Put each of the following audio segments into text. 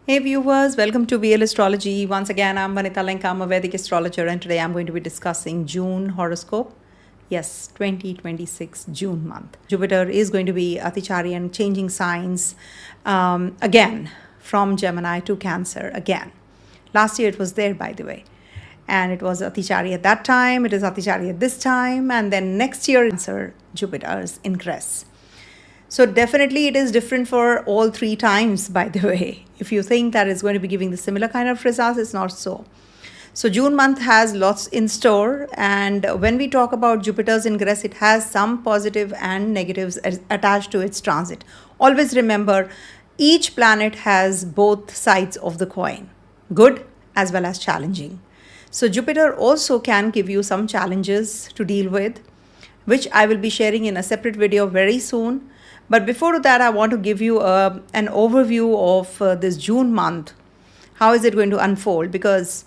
Hey viewers, welcome to VL Astrology. Once again, I'm Vanita Lenka, I'm a Vedic astrologer, and today I'm going to be discussing June horoscope. Yes, 2026 June month. Jupiter is going to be Atichari and changing signs again from Gemini to Cancer again. Last year it was there, by the way, and it was Atichari at that time, it is Atichari at this time, and then next year Cancer Jupiter's ingress. So definitely it is different for all three times, by the way. If you think that it's going to be giving the similar kind of results, it's not so. So June month has lots in store, and when we talk about Jupiter's ingress, it has some positive and negatives attached to its transit. Always remember, each planet has both sides of the coin, good as well as challenging. So Jupiter also can give you some challenges to deal with, which I will be sharing in a separate video very soon. But before that, I want to give you an overview of this June month. How is it going to unfold? Because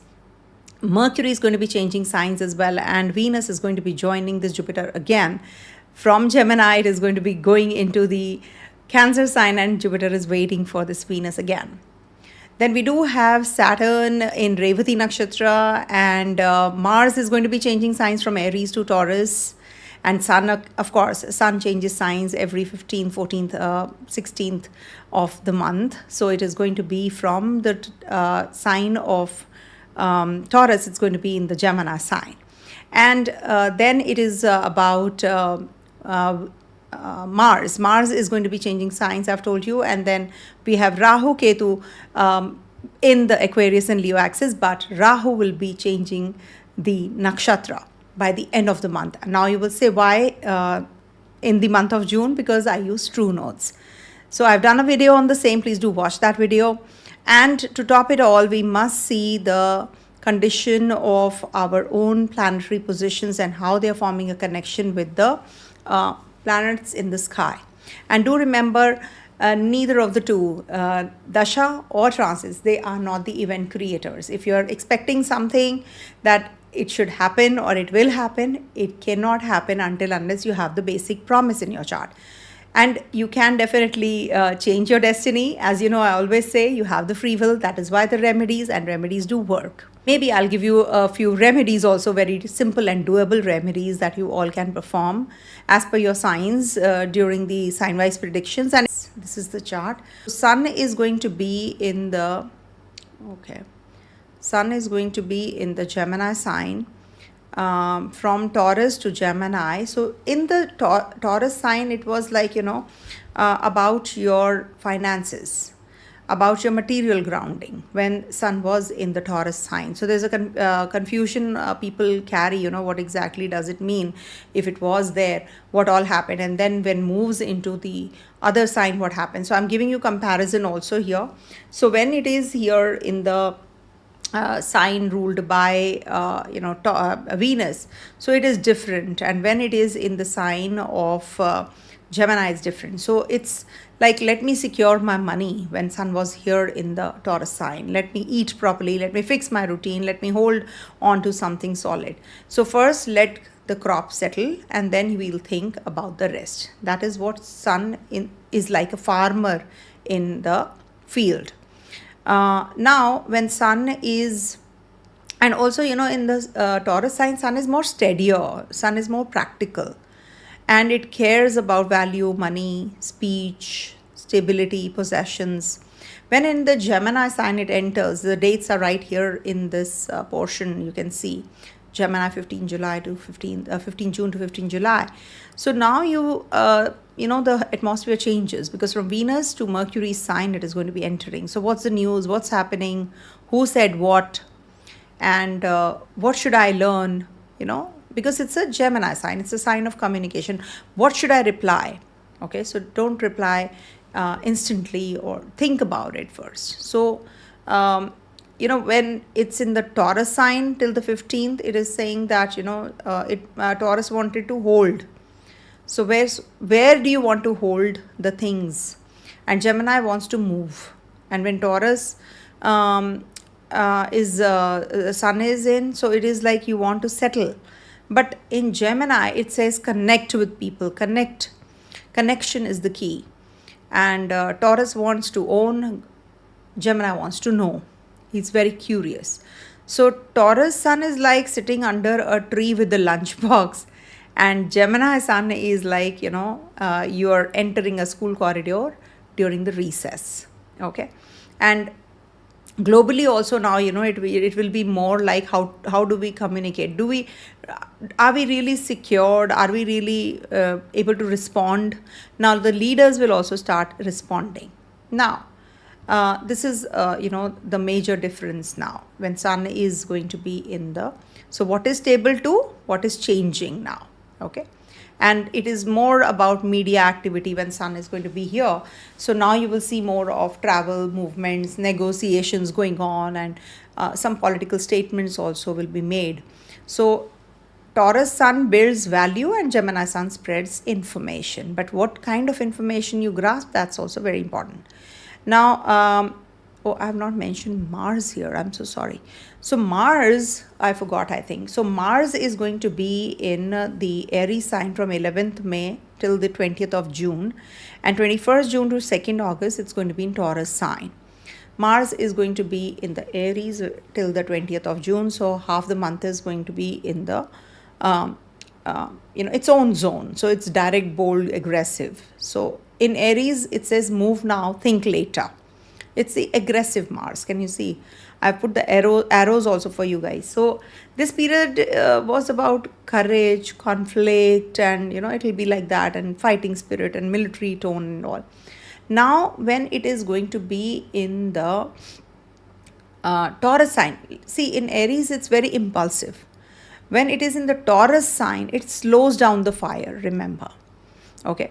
Mercury is going to be changing signs as well, and Venus is going to be joining this Jupiter again. From Gemini, it is going to be going into the Cancer sign, and Jupiter is waiting for this Venus again. Then we do have Saturn in Revati Nakshatra, and Mars is going to be changing signs from Aries to Taurus. And Sun, of course, Sun changes signs every 15th, 14th, 16th of the month. So it is going to be from the sign of Taurus, it's going to be in the Gemini sign. And then it is about Mars. Mars is going to be changing signs, I've told you. And then we have Rahu, Ketu in the Aquarius and Leo axis, but Rahu will be changing the nakshatra by the end of the month. Now you will say, why in the month of June? Because I use true notes. So I've done a video on the same. Please do watch that video. And to top it all, we must see the condition of our own planetary positions and how they are forming a connection with the planets in the sky. And do remember, neither of the two, dasha or transits, they are not the event creators. If you're expecting something that it should happen or it will happen, it cannot happen unless you have the basic promise in your chart. And you can definitely change your destiny. As you know, I always say you have the free will. That is why the remedies do work. Maybe I'll give you a few remedies also, very simple and doable remedies that you all can perform as per your signs during the sign-wise predictions. And this is the chart. Sun is going to be in the, Sun is going to be in the Gemini sign from Taurus to Gemini. So in the Taurus sign, it was like, about your finances, about your material grounding when Sun was in the Taurus sign. So there's a confusion people carry, what exactly does it mean? If it was there, what all happened? And then when moves into the other sign, what happens? So I'm giving you comparison also here. So when it is here in the sign ruled by Venus, so it is different, and when it is in the sign of Gemini, it's different. So it's like, let me secure my money when Sun was here in the Taurus sign. Let me eat properly, let me fix my routine, let me hold on to something solid. So first let the crop settle, and then we'll think about the rest. That is what Sun is like, a farmer in the field. Now when Sun is, and also in the Taurus sign, Sun is more steadier, Sun is more practical, and it cares about value, money, speech, stability, possessions. When in the Gemini sign it enters, the dates are right here in this portion, you can see Gemini 15 June to 15 July. So now the atmosphere changes, because from Venus to Mercury's sign it is going to be entering. So what's the news? What's happening? Who said what? And what should I learn? Because it's a Gemini sign. It's a sign of communication. What should I reply? Okay, so don't reply instantly, or think about it first. So when it's in the Taurus sign till the 15th, it is saying that, Taurus wanted to hold. So where do you want to hold the things? And Gemini wants to move. And when Taurus Sun is in, so it is like you want to settle. But in Gemini, it says connect with people. Connection is the key. And Taurus wants to own, Gemini wants to know. He's very curious. So Taurus sun is like sitting under a tree with the lunchbox, and Gemini sun is like, you're entering a school corridor during the recess. Okay. And globally also now, it will be more like how do we communicate? Are we really secured? Are we really able to respond? Now the leaders will also start responding. Now this is the major difference now when sun is going to be in the, so what is stable to what is changing now. Okay. And it is more about media activity when sun is going to be here. So now you will see more of travel, movements, negotiations going on, and some political statements also will be made. So Taurus sun builds value and Gemini sun spreads information. But what kind of information you grasp, that's also very important. Now, I have not mentioned Mars here. I'm so sorry. So Mars, I forgot, I think. So Mars is going to be in the Aries sign from 11th May till the 20th of June. And 21st June to 2nd August, it's going to be in Taurus sign. Mars is going to be in the Aries till the 20th of June. So half the month is going to be in the, its own zone. So it's direct, bold, aggressive. So in Aries, it says move now, think later. It's the aggressive Mars. Can you see? I've put the arrows also for you guys. So this period was about courage, conflict, and it will be like that, and fighting spirit and military tone and all. Now when it is going to be in the Taurus sign, see, in Aries it's very impulsive. When it is in the Taurus sign, it slows down the fire, remember. Okay.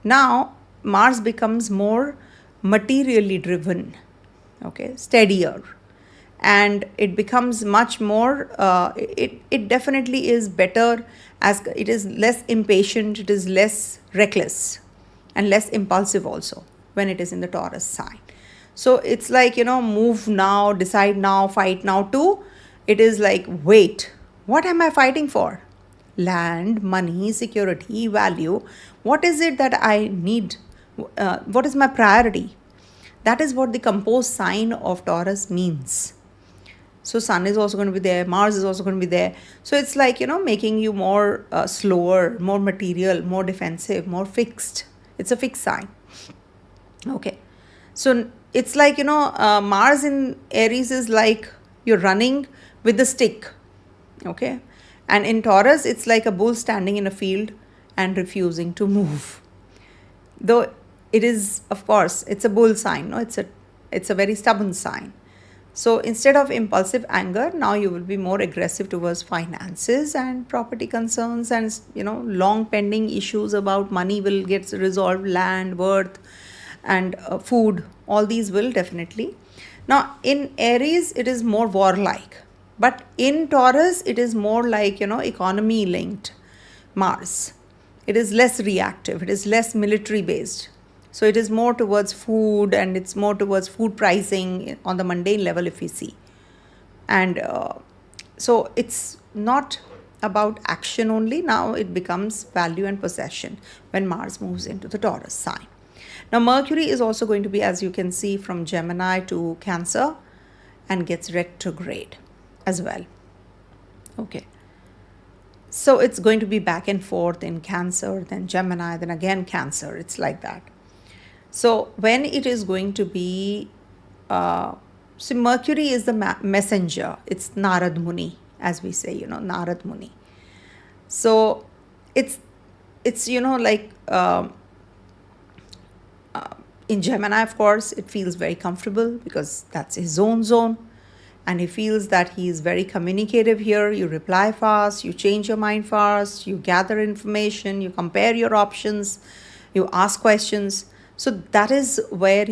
Now Mars becomes more materially driven, okay, steadier, and it becomes much more, it definitely is better, as it is less impatient, it is less reckless and less impulsive also when it is in the Taurus sign. So it's like, move now, decide now, fight now too. It is like, wait, what am I fighting for? Land, money, security, value. What is it that I need? What is my priority? That is what the composed sign of Taurus means. So sun is also going to be there, Mars is also going to be there. So it's like, making you more slower, more material, more defensive, more fixed. It's a fixed sign. Okay. So it's like, Mars in Aries is like you're running with the stick. Okay. And in Taurus, it's like a bull standing in a field and refusing to move. Though it is, of course, it's a bull sign. No, it's a very stubborn sign. So instead of impulsive anger, now you will be more aggressive towards finances and property concerns, and long pending issues about money will get resolved, land, worth, and food. All these will definitely. Now in Aries, it is more warlike, but in Taurus, it is more like economy linked Mars. It is less reactive. It is less military based. So it is more towards food, and it's more towards food pricing on the mundane level, if we see. And so it's not about action only. Now it becomes value and possession when Mars moves into the Taurus sign. Now Mercury is also going to be, as you can see, from Gemini to Cancer, and gets retrograde as well. Okay. So it's going to be back and forth in Cancer, then Gemini, then again Cancer. It's like that. So when it is going to be, so Mercury is the messenger. It's Narad Muni, as we say, Narad Muni. So it's like in Gemini, of course, it feels very comfortable because that's his own zone. And he feels that he is very communicative here. You reply fast, you change your mind fast, you gather information, you compare your options, you ask questions. So that is where,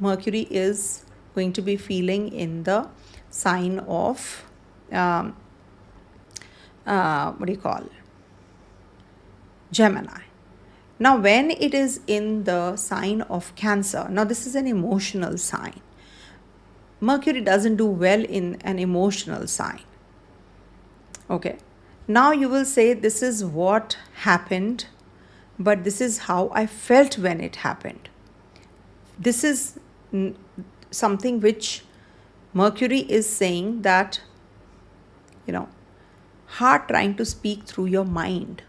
Mercury is going to be feeling in the sign of, Gemini. Now, when it is in the sign of Cancer, now this is an emotional sign. Mercury doesn't do well in an emotional sign. Okay. Now you will say, this is what happened, but this is how I felt when it happened. This is something which Mercury is saying that, heart trying to speak through your mind.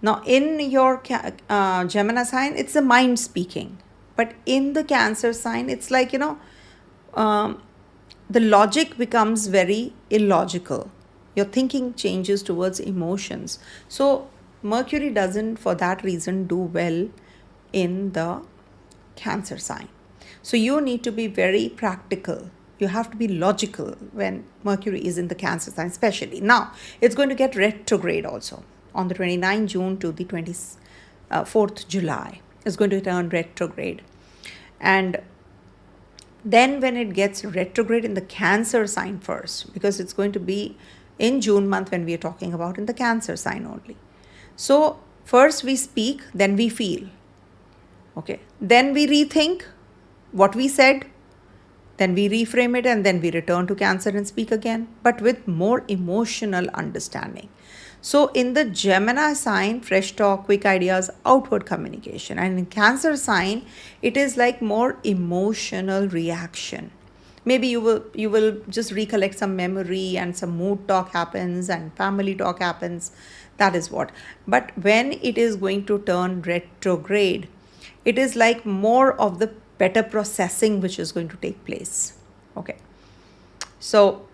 Now, in your Gemini sign, it's the mind speaking. But in the Cancer sign, it's like, the logic becomes very illogical. Your thinking changes towards emotions. So, Mercury doesn't, for that reason, do well in the Cancer sign. So, you need to be very practical. You have to be logical when Mercury is in the Cancer sign, especially. Now, it's going to get retrograde also on the 29th June to the 24th July. It's going to turn retrograde. And then when it gets retrograde in the Cancer sign first, because it's going to be in June month when we are talking about in the Cancer sign only. So first we speak, then we feel. Okay. Then we rethink what we said, then we reframe it, and then we return to Cancer and speak again, but with more emotional understanding. So in the Gemini sign, fresh talk, quick ideas, outward communication. And in Cancer sign, it is like more emotional reaction. Maybe you will just recollect some memory and some mood talk happens and family talk happens. That is what. But when it is going to turn retrograde, it is like more of the better processing which is going to take place. Okay. So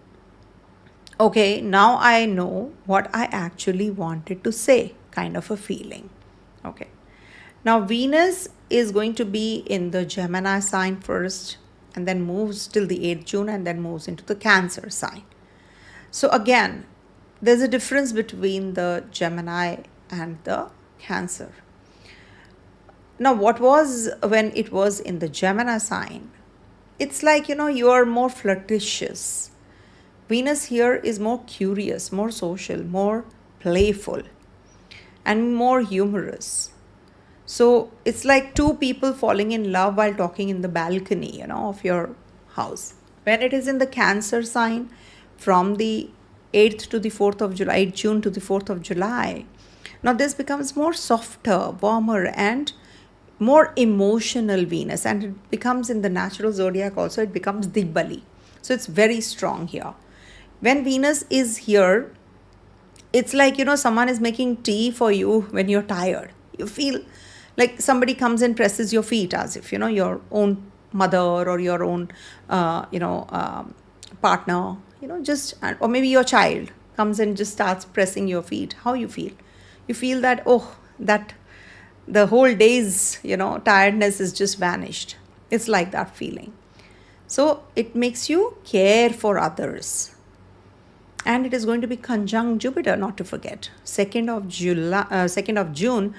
okay, now I know what I actually wanted to say, kind of a feeling. Okay. Now, Venus is going to be in the Gemini sign first and then moves till the 8th June and then moves into the Cancer sign. So, again, there's a difference between the Gemini and the Cancer. Now, what was when it was in the Gemini sign? It's like, you are more flirtatious. Venus here is more curious, more social, more playful, and more humorous. So it's like two people falling in love while talking in the balcony, of your house. When it is in the Cancer sign, from the 8th to the 4th of July, 8th June to the 4th of July, now this becomes more softer, warmer, and more emotional Venus. And it becomes in the natural zodiac also, it becomes Digbali. So it's very strong here. When Venus is here, it's like, someone is making tea for you when you're tired. You feel like somebody comes and presses your feet as if, your own mother or your own, partner, or maybe your child comes and just starts pressing your feet. How you feel? You feel that, that the whole day's, tiredness is just vanished. It's like that feeling. So it makes you care for others. And it is going to be conjunct Jupiter, not to forget. 2nd of June,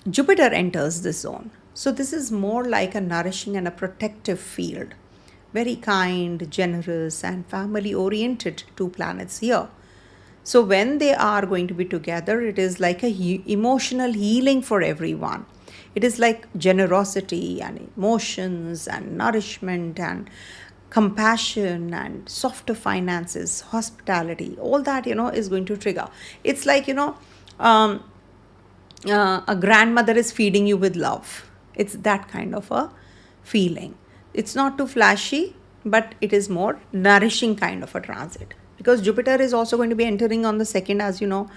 Jupiter enters this zone. So this is more like a nourishing and a protective field. Very kind, generous, and family-oriented two planets here. So when they are going to be together, it is like a emotional healing for everyone. It is like generosity and emotions and nourishment and compassion and softer finances, hospitality, all that, is going to trigger. It's like, a grandmother is feeding you with love. It's that kind of a feeling. It's not too flashy, but it is more nourishing kind of a transit. Because Jupiter is also going to be entering on the 2nd, as you know,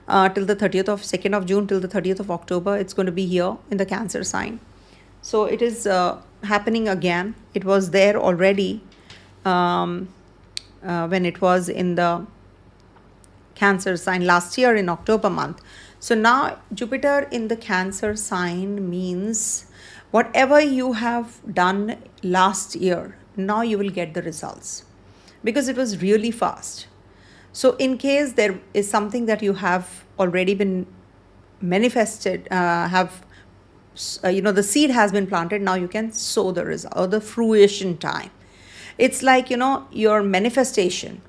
till the 2nd of June till the 30th of October. It's going to be here in the Cancer sign. So it is happening again. It was there already when it was in the Cancer sign last year in October month. So now Jupiter in the Cancer sign means whatever you have done last year, now you will get the results because it was really fast. So in case there is something that you have already been manifested, the seed has been planted, now you can sow the result or the fruition time. It's like, your manifestation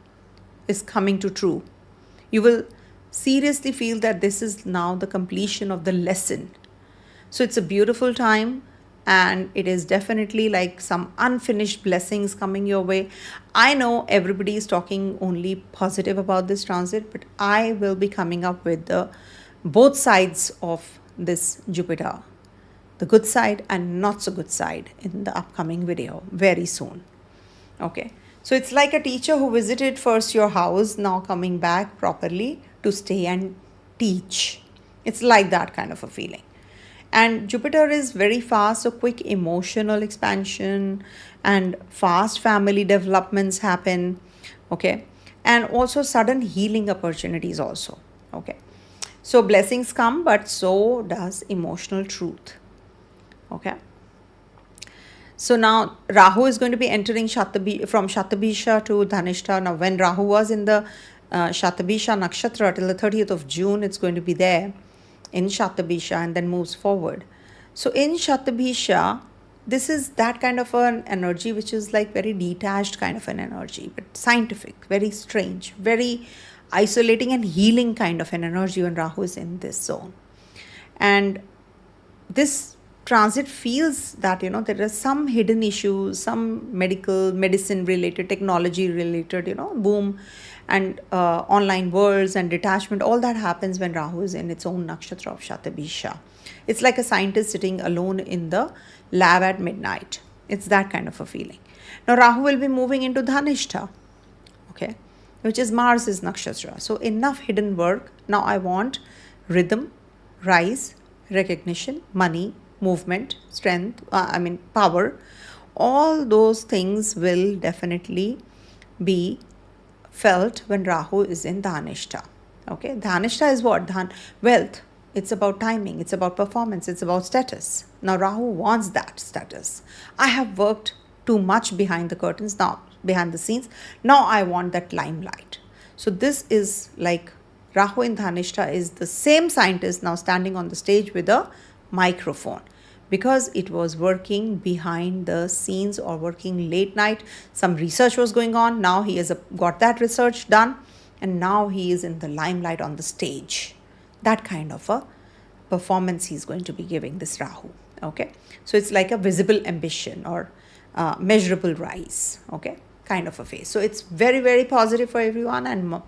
is coming to true. You will seriously feel that this is now the completion of the lesson. So it's a beautiful time, and it is definitely like some unfinished blessings coming your way. I know everybody is talking only positive about this transit, but I will be coming up with both sides of this Jupiter. the good side and not so good side in the upcoming video very soon. Okay, so it's like a teacher who visited first your house, now coming back properly to stay and teach. It's like that kind of a feeling. And Jupiter is very fast, so quick emotional expansion and fast family developments happen. Okay, and also sudden healing opportunities also. Okay, so blessings come, but so does emotional truth. Okay, so now Rahu is going to be entering from Shatabisha to Dhanishta. Now when Rahu was in the Shatabisha nakshatra till the 30th of June, it's going to be there in Shatabisha and then moves forward. So in Shatabisha, this is that kind of an energy which is like very detached kind of an energy, but scientific, very strange, very isolating and healing kind of an energy when Rahu is in this zone. And this transit feels that, there are some hidden issues, some medicine related, technology related, boom, and online worlds and detachment. All that happens when Rahu is in its own nakshatra of Shatabisha. It's like a scientist sitting alone in the lab at midnight. It's that kind of a feeling. Now Rahu will be moving into Dhanishta, okay, which is Mars's nakshatra. So enough hidden work. Now I want rhythm, rise, recognition, money, movement, strength, power. All those things will definitely be felt when Rahu is in Dhanishta. Okay, Dhanishta is what? Wealth. It's about timing, it's about performance, it's about status. Now Rahu wants that status. I have worked too much behind the curtains, now behind the scenes. Now I want that limelight. So this is like Rahu in Dhanishta is the same scientist now standing on the stage with a microphone, because it was working behind the scenes or working late night. Some research was going on. Now he has got that research done, and now he is in the limelight on the stage. That kind of a performance he's going to be giving, this Rahu. Okay, so it's like a visible ambition or measurable rise. Okay, kind of a phase. So it's very, very positive for everyone. And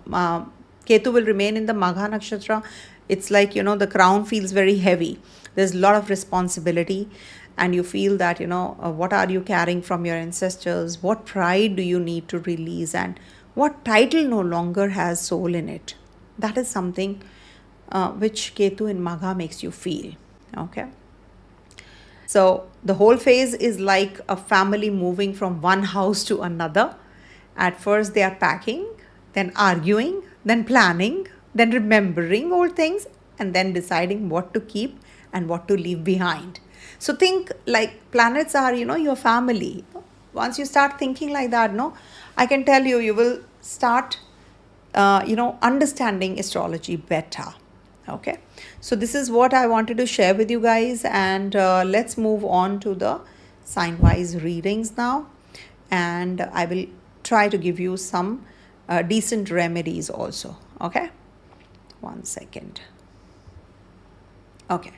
Ketu will remain in the Magha nakshatra. It's like, the crown feels very heavy. There's a lot of responsibility, and you feel that, what are you carrying from your ancestors? What pride do you need to release? And what title no longer has soul in it? That is something which Ketu in Magha makes you feel. Okay. So the whole phase is like a family moving from one house to another. At first they are packing, then arguing, then planning, then remembering old things, and then deciding what to keep and what to leave behind. So think like planets are, your family. Once you start thinking like that, I can tell you, you will start, understanding astrology better. Okay. So this is what I wanted to share with you guys. And let's move on to the sign-wise readings now. And I will try to give you some decent remedies also. Okay. 1 second. Okay.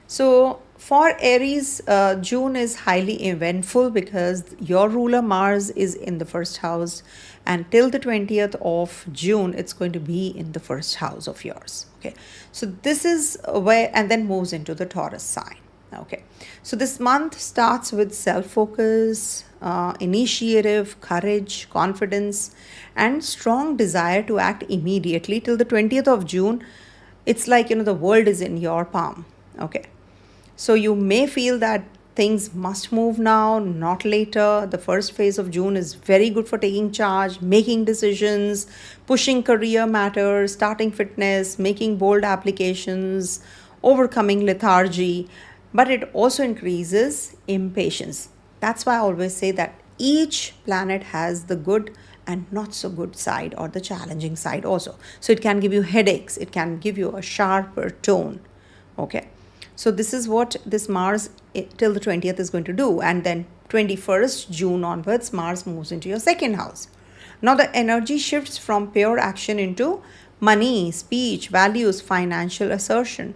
So for Aries, June is highly eventful because your ruler Mars is in the first house, and till the 20th of June, it's going to be in the first house of yours. Okay. So this is where, and then moves into the Taurus sign. Okay. So this month starts with self-focus, initiative, courage, confidence, and strong desire to act immediately. Till the 20th of June, it's like, the world is in your palm. Okay. So you may feel that things must move now, not later. The first phase of June is very good for taking charge, making decisions, pushing career matters, starting fitness, making bold applications, overcoming lethargy. But it also increases impatience. That's why I always say that each planet has the good and not so good side, or the challenging side also. So it can give you headaches. It can give you a sharper tone. Okay. So this is what this Mars till the 20th is going to do. And then 21st June onwards, Mars moves into your second house. Now the energy shifts from pure action into money, speech, values, financial assertion.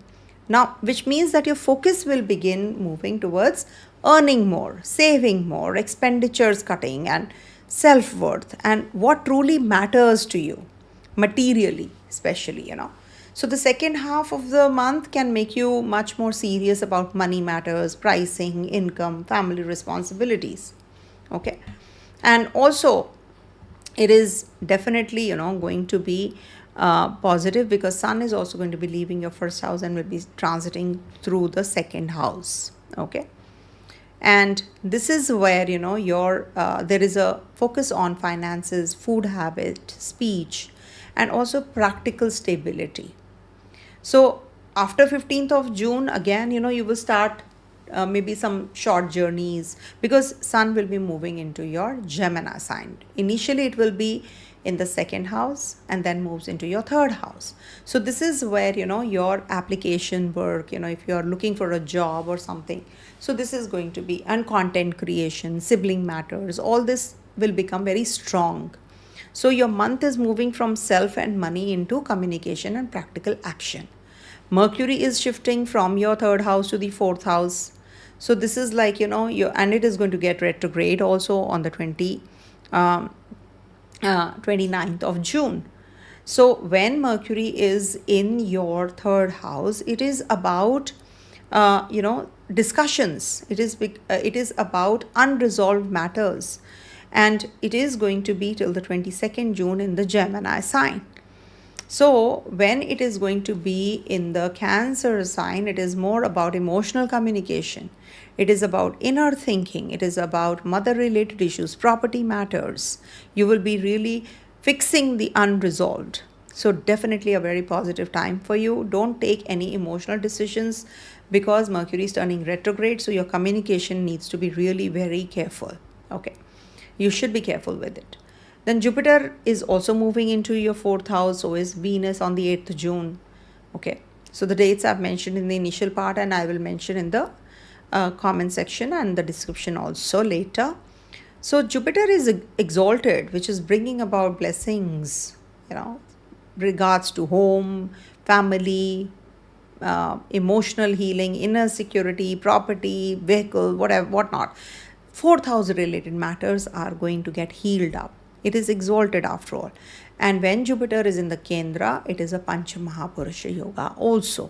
Now, which means that your focus will begin moving towards earning more, saving more, expenditures cutting, and self-worth, and what truly matters to you, materially, especially, So the second half of the month can make you much more serious about money matters, pricing, income, family responsibilities. Okay. And also, it is definitely, going to be positive, because Sun is also going to be leaving your first house and will be transiting through the second house. Okay. And this is where, your there is a focus on finances, food habit, speech, and also practical stability. So after 15th of June, again, you will start maybe some short journeys, because Sun will be moving into your Gemini sign. Initially, it will be in the second house and then moves into your third house. So this is where, your application work, if you are looking for a job or something. So this is going to be, and content creation, sibling matters, all this will become very strong. So your month is moving from self and money into communication and practical action. Mercury is shifting from your third house to the fourth house. So this is like, and it is going to get retrograde also on the 29th of June. So when Mercury is in your third house, it is about, discussions. It is about unresolved matters. And it is going to be till the 22nd June in the Gemini sign. So when it is going to be in the Cancer sign, it is more about emotional communication. It is about inner thinking. It is about mother-related issues, property matters. You will be really fixing the unresolved. So definitely a very positive time for you. Don't take any emotional decisions, because Mercury is turning retrograde. So your communication needs to be really very careful. Okay. You should be careful with it. Then Jupiter is also moving into your fourth house. So is Venus on the 8th June. Okay. So the dates I've mentioned in the initial part, and I will mention in the comment section and the description also later. So Jupiter is exalted, which is bringing about blessings, regards to home, family, emotional healing, inner security, property, vehicle, whatever, whatnot. Fourth house related matters are going to get healed up. It is exalted after all. And when Jupiter is in the Kendra, it is a Pancha Mahapurusha Yoga also.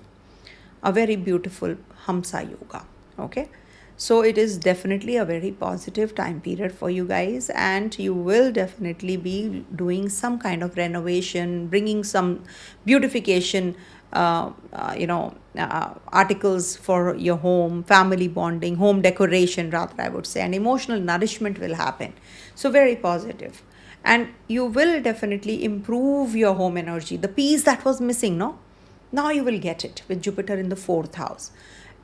A very beautiful Hamsa Yoga. Okay. So it is definitely a very positive time period for you guys, and you will definitely be doing some kind of renovation, bringing some beautification, articles for your home, family bonding, home decoration rather, I would say, and emotional nourishment will happen. So very positive. And you will definitely improve your home energy. The peace that was missing, no? Now you will get it with Jupiter in the fourth house.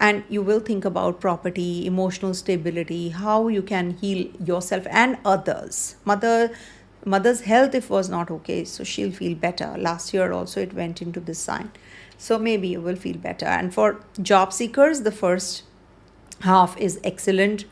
And you will think about property, emotional stability, how you can heal yourself and others. Mother's health, if was not okay, so she'll feel better. Last year also it went into this sign. So maybe you will feel better. And for job seekers, the first half is excellent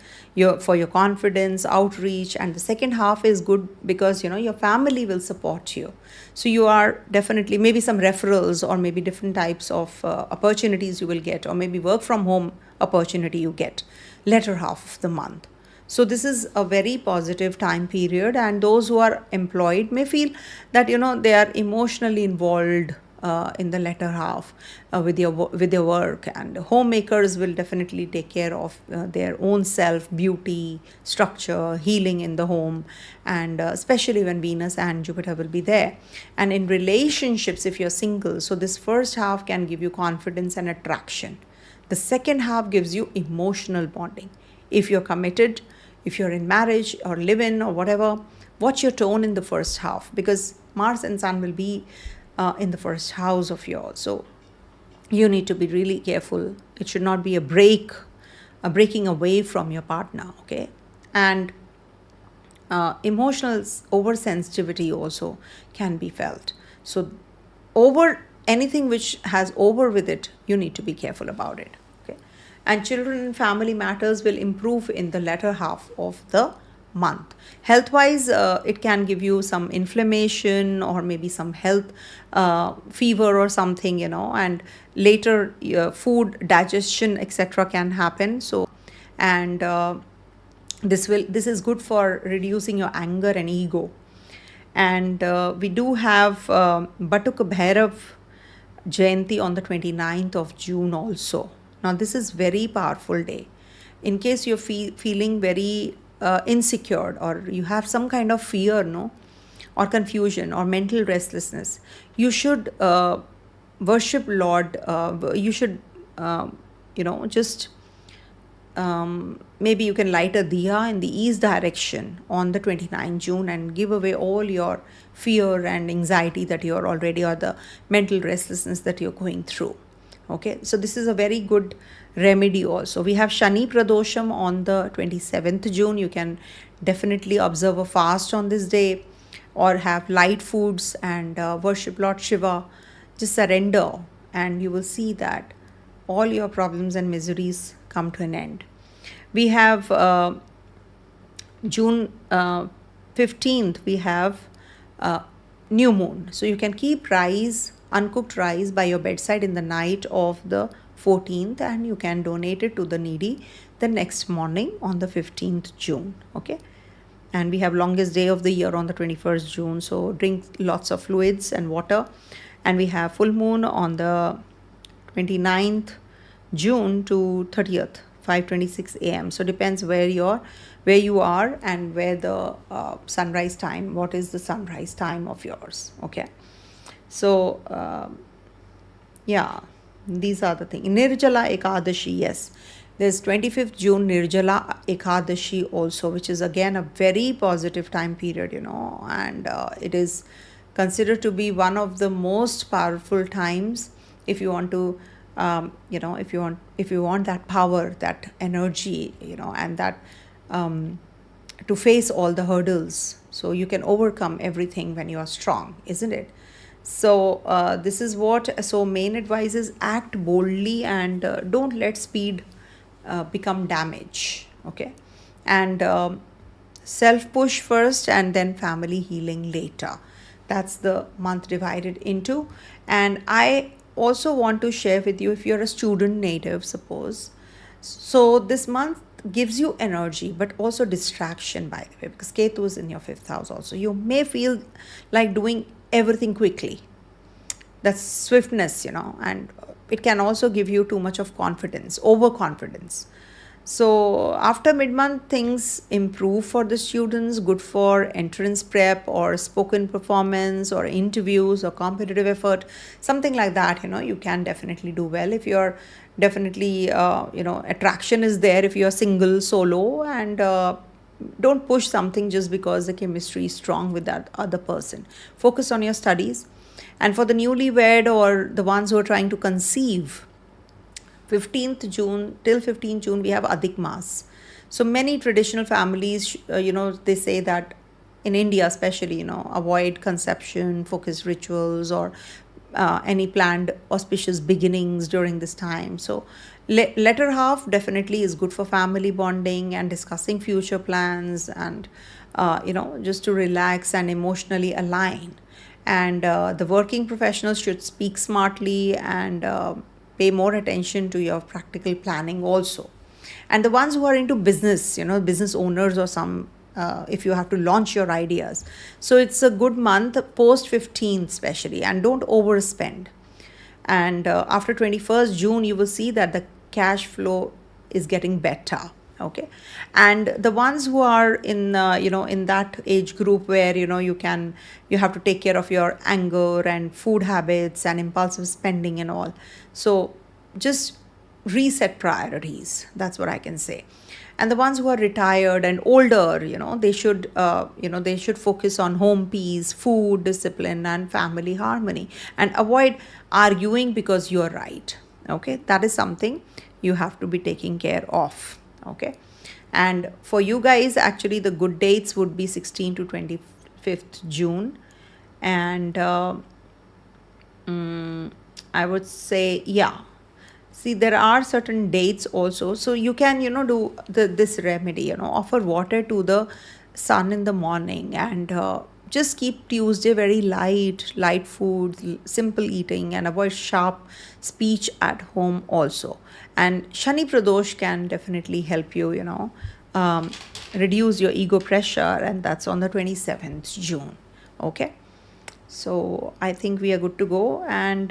for your confidence, outreach, and the second half is good because your family will support you. So you are definitely, maybe some referrals or maybe different types of opportunities you will get, or maybe work from home opportunity you get latter half of the month. So this is a very positive time period, and those who are employed may feel that they are emotionally involved in the latter half with their work, and homemakers will definitely take care of their own self, beauty, structure, healing in the home, and especially when Venus and Jupiter will be there. And in relationships, if you're single, so this first half can give you confidence and attraction. The second half gives you emotional bonding. If you're committed, if you're in marriage or live-in or whatever, watch your tone in the first half, because Mars and Sun will be in the first house of yours. So you need to be really careful. It should not be a breaking away from your partner, okay? And emotional oversensitivity also can be felt. So anything which has over with it, you need to be careful about it, okay? And children and family matters will improve in the latter half of the month. Health wise, it can give you some inflammation or maybe some health fever or something, and later food digestion etc. can happen. So, and this is good for reducing your anger and ego. And we do have Batuk Bhairav Jayanti on the 29th of June also. Now this is very powerful day. In case you're feeling very insecure, or you have some kind of fear, no, or confusion or mental restlessness, you should worship Lord. You should, just maybe you can light a diya in the east direction on the 29th June and give away all your fear and anxiety that you're already, or the mental restlessness that you're going through. Okay, so this is a very good remedy also. We have Shani Pradosham on the 27th June. You can definitely observe a fast on this day, or have light foods and worship Lord Shiva. Just surrender, and you will see that all your problems and miseries come to an end. We have June 15th, we have new moon. So you can keep rice, uncooked rice, by your bedside in the night of the 14th, and you can donate it to the needy the next morning on the 15th June. Okay. And we have longest day of the year on the 21st June. So drink lots of fluids and water. And we have full moon on the 29th June to 30th, 5:26 a.m. So depends where you are and where the sunrise time, what is the sunrise time of yours. Okay. So these are the things. Nirjala Ekadashi, yes. There's 25th June Nirjala Ekadashi also, which is again a very positive time period, and it is considered to be one of the most powerful times if you want to, if you want that power, that energy, and that to face all the hurdles. So you can overcome everything when you are strong, isn't it? So this is what, so main advice is act boldly and don't let speed become damage. Okay. And self push first and then family healing later. That's the month divided into. And I also want to share with you, if you're a student native, suppose, so this month gives you energy but also distraction, by the way, because Ketu is in your 5th house also. You may feel like doing everything quickly. That's swiftness, and it can also give you too much of confidence, overconfidence. So after mid-month, things improve for the students, good for entrance prep or spoken performance or interviews or competitive effort, something like that. You can definitely do well if you're definitely, attraction is there if you're single, solo, and don't push something just because the chemistry is strong with that other person. Focus on your studies. And for the newlywed or the ones who are trying to conceive, 15th June till 15th June, we have Adhik Mas. So many traditional families, they say that in India especially, avoid conception, focus rituals, or any planned auspicious beginnings during this time. So latter half definitely is good for family bonding and discussing future plans and, just to relax and emotionally align. And the working professionals should speak smartly and pay more attention to your practical planning also. And the ones who are into business, business owners or some, if you have to launch your ideas. So it's a good month post 15th especially, and don't overspend. And after 21st June, you will see that the cash flow is getting better. Okay. And the ones who are in, in that age group where, you have to take care of your anger and food habits and impulsive spending and all. So just reset priorities. That's what I can say. And the ones who are retired and older, they should, they should focus on home peace, food discipline, and family harmony, and avoid arguing because you're right. Okay. That is something you have to be taking care of. Okay. And for you guys, actually the good dates would be 16th to 25th June. And I would say, see, there are certain dates also. So you can, do this remedy, offer water to the sun in the morning, and just keep Tuesday very light food, simple eating, and avoid sharp speech at home also. And Shani Pradosh can definitely help you, reduce your ego pressure, and that's on the 27th June. Okay. So I think we are good to go. And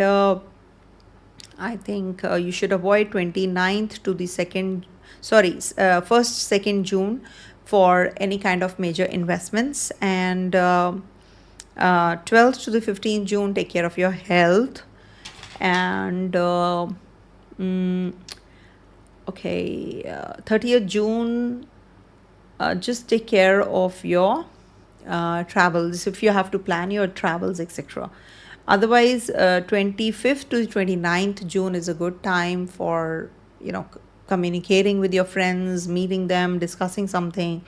I think you should avoid 29th to the 2nd, sorry, 1st, 2nd June for any kind of major investments. And 12th to the 15th June, take care of your health. And okay, 30th June, just take care of your travels if you have to plan your travels, etc. Otherwise, 25th to 29th June is a good time for, communicating with your friends, meeting them, discussing something.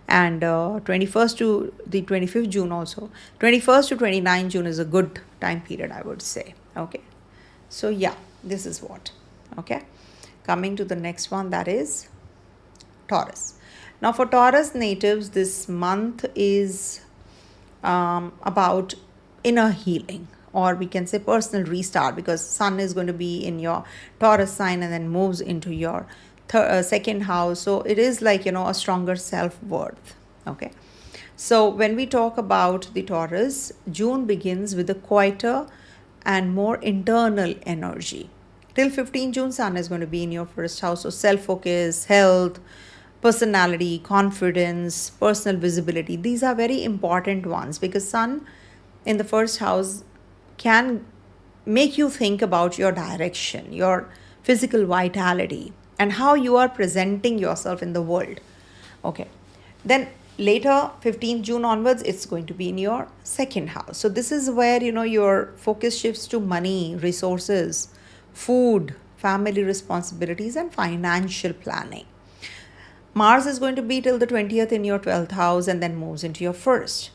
And 21st to the 25th June also. 21st to 29th June is a good time period, I would say. Okay. So yeah, this is what. Okay. Coming to the next one, that is Taurus. Now for Taurus natives, this month is about inner healing, or we can say personal restart, because Sun is going to be in your Taurus sign and then moves into your second house. So it is like, a stronger self-worth. Okay. So when we talk about the Taurus, June begins with a quieter and more internal energy. Till 15 June, Sun is going to be in your first house. So self-focus, health, personality, confidence, personal visibility. These are very important ones, because Sun in the first house can make you think about your direction, your physical vitality, and how you are presenting yourself in the world. Okay. Then later, 15th June onwards, it's going to be in your second house. So this is where, your focus shifts to money, resources, food, family responsibilities, and financial planning. Mars is going to be till the 20th in your 12th house and then moves into your first.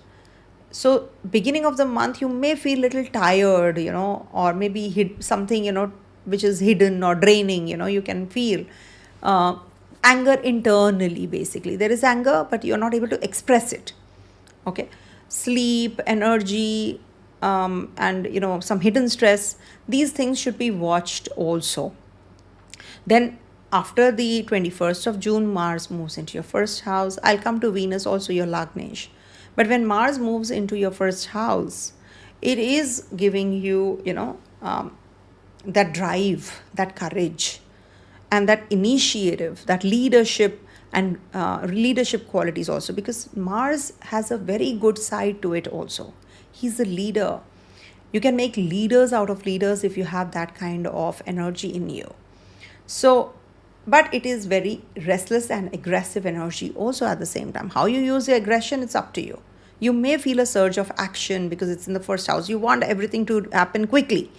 So beginning of the month, you may feel a little tired, or maybe hit something, which is hidden or draining, you can feel anger internally, basically. There is anger, but you're not able to express it. Okay. Sleep, energy, and, some hidden stress. These things should be watched also. Then after the 21st of June, Mars moves into your first house. I'll come to Venus, also your Lagnesh. But when Mars moves into your first house, it is giving you, that drive, that courage, and that initiative, that leadership, and leadership qualities also, because Mars has a very good side to it also. He's a leader. You can make leaders out of leaders if you have that kind of energy in you. So, but it is very restless and aggressive energy also at the same time. How you use your aggression, it's up to you. You may feel a surge of action because it's in the first house. You want everything to happen quickly.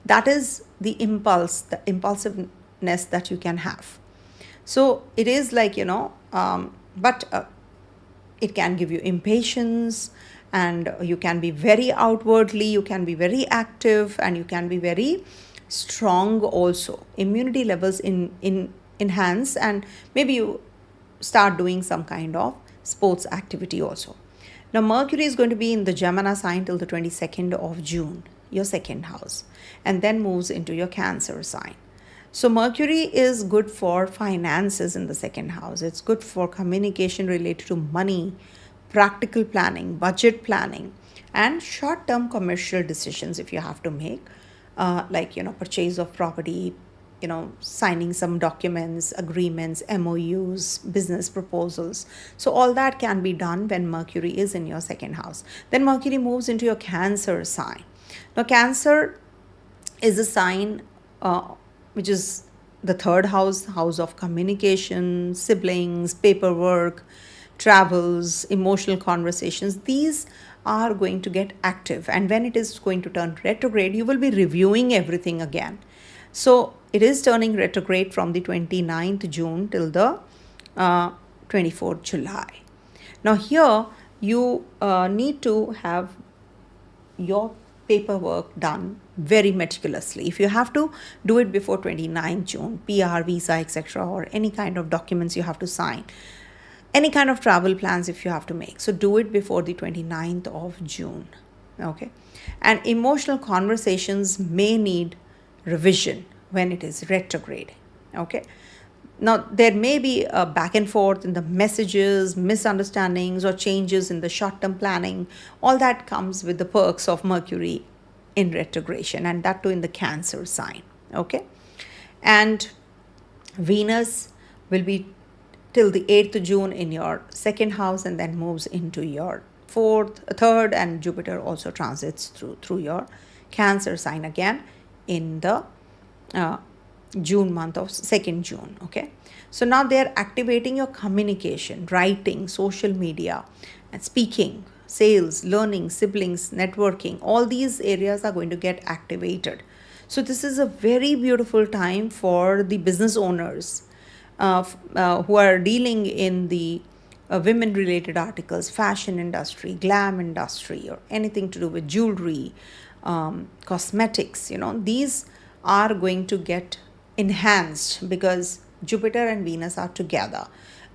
That is the impulse, the impulsiveness that you can have. So it is like, but it can give you impatience, and you can be very outwardly, you can be very active, and you can be very strong also. Immunity levels enhance, and maybe you start doing some kind of sports activity also. Now Mercury is going to be in the Gemini sign till the 22nd of June, your second house, and then moves into your Cancer sign. So Mercury is good for finances in the second house. It's good for communication related to money, practical planning, budget planning, and short-term commercial decisions if you have to make, like, purchase of property, signing some documents, agreements, MOUs, business proposals. So all that can be done when Mercury is in your second house. Then Mercury moves into your Cancer sign. Now Cancer is a sign which is the third house, house of communication, siblings, paperwork, travels, emotional conversations. These are going to get active, and when it is going to turn retrograde, you will be reviewing everything again. So it is turning retrograde from the 29th June till the 24th July. Now here you need to have your paperwork done very meticulously. If you have to do it before 29th June, PR, visa, etc., or any kind of documents you have to sign, any kind of travel plans if you have to make, so do it before the 29th of June. Okay. And emotional conversations may need revision when it is retrograde. Okay. Now there may be a back and forth in the messages, misunderstandings, or changes in the short-term planning. All that comes with the perks of Mercury in retrogression, and that too in the Cancer sign. Okay. And Venus will be till the 8th of June in your second house and then moves into your third, and Jupiter also transits through your Cancer sign again in the uh, June month of 2nd June. Okay. So now they are activating your communication, writing, social media, and speaking, sales, learning, siblings, networking. All these areas are going to get activated. So this is a very beautiful time for the business owners who are dealing in the women related articles, fashion industry, glam industry, or anything to do with jewelry, cosmetics. These are going to get enhanced because Jupiter and Venus are together.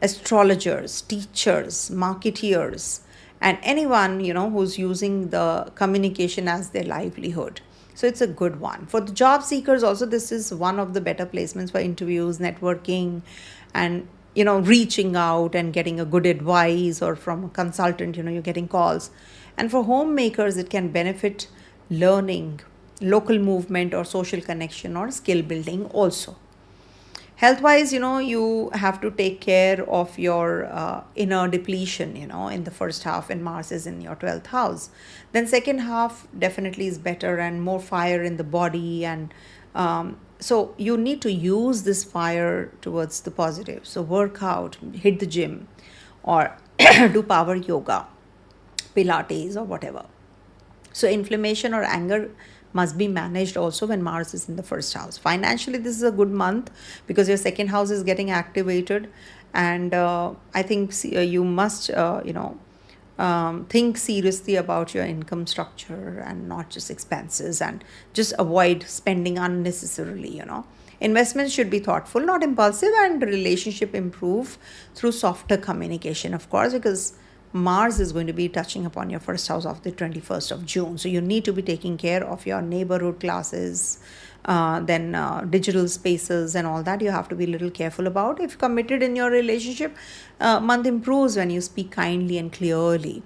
Astrologers, teachers, marketeers, and anyone who's using the communication as their livelihood. So it's a good one for the job seekers. Also, this is one of the better placements for interviews, networking, and reaching out and getting a good advice, or from a consultant, you're getting calls. And for homemakers, it can benefit learning, local movement, or social connection, or skill building also. Health wise, you have to take care of your inner depletion, in the first half, and Mars is in your 12th house. Then second half definitely is better and more fire in the body. And so you need to use this fire towards the positive. So work out, hit the gym, or do power yoga, Pilates, or whatever. So inflammation or anger must be managed also when Mars is in the first house. Financially, this is a good month because your second house is getting activated. And I think you must, think seriously about your income structure and not just expenses, and just avoid spending unnecessarily. Investments should be thoughtful, not impulsive, and relationship improve through softer communication, of course, because Mars is going to be touching upon your first house of the 21st of June. So you need to be taking care of your neighborhood classes, then digital spaces and all that. You have to be a little careful about. If committed in your relationship, month improves when you speak kindly and clearly.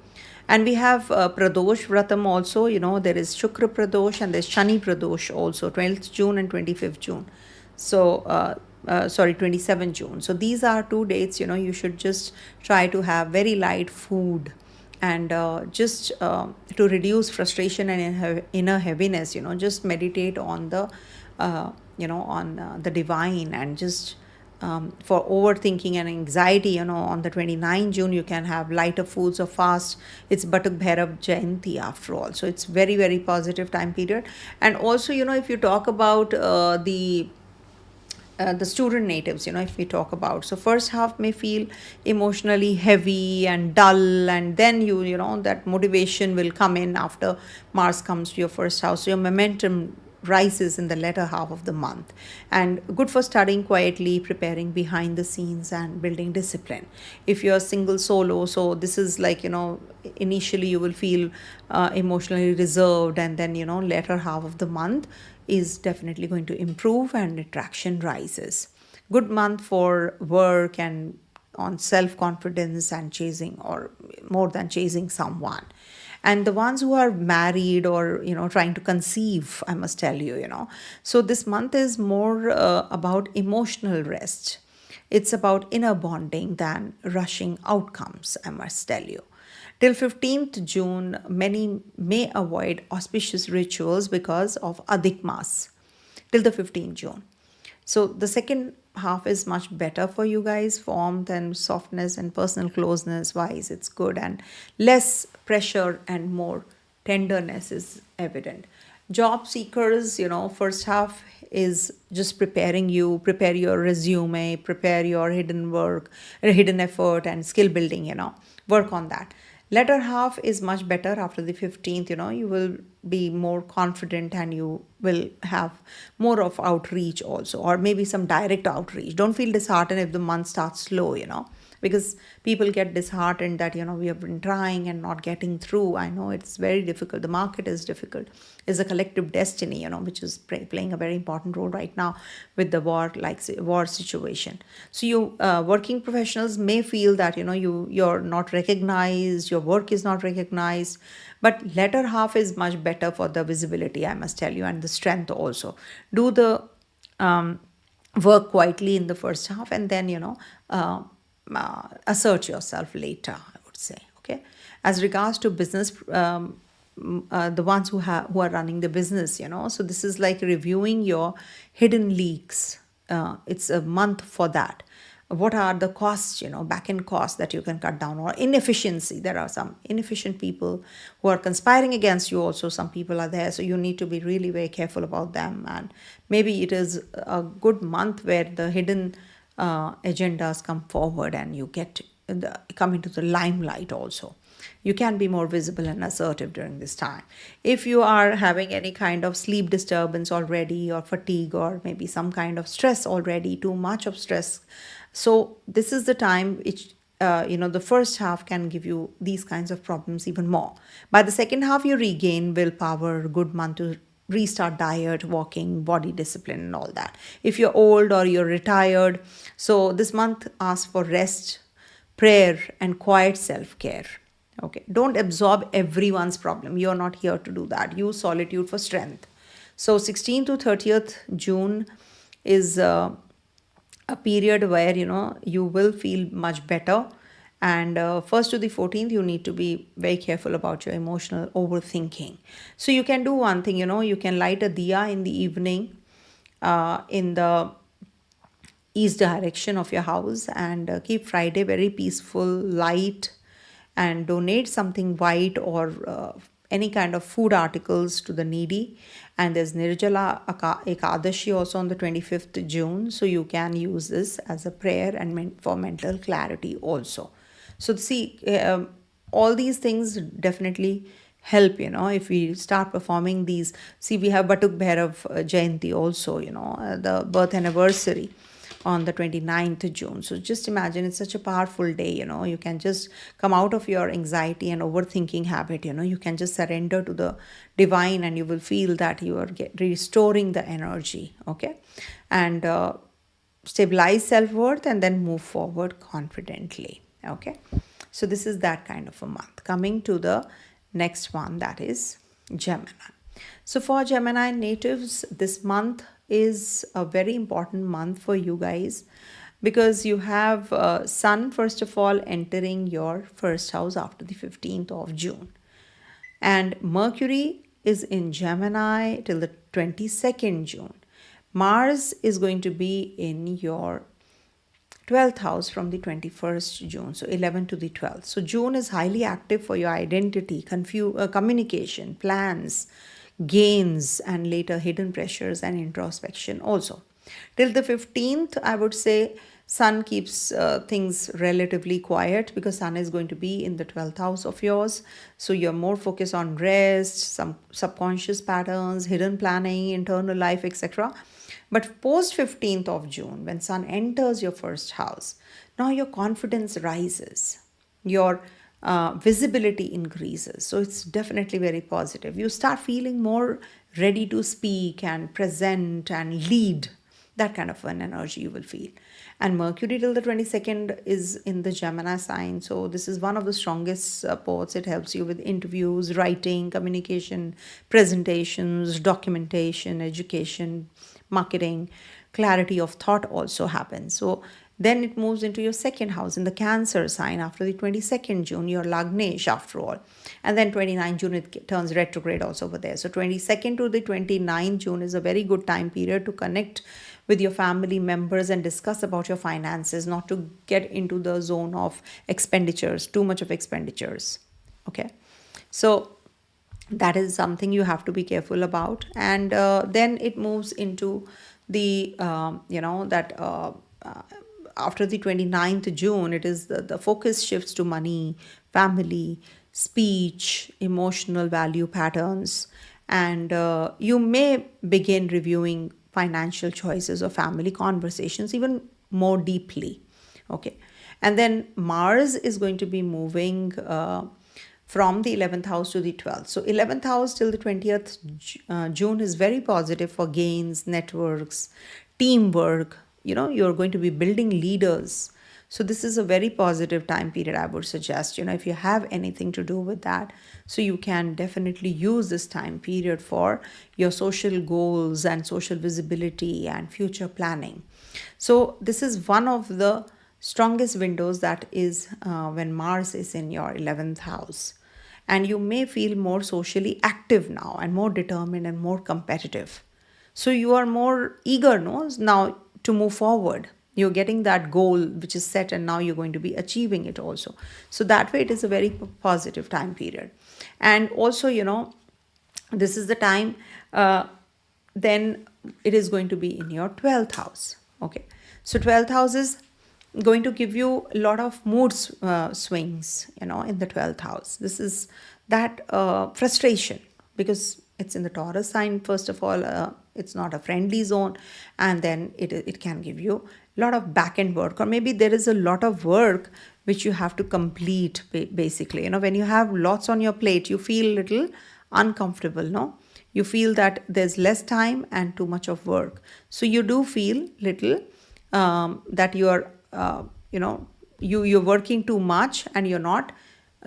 And we have Pradosh Vratam also. There is Shukra Pradosh and there's Shani Pradosh also, 12th June and 25th June. So 27 June. So these are 2 dates, you should just try to have very light food, and just to reduce frustration and inner heaviness, just meditate on the, on the divine, and just for overthinking and anxiety, on the 29th June, you can have lighter foods or fast. It's Batuk Bhairav Jayanti after all. So it's very, very positive time period. And also, if you talk about the student natives, if we talk about, so first half may feel emotionally heavy and dull, and then that motivation will come in after Mars comes to your first house. So your momentum rises in the latter half of the month, and good for studying quietly, preparing behind the scenes, and building discipline. If you're single solo, so this is like, initially you will feel emotionally reserved, and then latter half of the month is definitely going to improve and attraction rises. Good month for work and on self-confidence and chasing, or more than chasing someone. And the ones who are married or trying to conceive, I must tell you, so this month is more about emotional rest. It's about inner bonding than rushing outcomes, I must tell you. Till 15th June, many may avoid auspicious rituals because of Adhik Mas. Till the 15th June. So the second half is much better for you guys. Warmth and softness and personal closeness wise, it's good, and less pressure and more tenderness is evident. Job seekers, first half is just prepare your resume, prepare your hidden work, hidden effort, and skill building, work on that. Latter half is much better after the 15th. You will be more confident, and you will have more of outreach also, or maybe some direct outreach. Don't feel disheartened if the month starts slow, because people get disheartened that, we have been trying and not getting through. I know it's very difficult. The market is difficult. It's a collective destiny, which is playing a very important role right now with the war situation. So you working professionals may feel that, you're not recognized, your work is not recognized, but latter half is much better for the visibility, I must tell you, and the strength also. Do the work quietly in the first half, and then assert yourself later, I would say. Okay, as regards to business, the ones who are running the business, so this is like reviewing your hidden leaks. It's a month for that. What are the costs, back end costs that you can cut down, or inefficiency? There are some inefficient people who are conspiring against you also. Some people are there, so you need to be really very careful about them. And maybe it is a good month where the hidden agendas come forward and you come into the limelight also. You can be more visible and assertive during this time. If you are having any kind of sleep disturbance already, or fatigue, or maybe some kind of stress already, too much of stress, so this is the time which the first half can give you these kinds of problems even more. By the second half, you regain willpower, good month to restart diet, walking, body discipline, and all that. If you're old or you're retired, so this month asks for rest, prayer, and quiet self-care. Okay, don't absorb everyone's problem. You're not here to do that. Use solitude for strength. So 16th to 30th June is a period where you will feel much better. And 1st to the 14th, you need to be very careful about your emotional overthinking. So you can do one thing, you can light a diya in the evening in the east direction of your house, and keep Friday very peaceful, light, and donate something white or any kind of food articles to the needy. And there's Nirjala Ekadashi also on the 25th June. So you can use this as a prayer and for mental clarity also. So see, all these things definitely help, if we start performing these. See, we have Batuk Bhairav Jayanti also, the birth anniversary on the 29th June. So just imagine, it's such a powerful day, you can just come out of your anxiety and overthinking habit, you can just surrender to the divine, and you will feel that you are restoring the energy, okay? And stabilize self-worth, and then move forward confidently, okay? So this is that kind of a month. Coming to the next one, that is Gemini. So for Gemini natives, this month is a very important month for you guys, because you have Sun, first of all, entering your first house after the 15th of June. And Mercury is in Gemini till the 22nd June. Mars is going to be in your 12th house from the 21st June, so 11th to the 12th. So June is highly active for your identity, communication, plans, gains, and later hidden pressures and introspection also. Till the 15th, I would say Sun keeps things relatively quiet, because Sun is going to be in the 12th house of yours. So you're more focused on rest, some subconscious patterns, hidden planning, internal life, etc. But post 15th of June, when Sun enters your first house, now your confidence rises. Your visibility increases. So it's definitely very positive. You start feeling more ready to speak and present and lead. That kind of an energy you will feel. And Mercury till the 22nd is in the Gemini sign. So this is one of the strongest supports. It helps you with interviews, writing, communication, presentations, documentation, education, marketing. Clarity of thought also happens. So then it moves into your second house in the Cancer sign after the 22nd June, your Lagnesh after all. And then 29th June, it turns retrograde also over there. So 22nd to the 29th June is a very good time period to connect with your family members and discuss about your finances, not to get into the zone of expenditures, too much of expenditures. Okay. So that is something you have to be careful about. And then it moves into the, after the 29th June, it is the focus shifts to money, family, speech, emotional value patterns, and you may begin reviewing financial choices or family conversations even more deeply. Okay. And then Mars is going to be moving from the 11th house to the 12th. So 11th house till the 20th June is very positive for gains, networks, teamwork. You're going to be building leaders. So this is a very positive time period, I would suggest, if you have anything to do with that. So you can definitely use this time period for your social goals and social visibility and future planning. So this is one of the strongest windows, that is when Mars is in your 11th house. And you may feel more socially active now and more determined and more competitive. So you are more eager, no, now to move forward. You're getting that goal which is set, and now you're going to be achieving it also. So that way, it is a very positive time period. And also, this is the time, then it is going to be in your 12th house. Okay. So 12th house is going to give you a lot of mood swings, in the 12th house. This is that frustration, because it's in the Taurus sign. First of all, it's not a friendly zone, and then it can give you a lot of back end work, or maybe there is a lot of work which you have to complete. Basically, when you have lots on your plate, you feel a little uncomfortable, no? You feel that there's less time and too much of work, so you do feel little that you're you're working too much and you're not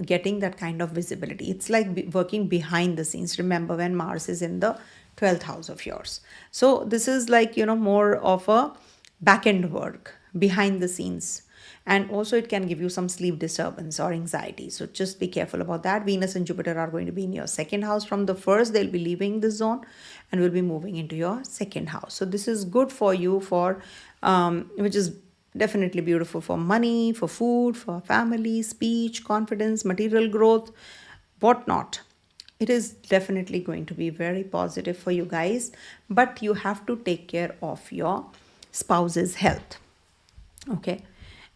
getting that kind of visibility. It's like working behind the scenes. Remember, when Mars is in the 12th house of yours. So this is like, more of a back end work behind the scenes. And also it can give you some sleep disturbance or anxiety. So just be careful about that. Venus and Jupiter are going to be in your second house. From the first, they'll be leaving this zone and will be moving into your second house. So this is good for you for, which is definitely beautiful for money, for food, for family, speech, confidence, material growth, whatnot. It is definitely going to be very positive for you guys, but you have to take care of your spouse's health, okay,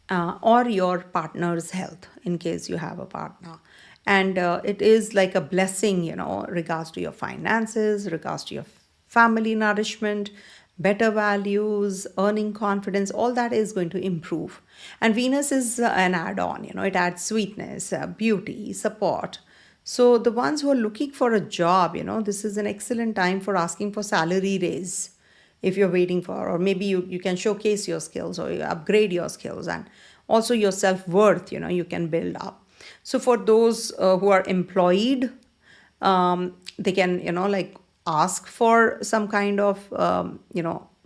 or your partner's health in case you have a partner. And it is like a blessing, regards to your finances, regards to your family nourishment, better values, earning confidence, all that is going to improve. And Venus is an add-on, it adds sweetness, beauty, support. So the ones who are looking for a job, this is an excellent time for asking for salary raise if you're waiting for, or maybe you can showcase your skills, or you upgrade your skills, and also your self-worth, you can build up. So for those who are employed, they can, like ask for some kind of,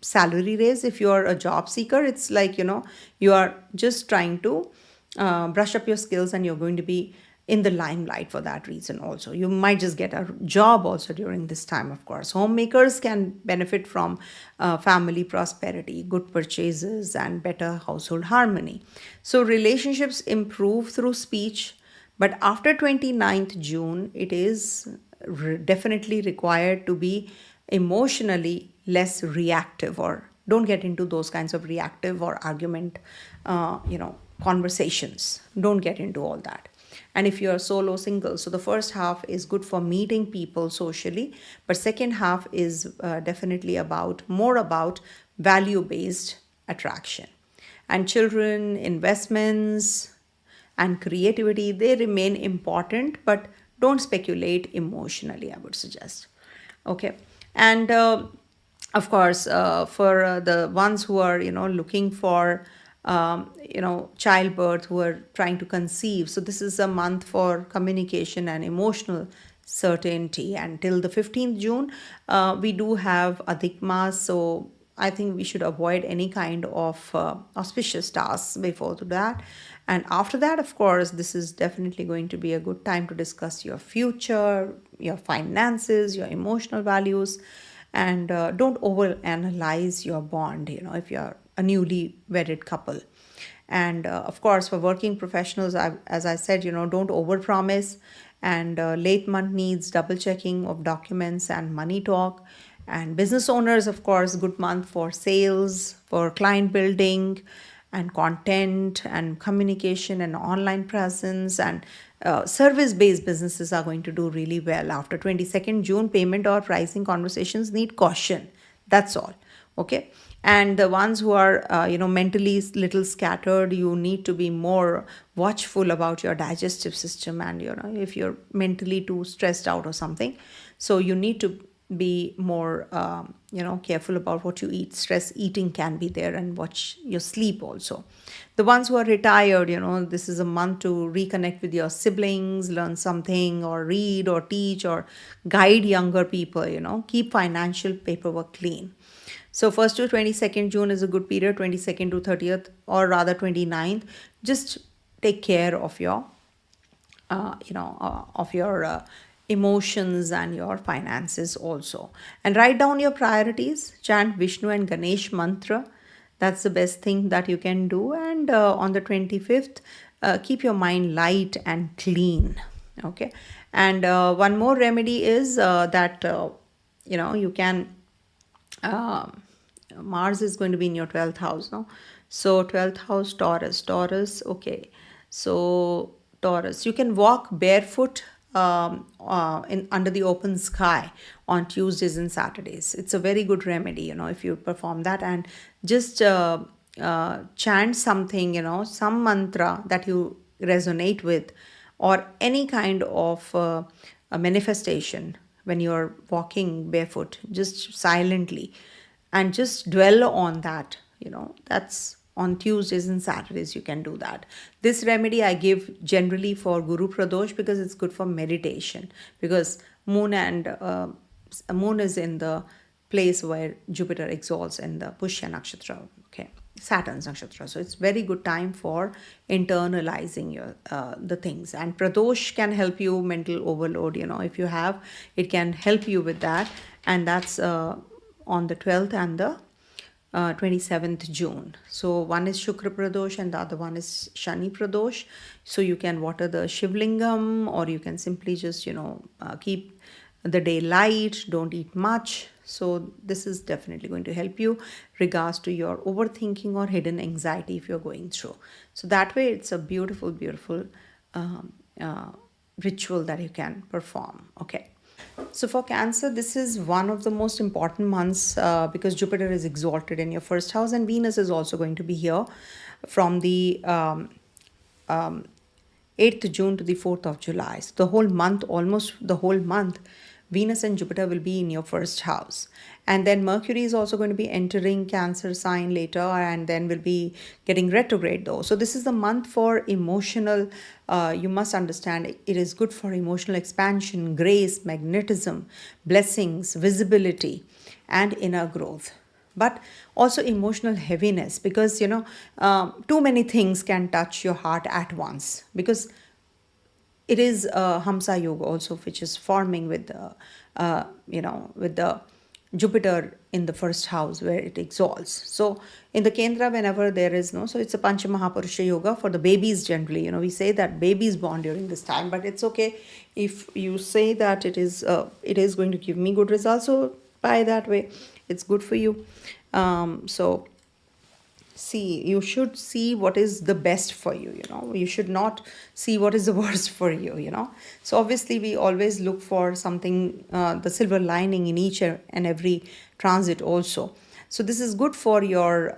salary raise. If you're a job seeker, it's like, you are just trying to brush up your skills, and you're going to be in the limelight for that reason also. You might just get a job also during this time, of course. Homemakers can benefit from family prosperity, good purchases, and better household harmony. So relationships improve through speech, but after 29th June, it is definitely required to be emotionally less reactive, or don't get into those kinds of reactive or argument, conversations. Don't get into all that. And if you're solo single, so the first half is good for meeting people socially, but second half is definitely more about value-based attraction. And children, investments, and creativity, they remain important, but don't speculate emotionally, I would suggest. Okay. And of course, for the ones who are, looking for, childbirth, who are trying to conceive. So this is a month for communication and emotional certainty. And till the 15th June, we do have Adhik Maas. So I think we should avoid any kind of auspicious tasks before that. And after that, of course, this is definitely going to be a good time to discuss your future, your finances, your emotional values, and don't overanalyze your bond, if you're a newly wedded couple. And of course, for working professionals, as I said, don't overpromise. And late month needs double checking of documents and money talk. And business owners, of course, good month for sales, for client building, and content and communication and online presence. And service-based businesses are going to do really well. After 22nd June, payment or pricing conversations need caution. That's all. Okay. And the ones who are, mentally little scattered, you need to be more watchful about your digestive system. And, if you're mentally too stressed out or something, so you need to be more careful about what you eat. Stress eating can be there, and watch your sleep also. The ones who are retired, this is a month to reconnect with your siblings, learn something, or read or teach or guide younger people. Keep financial paperwork clean. So 1st to 22nd June is a good period. 22nd to 30th, or rather 29th, just take care of your emotions and your finances also. And write down your priorities. Chant Vishnu and Ganesh mantra. That's the best thing that you can do. And on the 25th, keep your mind light and clean. Okay. And one more remedy is that you can Mars is going to be in your 12th house, no? So 12th house, Taurus, okay. So Taurus, you can walk barefoot in under the open sky on Tuesdays and Saturdays. It's a very good remedy, if you perform that, and just chant something, some mantra that you resonate with, or any kind of a manifestation when you're walking barefoot, just silently, and just dwell on that. That's on Tuesdays and Saturdays you can do that. This remedy I give generally for Guru Pradosh, because it's good for meditation, because moon is in the place where Jupiter exalts in the Pushya nakshatra, okay, Saturn's nakshatra. So it's very good time for internalizing your the things. And Pradosh can help you mental overload, if you have, it can help you with that. And that's on the 12th and the 27th June. So one is Shukra Pradosh and the other one is Shani Pradosh. So you can water the Shivlingam, or you can simply just, keep the day light, don't eat much. So this is definitely going to help you regards to your overthinking or hidden anxiety if you're going through. So that way it's a beautiful, beautiful ritual that you can perform. Okay. So for Cancer, this is one of the most important months because Jupiter is exalted in your first house, and Venus is also going to be here from the 8th June to the 4th of July. So the whole month, almost the whole month, Venus and Jupiter will be in your first house. And then Mercury is also going to be entering Cancer sign later, and then will be getting retrograde though. So this is the month for emotional, you must understand, it is good for emotional expansion, grace, magnetism, blessings, visibility, and inner growth. But also emotional heaviness, because too many things can touch your heart at once, because it is Hamsa Yoga also, which is forming with the Jupiter in the first house where it exalts. So in the Kendra, whenever there is so it's a Pancha Mahapurusha Yoga for the babies generally. We say that babies born during this time, but it's okay if you say that it is going to give me good results. So by that way, it's good for you. So you should see what is the best for you. You should not see what is the worst for you. So obviously we always look for something, the silver lining in each and every transit also. So this is good for your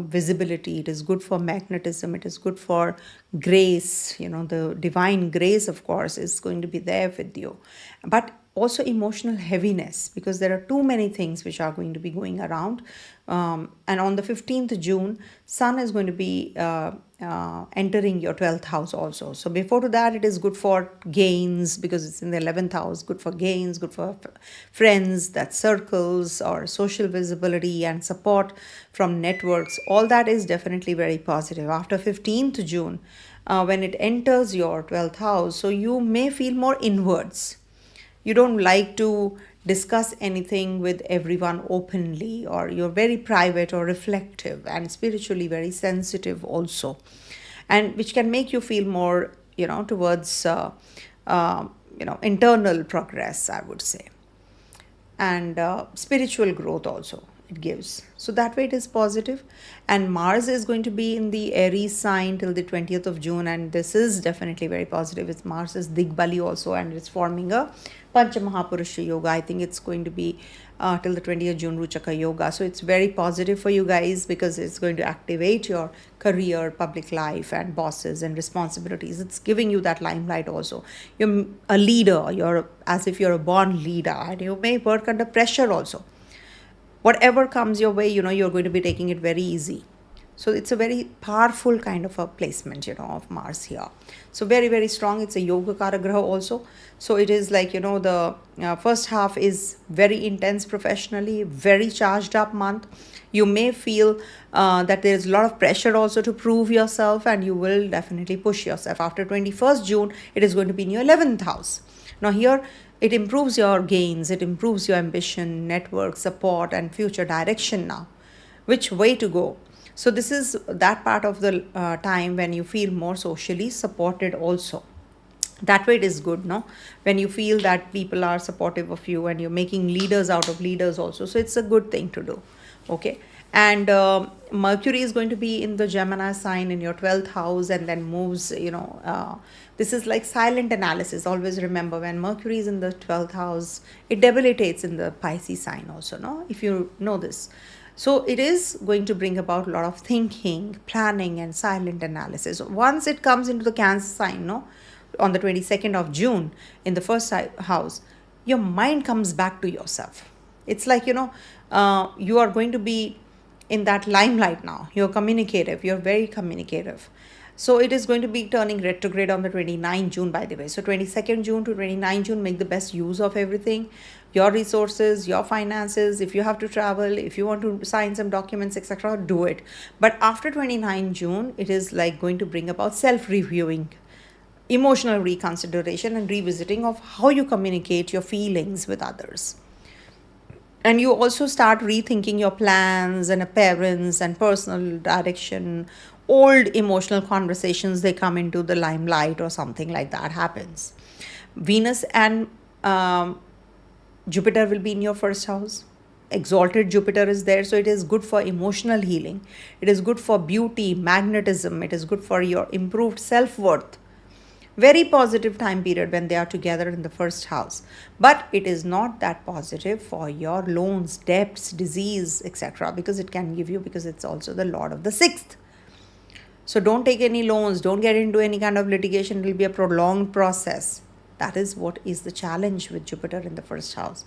visibility. It is good for magnetism. It is good for grace. The divine grace, of course, is going to be there with you. But also emotional heaviness, because there are too many things which are going to be going around. And on the 15th June, Sun is going to be entering your 12th house also. So before to that, it is good for gains, because it's in the 11th house, good for gains, good for friends, that circles or social visibility and support from networks. All that is definitely very positive. After 15th June, when it enters your 12th house, so you may feel more inwards. You don't like to discuss anything with everyone openly, or you're very private or reflective and spiritually very sensitive also, and which can make you feel more towards internal progress, I would say, and spiritual growth also. it gives. So that way it is positive. And Mars is going to be in the Aries sign till the 20th of June, and this is definitely very positive. It's Mars is Digbali also, and it's forming a Panchamahapurusha yoga. I think it's going to be till the 20th of June Ruchaka yoga. So it's very positive for you guys because it's going to activate your career, public life, and bosses and responsibilities. It's giving you that limelight also. You're a leader, you're as if you're a born leader, and you may work under pressure also. Whatever comes your way, you're going to be taking it very easy. So it's a very powerful kind of a placement, of Mars here. So very, very strong. It's a yoga karagraha also. So it is like, the first half is very intense professionally, very charged up month. You may feel that there's a lot of pressure also to prove yourself, and you will definitely push yourself. After 21st June, it is going to be in your 11th house. Now here, it improves your gains, it improves your ambition, network, support, and future direction now. Which way to go? So this is that part of the time when you feel more socially supported also. That way it is good, no? When you feel that people are supportive of you and you're making leaders out of leaders also. So it's a good thing to do, okay? And Mercury is going to be in the Gemini sign in your 12th house, and then moves, this is like silent analysis. Always remember, when Mercury is in the 12th house, it debilitates in the Pisces sign also, no? If you know this. So it is going to bring about a lot of thinking, planning, and silent analysis. Once it comes into the Cancer sign, no, on the 22nd of June in the first house, your mind comes back to yourself. It's like, you are going to be in that limelight now. You're communicative. You're very communicative. So it is going to be turning retrograde on the 29th June, by the way. So 22nd June to 29th June, make the best use of everything. Your resources, your finances. If you have to travel, if you want to sign some documents, etc., do it. But after 29th June, it is like going to bring about self-reviewing, emotional reconsideration, and revisiting of how you communicate your feelings with others. And you also start rethinking your plans and appearance and personal direction. Old emotional conversations, they come into the limelight, or something like that happens. Venus and Jupiter will be in your first house. Exalted Jupiter is there, so it is good for emotional healing. It is good for beauty, magnetism. It is good for your improved self-worth. Very positive time period when they are together in the first house. But it is not that positive for your loans, debts, disease, etc. because it can give you, because it's also the Lord of the 6th. So don't take any loans, don't get into any kind of litigation. It will be a prolonged process. That is what is the challenge with Jupiter in the first house.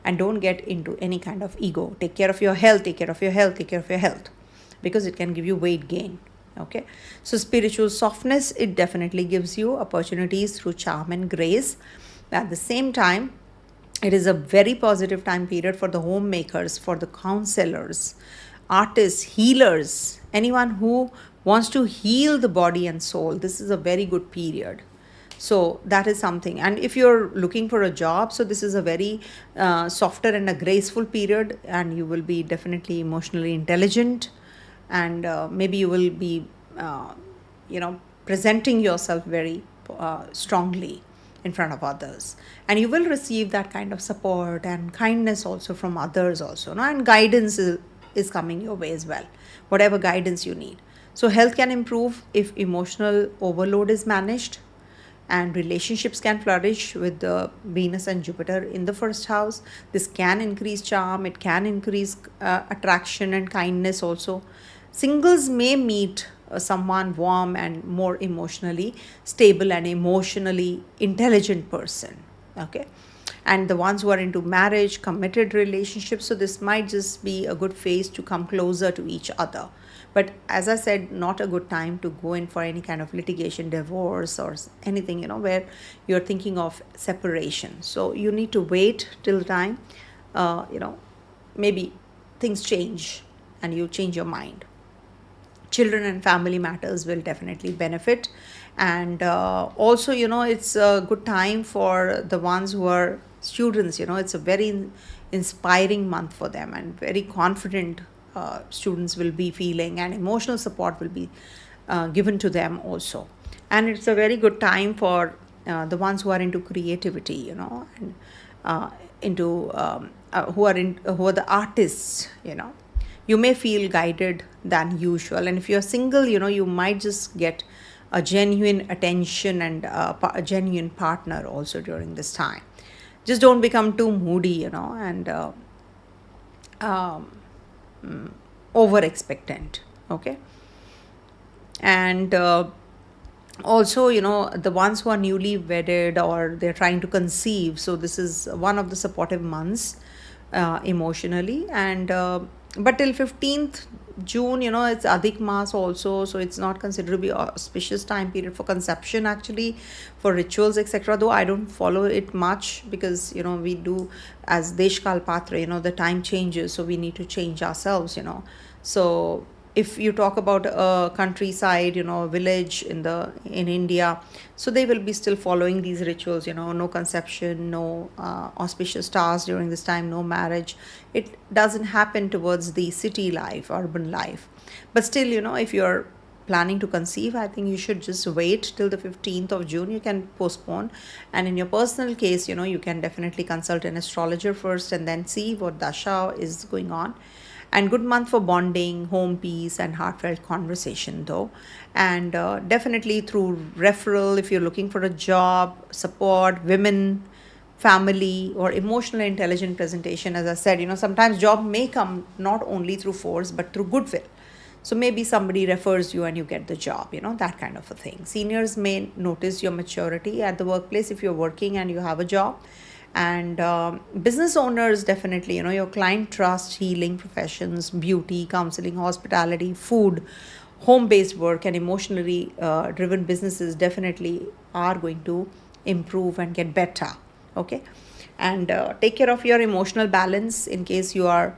And don't get into any kind of ego. Take care of your health, take care of your health, take care of your health. Because it can give you weight gain. Okay. So spiritual softness, it definitely gives you opportunities through charm and grace. At the same time, it is a very positive time period for the homemakers, for the counselors, artists, healers, anyone who wants to heal the body and soul. This is a very good period. So that is something. And if you're looking for a job, so this is a very softer and a graceful period, and you will be definitely emotionally intelligent, and maybe you will be, presenting yourself very strongly in front of others, and you will receive that kind of support and kindness also from others also, no? And guidance is coming your way as well, whatever guidance you need. So health can improve if emotional overload is managed, and relationships can flourish with the Venus and Jupiter in the first house. This can increase charm, it can increase attraction and kindness also. Singles may meet someone warm and more emotionally stable and emotionally intelligent person, okay? And the ones who are into marriage, committed relationships, so this might just be a good phase to come closer to each other. But as I said, not a good time to go in for any kind of litigation, divorce, or anything, where you're thinking of separation. So you need to wait till the time, maybe things change and you change your mind. Children and family matters will definitely benefit. And also, it's a good time for the ones who are students. It's a very inspiring month for them, and very confident students will be feeling, and emotional support will be given to them also. And it's a very good time for the ones who are into creativity, and into who are the artists, you may feel guided than usual. And if you're single, you might just get a genuine attention and a genuine partner also during this time. Just don't become too moody, and um, over expectant. Okay. And also, the ones who are newly wedded or they're trying to conceive, so this is one of the supportive months emotionally. And but till 15th June, it's Adhik Maas also, so it's not considered to be auspicious time period for conception, actually, for rituals, etc. Though I don't follow it much, because we do as Deshkal Patra, the time changes, so we need to change ourselves. So if you talk about a countryside, a village in India, so they will be still following these rituals, no conception, no auspicious stars during this time, no marriage. It doesn't happen towards the city life, urban life. But still, if you're planning to conceive, I think you should just wait till the 15th of June. You can postpone. And in your personal case, you can definitely consult an astrologer first and then see what dasha is going on. And good month for bonding, home peace, and heartfelt conversation, though. And definitely through referral, if you're looking for a job, support, women, family, or emotional intelligent presentation. As I said, sometimes job may come not only through force but through goodwill. So maybe somebody refers you and you get the job, that kind of a thing. Seniors may notice your maturity at the workplace if you're working and you have a job. And business owners, definitely, your client trust, healing professions, beauty, counseling, hospitality, food, home-based work, and emotionally driven businesses definitely are going to improve and get better. Okay. And take care of your emotional balance in case you are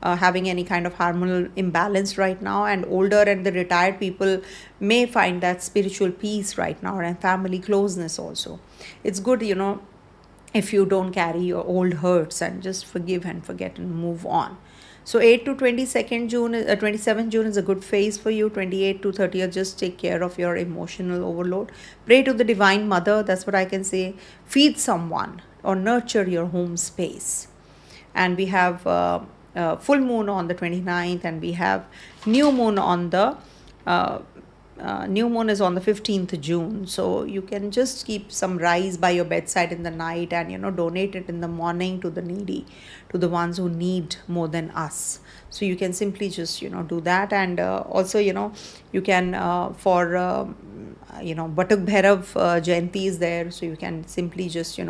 having any kind of hormonal imbalance right now. And older and the retired people may find that spiritual peace right now, and family closeness also. It's good, if you don't carry your old hurts, and just forgive and forget and move on. So 8 to 22nd June, 27th June is a good phase for you. 28 to 30th, just take care of your emotional overload. Pray to the Divine Mother, that's what I can say. Feed someone or nurture your home space. And we have full moon on the 29th, and we have new moon on the new moon is on the 15th June. So you can just keep some rice by your bedside in the night, and donate it in the morning to the needy, to the ones who need more than us. So you can simply just do that. And also you can for Batuk Bhairav Jayanti is there, so you can simply just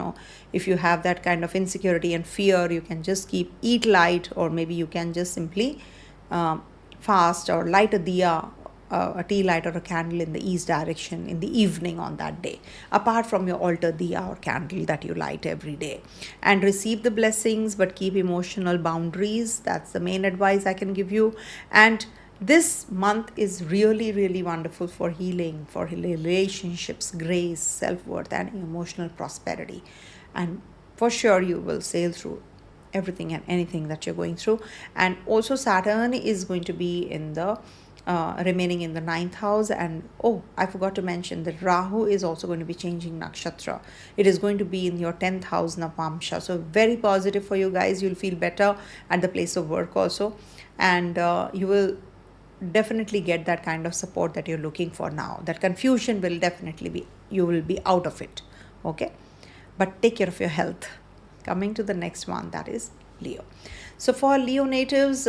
if you have that kind of insecurity and fear, you can just eat light, or maybe you can just simply fast or light a diya, a tea light or a candle in the east direction in the evening on that day, apart from your altar diya or candle that you light every day. And receive the blessings, but keep emotional boundaries. That's the main advice I can give you. And this month is really, really wonderful for healing, for relationships, grace, self-worth, and emotional prosperity. And for sure you will sail through everything and anything that you're going through. And also Saturn is going to be in the remaining in the 9th house. And I forgot to mention that Rahu is also going to be changing nakshatra. It is going to be in your 10th house, Navamsha. So very positive for you guys. You'll feel better at the place of work also. And you will definitely get that kind of support that you're looking for now. That confusion will definitely you will be out of it. Okay. But take care of your health. Coming to the next one, that is Leo. So for Leo natives,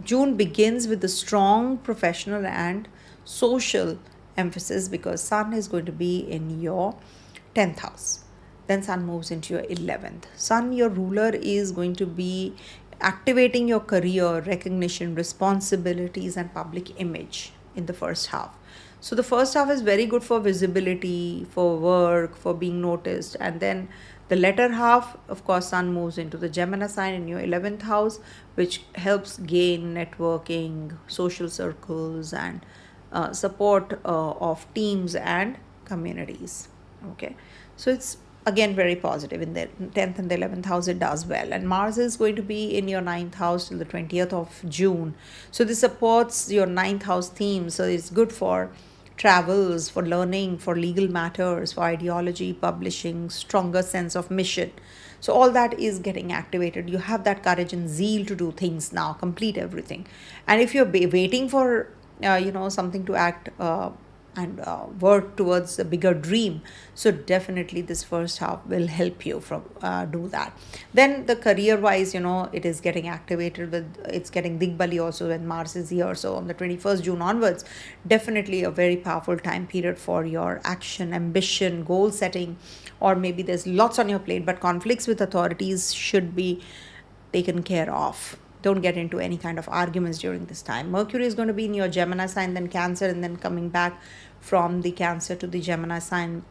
June begins with a strong professional and social emphasis, because Sun is going to be in your 10th house. Then Sun moves into your 11th. Sun, your ruler, is going to be activating your career, recognition, responsibilities, and public image in the first half. So the first half is very good for visibility, for work, for being noticed. And then the latter half, of course, Sun moves into the Gemini sign in your 11th house, which helps gain networking, social circles, and support of teams and communities. Okay, so it's again very positive. In the 10th and the 11th house, it does well. And Mars is going to be in your 9th house till the 20th of June. So this supports your 9th house theme. So it's good for travels, for learning, for legal matters, for ideology, publishing, stronger sense of mission. So all that is getting activated. You have that courage and zeal to do things now, complete everything. And if you're waiting for something to act and work towards a bigger dream, so definitely this first half will help you from do that. Then the career wise, it is getting activated with, it's getting digbali also when Mars is here. So on the 21st June onwards, definitely a very powerful time period for your action, ambition, goal setting, or maybe there's lots on your plate, but conflicts with authorities should be taken care of. Don't get into any kind of arguments during this time. Mercury is going to be in your Gemini sign, then Cancer, and then coming back from the Cancer to the Gemini sign.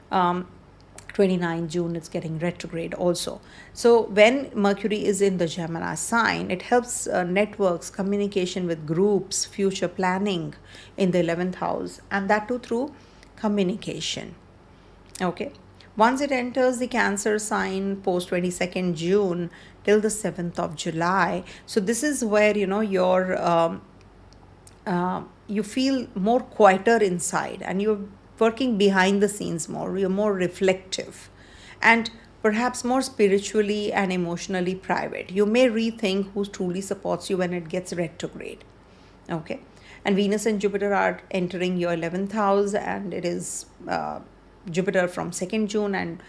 29 June, it's getting retrograde also. So when Mercury is in the Gemini sign, it helps networks, communication with groups, future planning in the 11th house, and that too through communication. Okay. Once it enters the Cancer sign post 22nd June till the 7th of July, so this is where you feel more quieter inside, and you're working behind the scenes more. You're more reflective and perhaps more spiritually and emotionally private. You may rethink who truly supports you when it gets retrograde. Okay. And Venus and Jupiter are entering your 11th house, and it is Jupiter from 2nd June and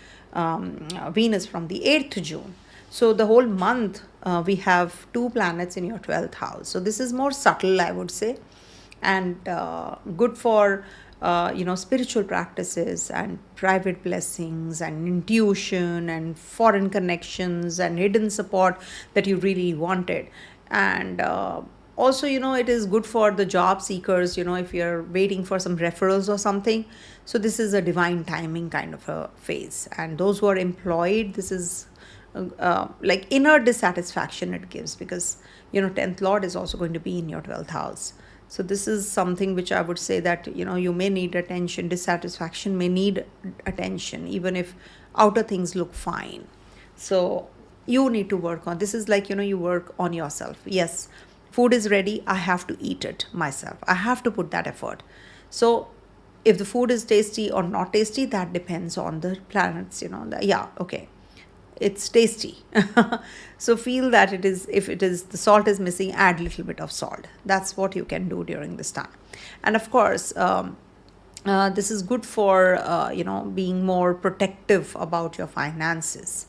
Venus from the 8th June. So the whole month we have two planets in your 12th house. So this is more subtle, I would say, and good for spiritual practices and private blessings and intuition and foreign connections and hidden support that you really wanted. And also, it is good for the job seekers, if you're waiting for some referrals or something. So this is a divine timing kind of a phase. And those who are employed, this is like inner dissatisfaction it gives, because 10th Lord is also going to be in your 12th house. So this is something which I would say that you may need attention. Dissatisfaction may need attention, even if outer things look fine. So you need to work on this. Is like you work on yourself. Yes, food is ready, I have to eat it myself. I have to put that effort. So if the food is tasty or not tasty, that depends on the planets. Okay, it's tasty. So feel that it is, if it is, the salt is missing, add a little bit of salt. That's what you can do during this time. And of course, this is good for being more protective about your finances.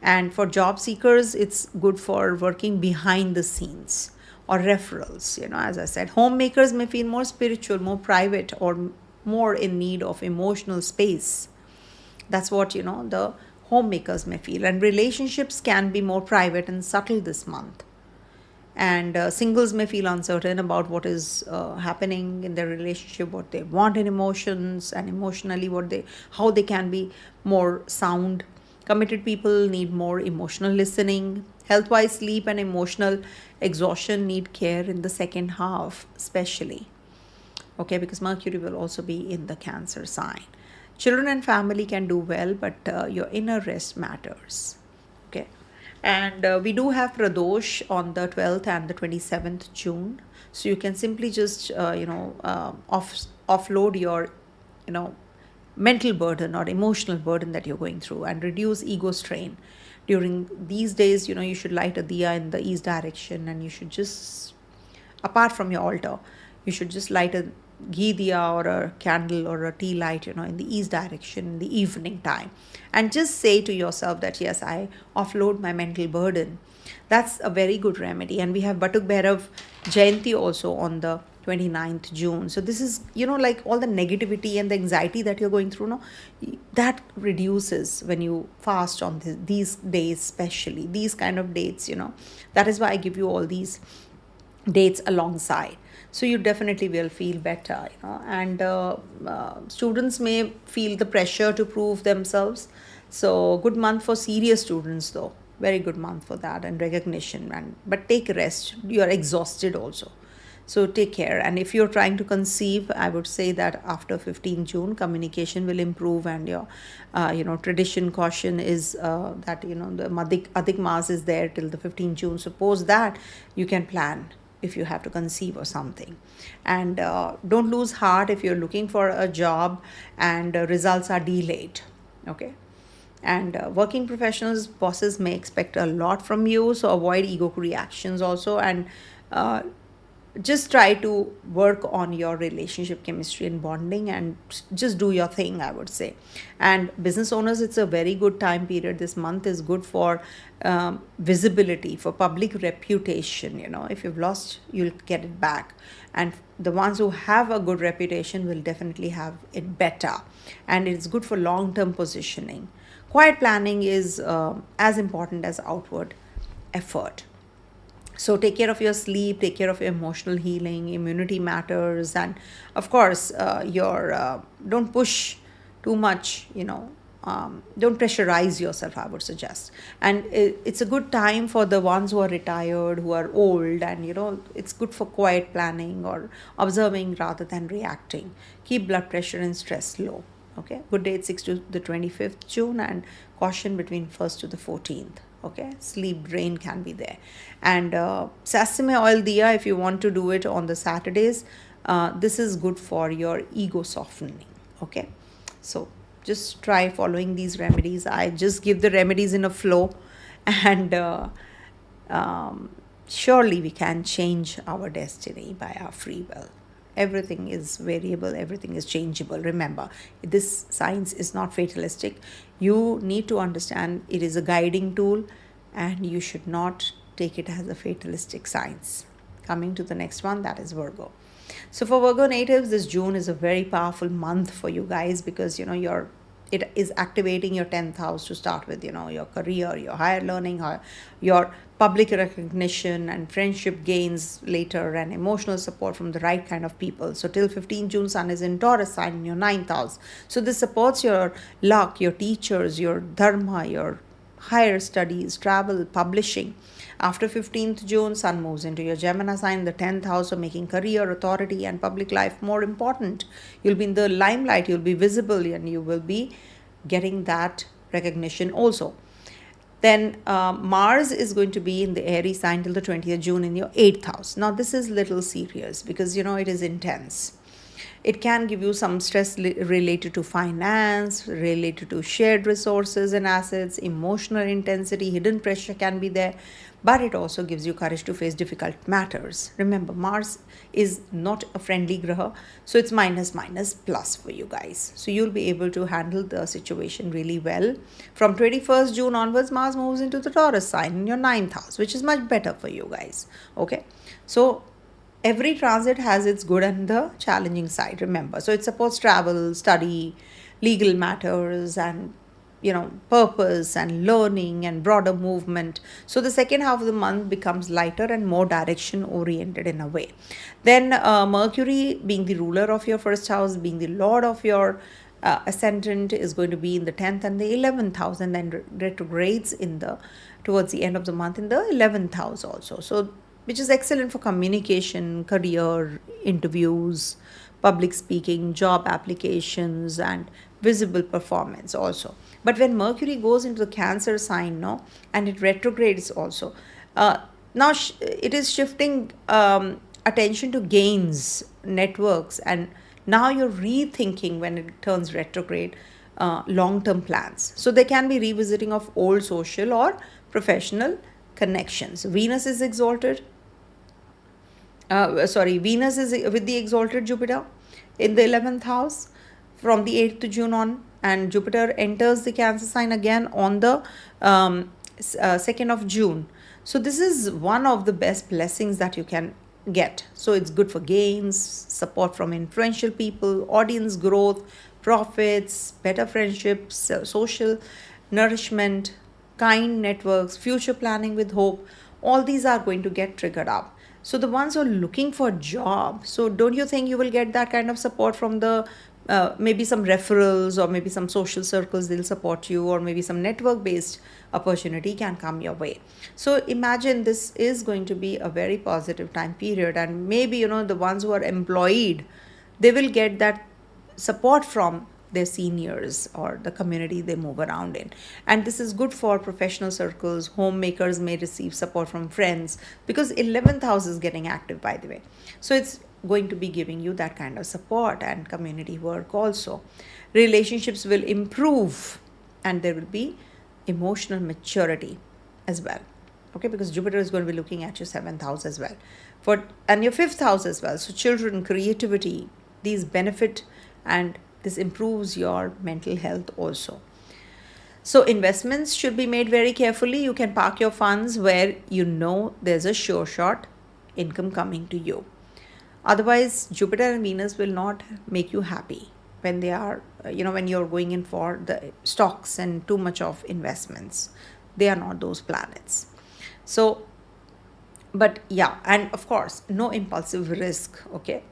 And for job seekers, it's good for working behind the scenes or referrals. As I said, homemakers may feel more spiritual, more private, or more in need of emotional space. That's what the homemakers may feel. And relationships can be more private and subtle this month. And singles may feel uncertain about what is happening in their relationship, what they want in emotions, and emotionally how they can be more sound. Committed people need more emotional listening. Health-wise, sleep and emotional exhaustion need care in the second half, especially. Okay, because Mercury will also be in the Cancer sign. Children and family can do well, but your inner rest matters. Okay. And we do have Pradosh on the 12th and the 27th June. So you can simply just, offload your, mental burden or emotional burden that you're going through, and reduce ego strain. During these days, you should light a diya in the east direction, and you should just, apart from your altar, you should just light a ghee diya or a candle or a tea light, in the east direction in the evening time. And just say to yourself that, yes, I offload my mental burden. That's a very good remedy. And we have Batuk Bhairav Jayanti also on the 29th June. So this is, like all the negativity and the anxiety that you're going through, that reduces when you fast on these days, especially these kind of dates, That is why I give you all these dates alongside. So you definitely will feel better, And students may feel the pressure to prove themselves. So good month for serious students, though. Very good month for that, and recognition. But take rest. You are exhausted also. So take care. And if you're trying to conceive, I would say that after 15 June, communication will improve, and your, tradition caution is that, the Adhik Maas is there till the 15 June. Suppose that you can plan if you have to conceive or something. And don't lose heart if you're looking for a job and results are delayed. Okay. And working professionals, bosses may expect a lot from you, so avoid ego reactions also. And uh, just try to work on your relationship chemistry and bonding, and just do your thing, I would say. And business owners, it's a very good time period. This month is good for visibility, for public reputation. If you've lost, you'll get it back. And the ones who have a good reputation will definitely have it better. And it's good for long term positioning. Quiet planning is as important as outward effort. So take care of your sleep, take care of your emotional healing. Immunity matters. And of course, your don't push too much. Don't pressurize yourself, I would suggest. And it's a good time for the ones who are retired, who are old. And it's good for quiet planning or observing rather than reacting. Keep blood pressure and stress low. Okay, good date 6 to the 25th June, and caution between 1st to the 14th. Okay, sleep drain can be there. And sesame oil diya, if you want to do it on the Saturdays, this is good for your ego softening. Okay, so just try following these remedies. I just give the remedies in a flow. And surely we can change our destiny by our free will. Everything is variable, everything is changeable. Remember, this science is not fatalistic. You need to understand it is a guiding tool, and you should not take it as a fatalistic science. Coming to the next one, that is Virgo. So for Virgo natives, this June is a very powerful month for you guys, because it is activating your 10th house to start with. Your career, your higher learning, your public recognition and friendship gains later, and emotional support from the right kind of people. So till 15 June, Sun is in Taurus sign in your 9th house. So this supports your luck, your teachers, your dharma, your higher studies, travel, publishing. After 15th June, Sun moves into your Gemini sign, the 10th house, of making career, authority, and public life more important. You'll be in the limelight, you'll be visible, and you will be getting that recognition also. Then Mars is going to be in the Aries sign till the 20th June in your 8th house. Now, this is little serious because, it is intense. It can give you some stress related to finance, related to shared resources and assets, emotional intensity, hidden pressure can be there. But it also gives you courage to face difficult matters. Remember, Mars is not a friendly graha, so it's minus minus plus for you guys. So you'll be able to handle the situation really well. From 21st June onwards, Mars moves into the Taurus sign in your 9th house, which is much better for you guys. Okay, so every transit has its good and the challenging side, remember. So it supports travel, study, legal matters, and purpose and learning and broader movement. So the second half of the month becomes lighter and more direction oriented in a way. Then Mercury, being the ruler of your first house, being the lord of your ascendant, is going to be in the 10th and the 11th house, and then retrogrades towards the end of the month in the 11th house also. So which is excellent for communication, career, interviews, public speaking, job applications, and visible performance also. But when Mercury goes into the Cancer sign, no, and it retrogrades also, now it is shifting attention to gains, networks, and now you're rethinking when it turns retrograde long-term plans. So there can be revisiting of old social or professional connections. Venus is exalted. Venus is with the exalted Jupiter in the 11th house from the 8th to June on, and Jupiter enters the Cancer sign again on the 2nd of June. So this is one of the best blessings that you can get. So it's good for gains, support from influential people, audience growth, profits, better friendships, social nourishment, kind networks, future planning with hope. All these are going to get triggered up. So the ones who are looking for a job, so don't you think you will get that kind of support from the maybe some referrals, or maybe some social circles, they'll support you, or maybe some network based opportunity can come your way. So imagine this is going to be a very positive time period, and maybe the ones who are employed, they will get that support from their seniors or the community they move around in. And this is good for professional circles. Homemakers may receive support from friends, because 11th house is getting active, by the way. So it's going to be giving you that kind of support, and community work also. Relationships will improve and there will be emotional maturity as well. Okay, because Jupiter is going to be looking at your 7th house as well, and your 5th house as well. So children, creativity, these benefit, and this improves your mental health also. So investments should be made very carefully. You can park your funds where you know there's a sure shot income coming to you. Otherwise, Jupiter and Venus will not make you happy when they are, when you're going in for the stocks and too much of investments. They are not those planets. So, but yeah, and of course, no impulsive risk, okay?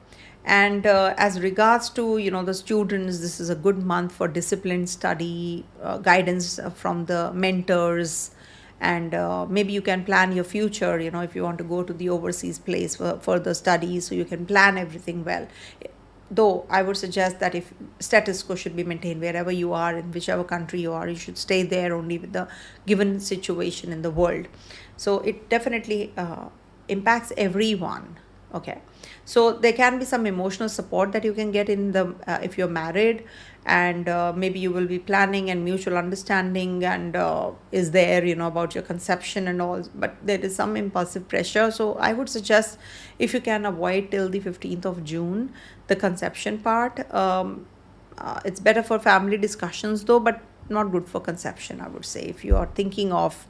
And as regards to, the students, this is a good month for disciplined study, guidance from the mentors, and maybe you can plan your future, if you want to go to the overseas place for further studies, so you can plan everything well. Though I would suggest that if status quo should be maintained wherever you are, in whichever country you are, you should stay there only with the given situation in the world. So it definitely impacts everyone. Okay, so there can be some emotional support that you can get in the if you're married, and maybe you will be planning, and mutual understanding and is there, about your conception and all, but there is some impulsive pressure. So I would suggest, if you can avoid till the 15th of June the conception part. It's better for family discussions though, but not good for conception, I would say. If you are thinking of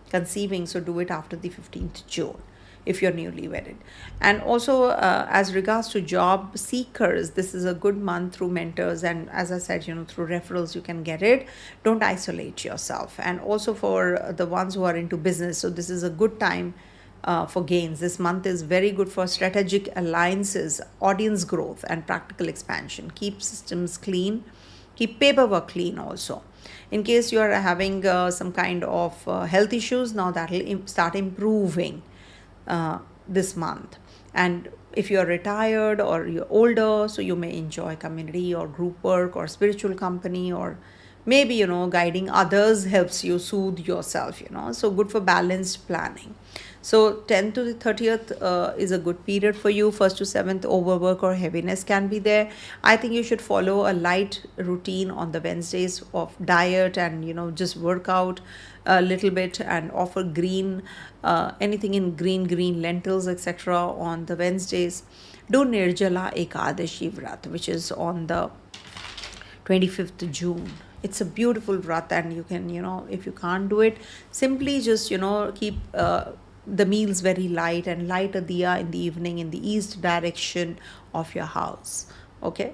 conceiving, so do it after the 15th June if you're newly wedded. And also as regards to job seekers, this is a good month through mentors, and as I said, through referrals you can get it. Don't isolate yourself. And also for the ones who are into business, so this is a good time for gains. This month is very good for strategic alliances, audience growth, and practical expansion. Keep systems clean, keep paperwork clean also. In case you are having some kind of health issues, now that will start improving this month. And if you are retired or you're older, so you may enjoy community or group work or spiritual company, or maybe guiding others helps you soothe yourself, so good for balanced planning. So 10th to the 30th is a good period for you. 1st to 7th, overwork or heaviness can be there. I think you should follow a light routine on the Wednesdays of diet, and just work out a little bit, and offer green anything in green lentils, etc. on the Wednesdays. Do Nirjala Ekadashi Vrat, which is on the 25th June. It's a beautiful vrat, and you can, if you can't do it, simply just, keep the meals very light, and light a diya in the evening in the east direction of your house. Okay,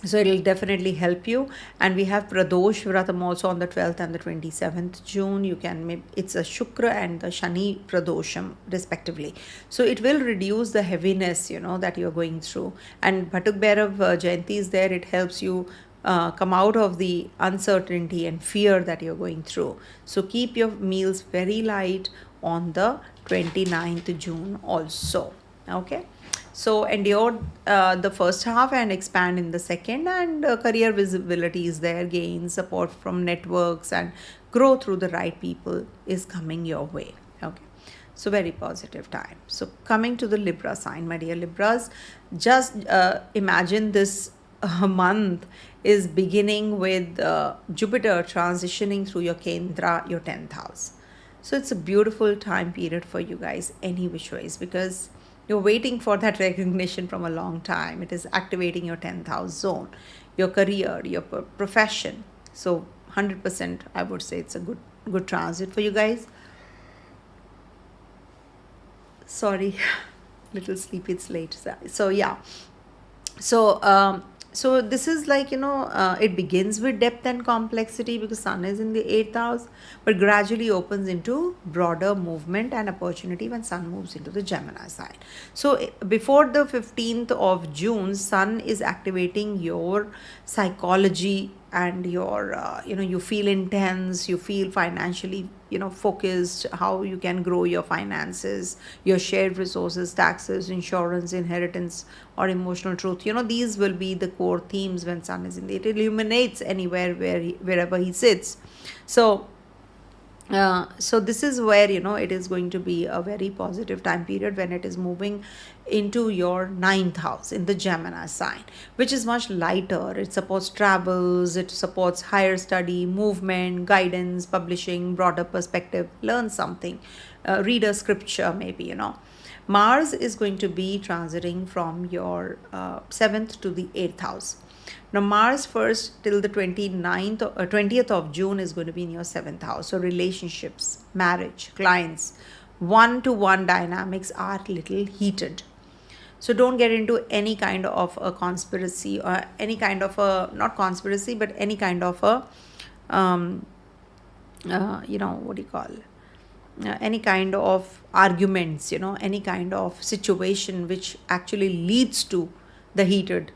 so it'll definitely help you. And we have Pradosh Vratam also on the 12th and the 27th June. You can, it's a Shukra and the Shani Pradosham respectively. So it will reduce the heaviness, that you're going through. And Bhatuk Bhairav Jayanti is there. It helps you come out of the uncertainty and fear that you're going through. So keep your meals very light on the 29th June also. Okay, so endure the first half and expand in the second, and career visibility is there, gain support from networks, and grow through the right people is coming your way. Okay, so very positive time. So coming to the Libra sign, my dear Libras, just imagine this month is beginning with Jupiter transitioning through your Kendra, your 10th house. So it's a beautiful time period for you guys, any which ways, because you're waiting for that recognition from a long time. It is activating your 10th house zone, your career, your profession. So 100% I would say it's a good transit for you guys. Sorry, little sleepy, it's late. So yeah. So this is like, it begins with depth and complexity because Sun is in the 8th house, but gradually opens into broader movement and opportunity when Sun moves into the Gemini sign. So before the 15th of June, Sun is activating your psychology, and your, you feel intense, you feel financially, focused, how you can grow your finances, your shared resources, taxes, insurance, inheritance, or emotional truth. These will be the core themes when Sun is in the, it illuminates anywhere wherever he sits. So So this is where it is going to be a very positive time period when it is moving into your ninth house in the Gemini sign, which is much lighter. It supports travels, it supports higher study, movement, guidance, publishing, broader perspective, learn something, read a scripture, maybe. Mars is going to be transiting from your 7th to the 8th house. Now, Mars first till the 29th or 20th of June is going to be in your 7th house. So, relationships, marriage, clients, one-to-one dynamics are little heated. So, don't get into any kind of a conspiracy or any kind of a, not conspiracy, but any kind of a, what do you call, any kind of arguments, any kind of situation which actually leads to the heated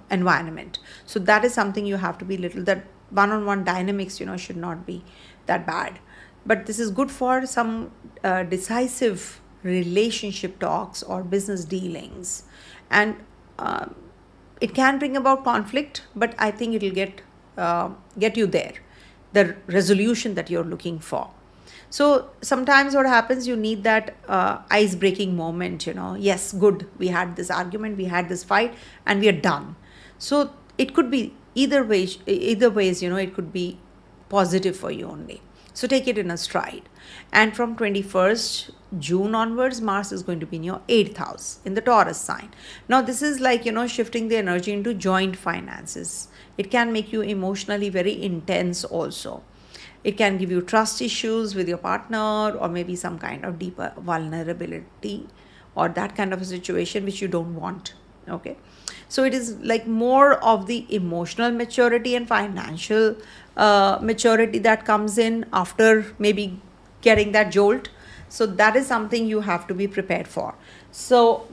environment. So that is something you have to be little, that one-on-one dynamics should not be that bad. But this is good for some decisive relationship talks or business dealings, and it can bring about conflict, but I think it will get you there, the resolution that you're looking for. So sometimes what happens, you need that ice breaking moment. Yes, good, we had this argument, we had this fight, and we are done. So it could be either ways, it could be positive for you only. So take it in a stride. And from 21st June onwards, Mars is going to be in your 8th house in the Taurus sign. Now this is like shifting the energy into joint finances. It can make you emotionally very intense also. It can give you trust issues with your partner, or maybe some kind of deeper vulnerability, or that kind of a situation which you don't want. Okay. So it is like more of the emotional maturity and financial maturity that comes in after maybe getting that jolt. So that is something you have to be prepared for. So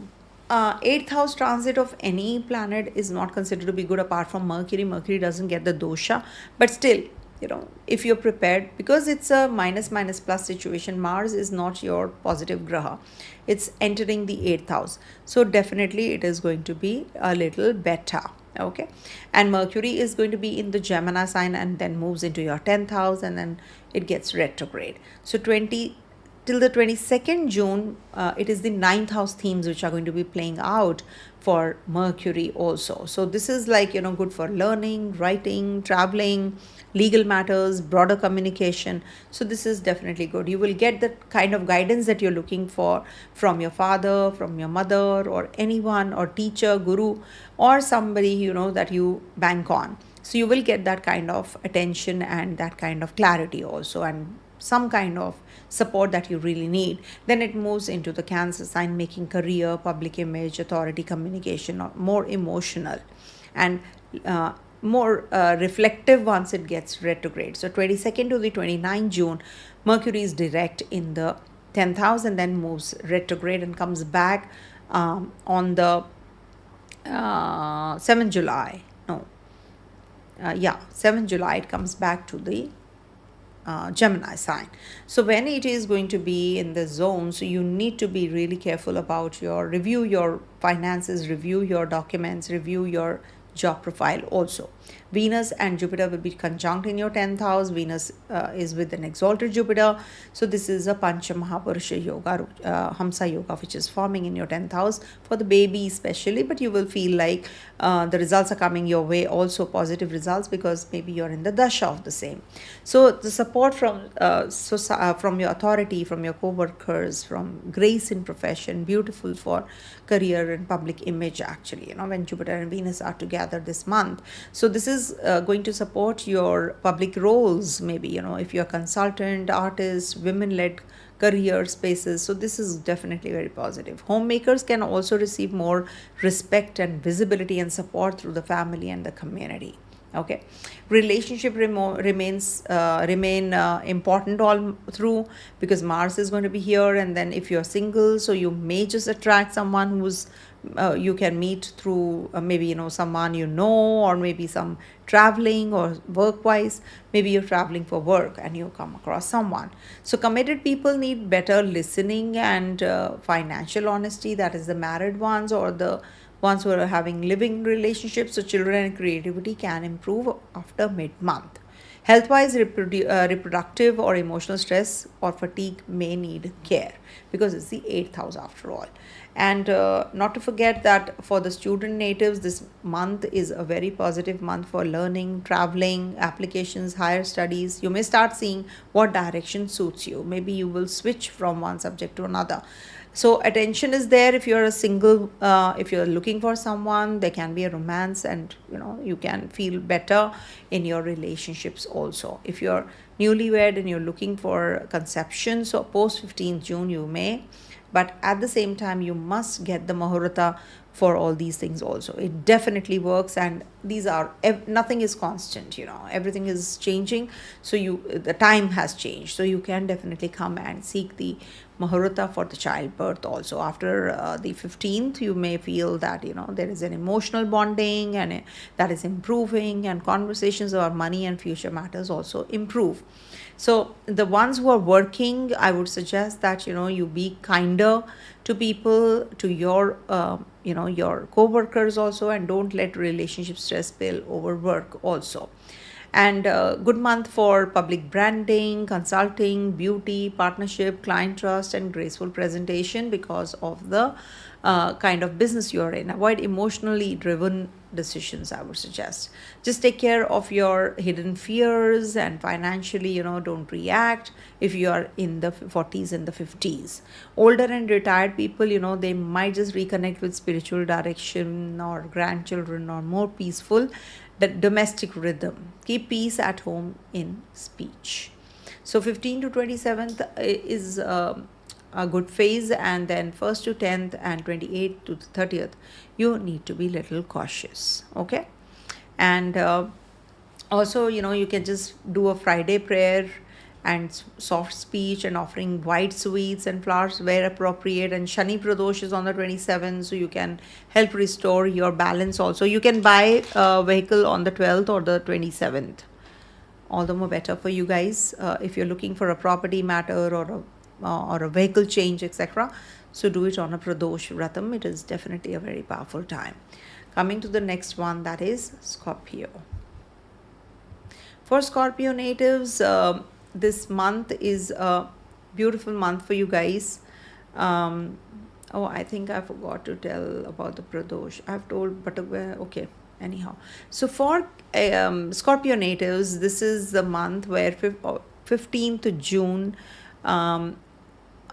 8th house transit of any planet is not considered to be good apart from Mercury. Mercury doesn't get the dosha, but still, if you're prepared, because it's a minus plus situation, Mars is not your positive graha, it's entering the 8th house, so definitely it is going to be a little better. Okay. And Mercury is going to be in the Gemini sign and then moves into your 10th house, and then it gets retrograde. So till the 22nd June, it is the 9th house themes which are going to be playing out for Mercury also. So this is like, good for learning, writing, traveling, legal matters, broader communication. So this is definitely good. You will get the kind of guidance that you're looking for from your father, from your mother, or anyone, or teacher, guru, or somebody, that you bank on. So you will get that kind of attention and that kind of clarity also, and some kind of support that you really need. Then it moves into the Cancer sign, making career, public image, authority, communication, or more emotional and more reflective once it gets retrograde. So 22nd to the 29th June, Mercury is direct in the 10th house and then moves retrograde and comes back on the 7th July. 7th July it comes back to the Gemini sign. So when it is going to be in the zone, so you need to be really careful about review your finances, review your documents, review your job profile also. Venus and Jupiter will be conjunct in your 10th house. Venus is with an exalted Jupiter. So this is a Pancha Mahaparusha Yoga, Hamsa Yoga, which is forming in your 10th house for the baby especially. But you will feel like the results are coming your way, also positive results, because maybe you're in the dasha of the same. So the support from your authority, from your co-workers, from grace in profession, beautiful for career and public image actually, when Jupiter and Venus are together this month. So this is going to support your public roles, maybe, if you're a consultant, artist, women-led career spaces. So this is definitely very positive. Homemakers can also receive more respect and visibility and support through the family and the community. Okay. Relationship remain important all through, because Mars is going to be here. And then if you're single, so you may just attract someone who's you can meet through maybe someone or maybe some traveling or work-wise. Maybe you're traveling for work and you come across someone. So committed people need better listening and financial honesty. That is the married ones or the ones who are having living relationships. So children and creativity can improve after mid-month. Health-wise, reproductive or emotional stress or fatigue may need care, because it's the 8th house after all. And not to forget that for the student natives, this month is a very positive month for learning, traveling, applications, higher studies. You may start seeing what direction suits you. Maybe you will switch from one subject to another. So attention is there. If you're a single, if you're looking for someone, there can be a romance, and you can feel better in your relationships also. If you're newlywed and you're looking for conception, so post 15th June you may, but at the same time you must get the Mahurata for all these things also. It definitely works, and these are nothing is constant, everything is changing. So the time has changed, so you can definitely come and seek the Mahurata for the childbirth also. After the 15th, you may feel that there is an emotional bonding, and that is improving, and conversations about money and future matters also improve. So the ones who are working, I would suggest that you be kinder to people, to your your co-workers also, and don't let relationship stress spill over work also. And good month for public branding, consulting, beauty, partnership, client trust, and graceful presentation, because of the kind of business you're in. Avoid emotionally driven decisions, I would suggest. Just take care of your hidden fears, and financially, don't react if you are in the 40s and the 50s. Older and retired people, they might just reconnect with spiritual direction or grandchildren, or more peaceful, the domestic rhythm. Keep peace at home in speech. So 15th to 27th is a good phase, and then 1st to 10th and 28th to 30th, you need to be little cautious. Okay. And also, you can just do a Friday prayer and soft speech, and offering white sweets and flowers where appropriate. And Shani Pradosh is on the 27th, so you can help restore your balance also. You can buy a vehicle on the 12th or the 27th. All the more better for you guys if you're looking for a property matter or a vehicle change, etc. So do it on a Pradosh Vratam. It is definitely a very powerful time. Coming to the next one, that is Scorpio. For Scorpio natives, this month is a beautiful month for you guys. I think I forgot to tell about the Pradosh. I've told, but okay. Anyhow, so for Scorpio natives, this is the month where 15th June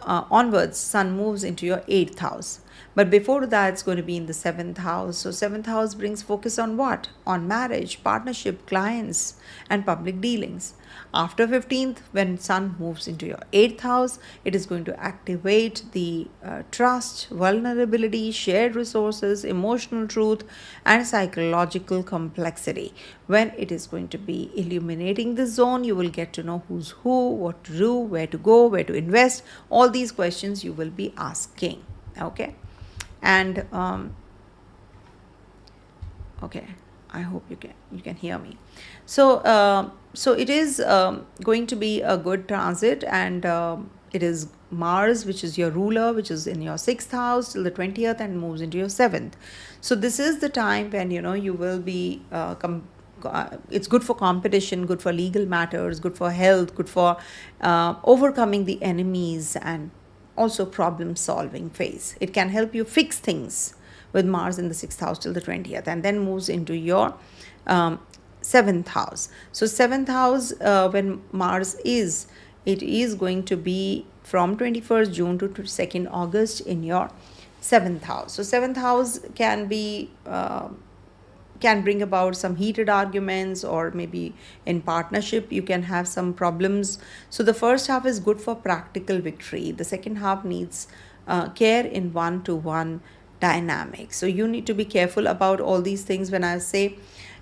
onwards, Sun moves into your 8th house. But before that, it's going to be in the 7th house. So 7th house brings focus on what? On marriage, partnership, clients, and public dealings. After 15th, when Sun moves into your 8th house, it is going to activate the trust, vulnerability, shared resources, emotional truth, and psychological complexity. When it is going to be illuminating this zone, you will get to know who's who, what to do, where to go, where to invest. All these questions you will be asking. Okay. And okay, I hope you can hear me. So so it is going to be a good transit, and it is Mars, which is your ruler, which is in your 6th house till the 20th and moves into your 7th. So this is the time when you will be it's good for competition, good for legal matters, good for health, good for overcoming the enemies, and also problem solving phase. It can help you fix things with Mars in the 6th house till the 20th, and then moves into your 7th house. So 7th house, when Mars is, it is going to be from 21st June to 2nd August in your 7th house. So 7th house can be can bring about some heated arguments, or maybe in partnership you can have some problems. So the first half is good for practical victory. The second half needs care in one-to-one dynamic. So you need to be careful about all these things when I say.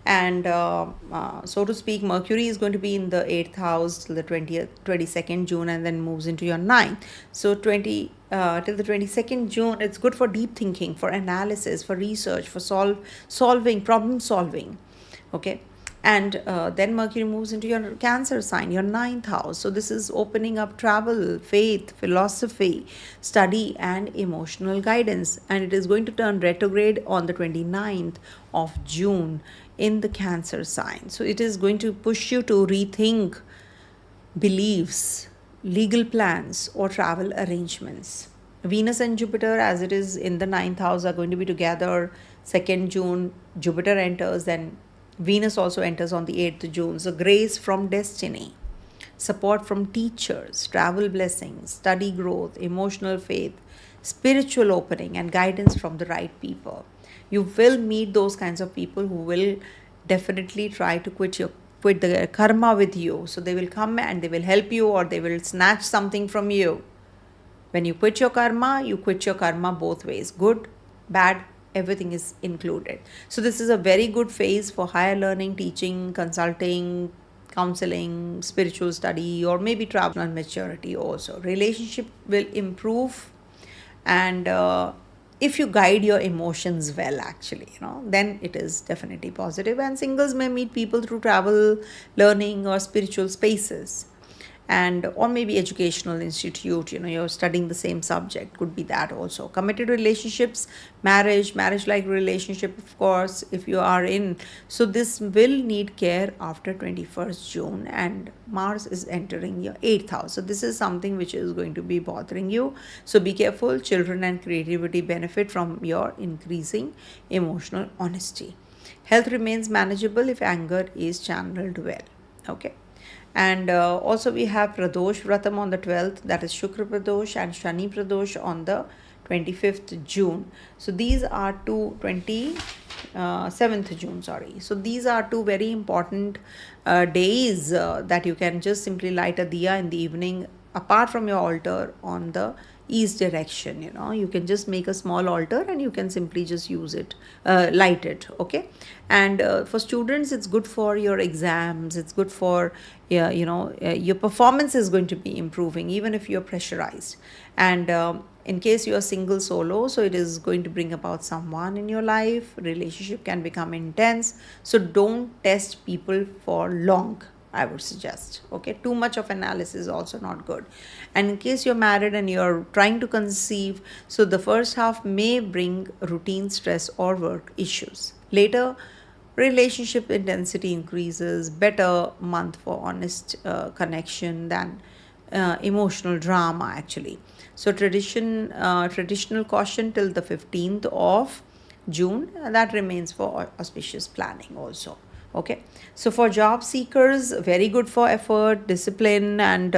And so to speak, Mercury is going to be in the 8th house till the 22nd June, and then moves into your 9th. So till the 22nd June, it's good for deep thinking, for analysis, for research, for problem solving. Okay. And then Mercury moves into your Cancer sign, your 9th house. So this is opening up travel, faith, philosophy, study, and emotional guidance. And it is going to turn retrograde on the 29th of June in the Cancer sign. So it is going to push you to rethink beliefs, legal plans, or travel arrangements. Venus and Jupiter, as it is in the ninth house, are going to be together. 2nd June, Jupiter enters, then Venus also enters on the 8th June. So, grace from destiny, support from teachers, travel blessings, study growth, emotional faith, spiritual opening, and guidance from the right people. You will meet those kinds of people who will definitely try to quit the karma with you. So they will come and they will help you, or they will snatch something from you. When you quit your karma both ways, good, bad, everything is included. So this is a very good phase for higher learning, teaching, consulting, counseling, spiritual study, or maybe travel and maturity also. Relationship will improve, and if you guide your emotions well, actually, then it is definitely positive. And singles may meet people through travel, learning, or spiritual spaces, and or maybe educational institute, you're studying the same subject, could be that also. Committed relationships, marriage like relationship, of course, if you are in, so this will need care after 21st June, and Mars is entering your 8th house. So this is something which is going to be bothering you, so be careful. Children and creativity benefit from your increasing emotional honesty. Health remains manageable if anger is channeled well. Okay. And also we have Pradosh Vratam on the 12th, that is Shukra Pradosh, and Shani Pradosh on the 25th June. So these are 7th June, sorry. So these are two very important days that you can just simply light a diya in the evening, apart from your altar on the east direction. You can just make a small altar and you can simply just use it, light it. Okay. And for students, it's good for your exams, it's good for your performance is going to be improving even if you're pressurized. And in case you are single, solo, so it is going to bring about someone in your life. Relationship can become intense, so don't test people for long, I would suggest. Okay, too much of analysis is also not good. And in case you're married and you're trying to conceive, so the first half may bring routine stress or work issues. Later, relationship intensity increases. Better month for honest connection than emotional drama, actually. So traditional caution till the 15th of June, that remains for auspicious planning also. Okay, so for job seekers, very good for effort, discipline, and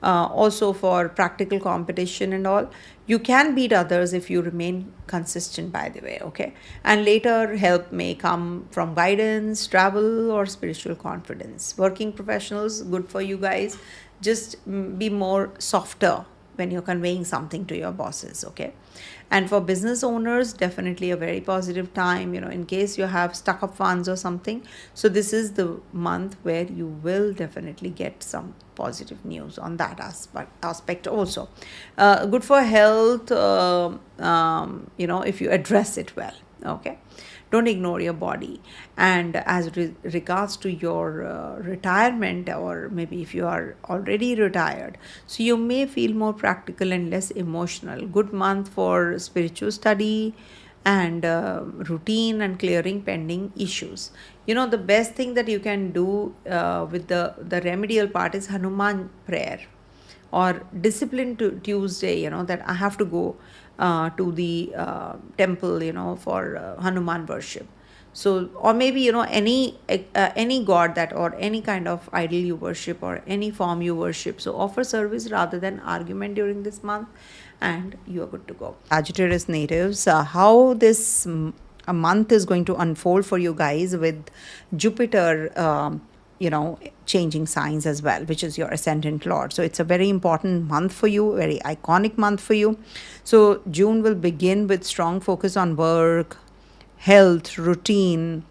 also for practical competition and all. You can beat others if you remain consistent, by the way. Okay, and later help may come from guidance, travel, or spiritual confidence. Working professionals, good for you guys. Just be more softer when you're conveying something to your bosses. Okay. And for business owners, definitely a very positive time, in case you have stuck up funds or something. So this is the month where you will definitely get some positive news on that aspect also. Good for health, if you address it well. Okay. Don't ignore your body. And as regards to your retirement, or maybe if you are already retired, so you may feel more practical and less emotional. Good month for spiritual study and routine and clearing pending issues. The best thing that you can do with the remedial part is Hanuman prayer, or discipline to Tuesday, that I have to go to the temple, for Hanuman worship. So, or maybe, any god that, or any kind of idol you worship, or any form you worship. So offer service rather than argument during this month, and you are good to go. Sagittarius natives, how this a month is going to unfold for you guys with Jupiter, changing signs as well, which is your ascendant lord. So it's a very important month for you, very iconic month for you. So June will begin with strong focus on work, health, routine,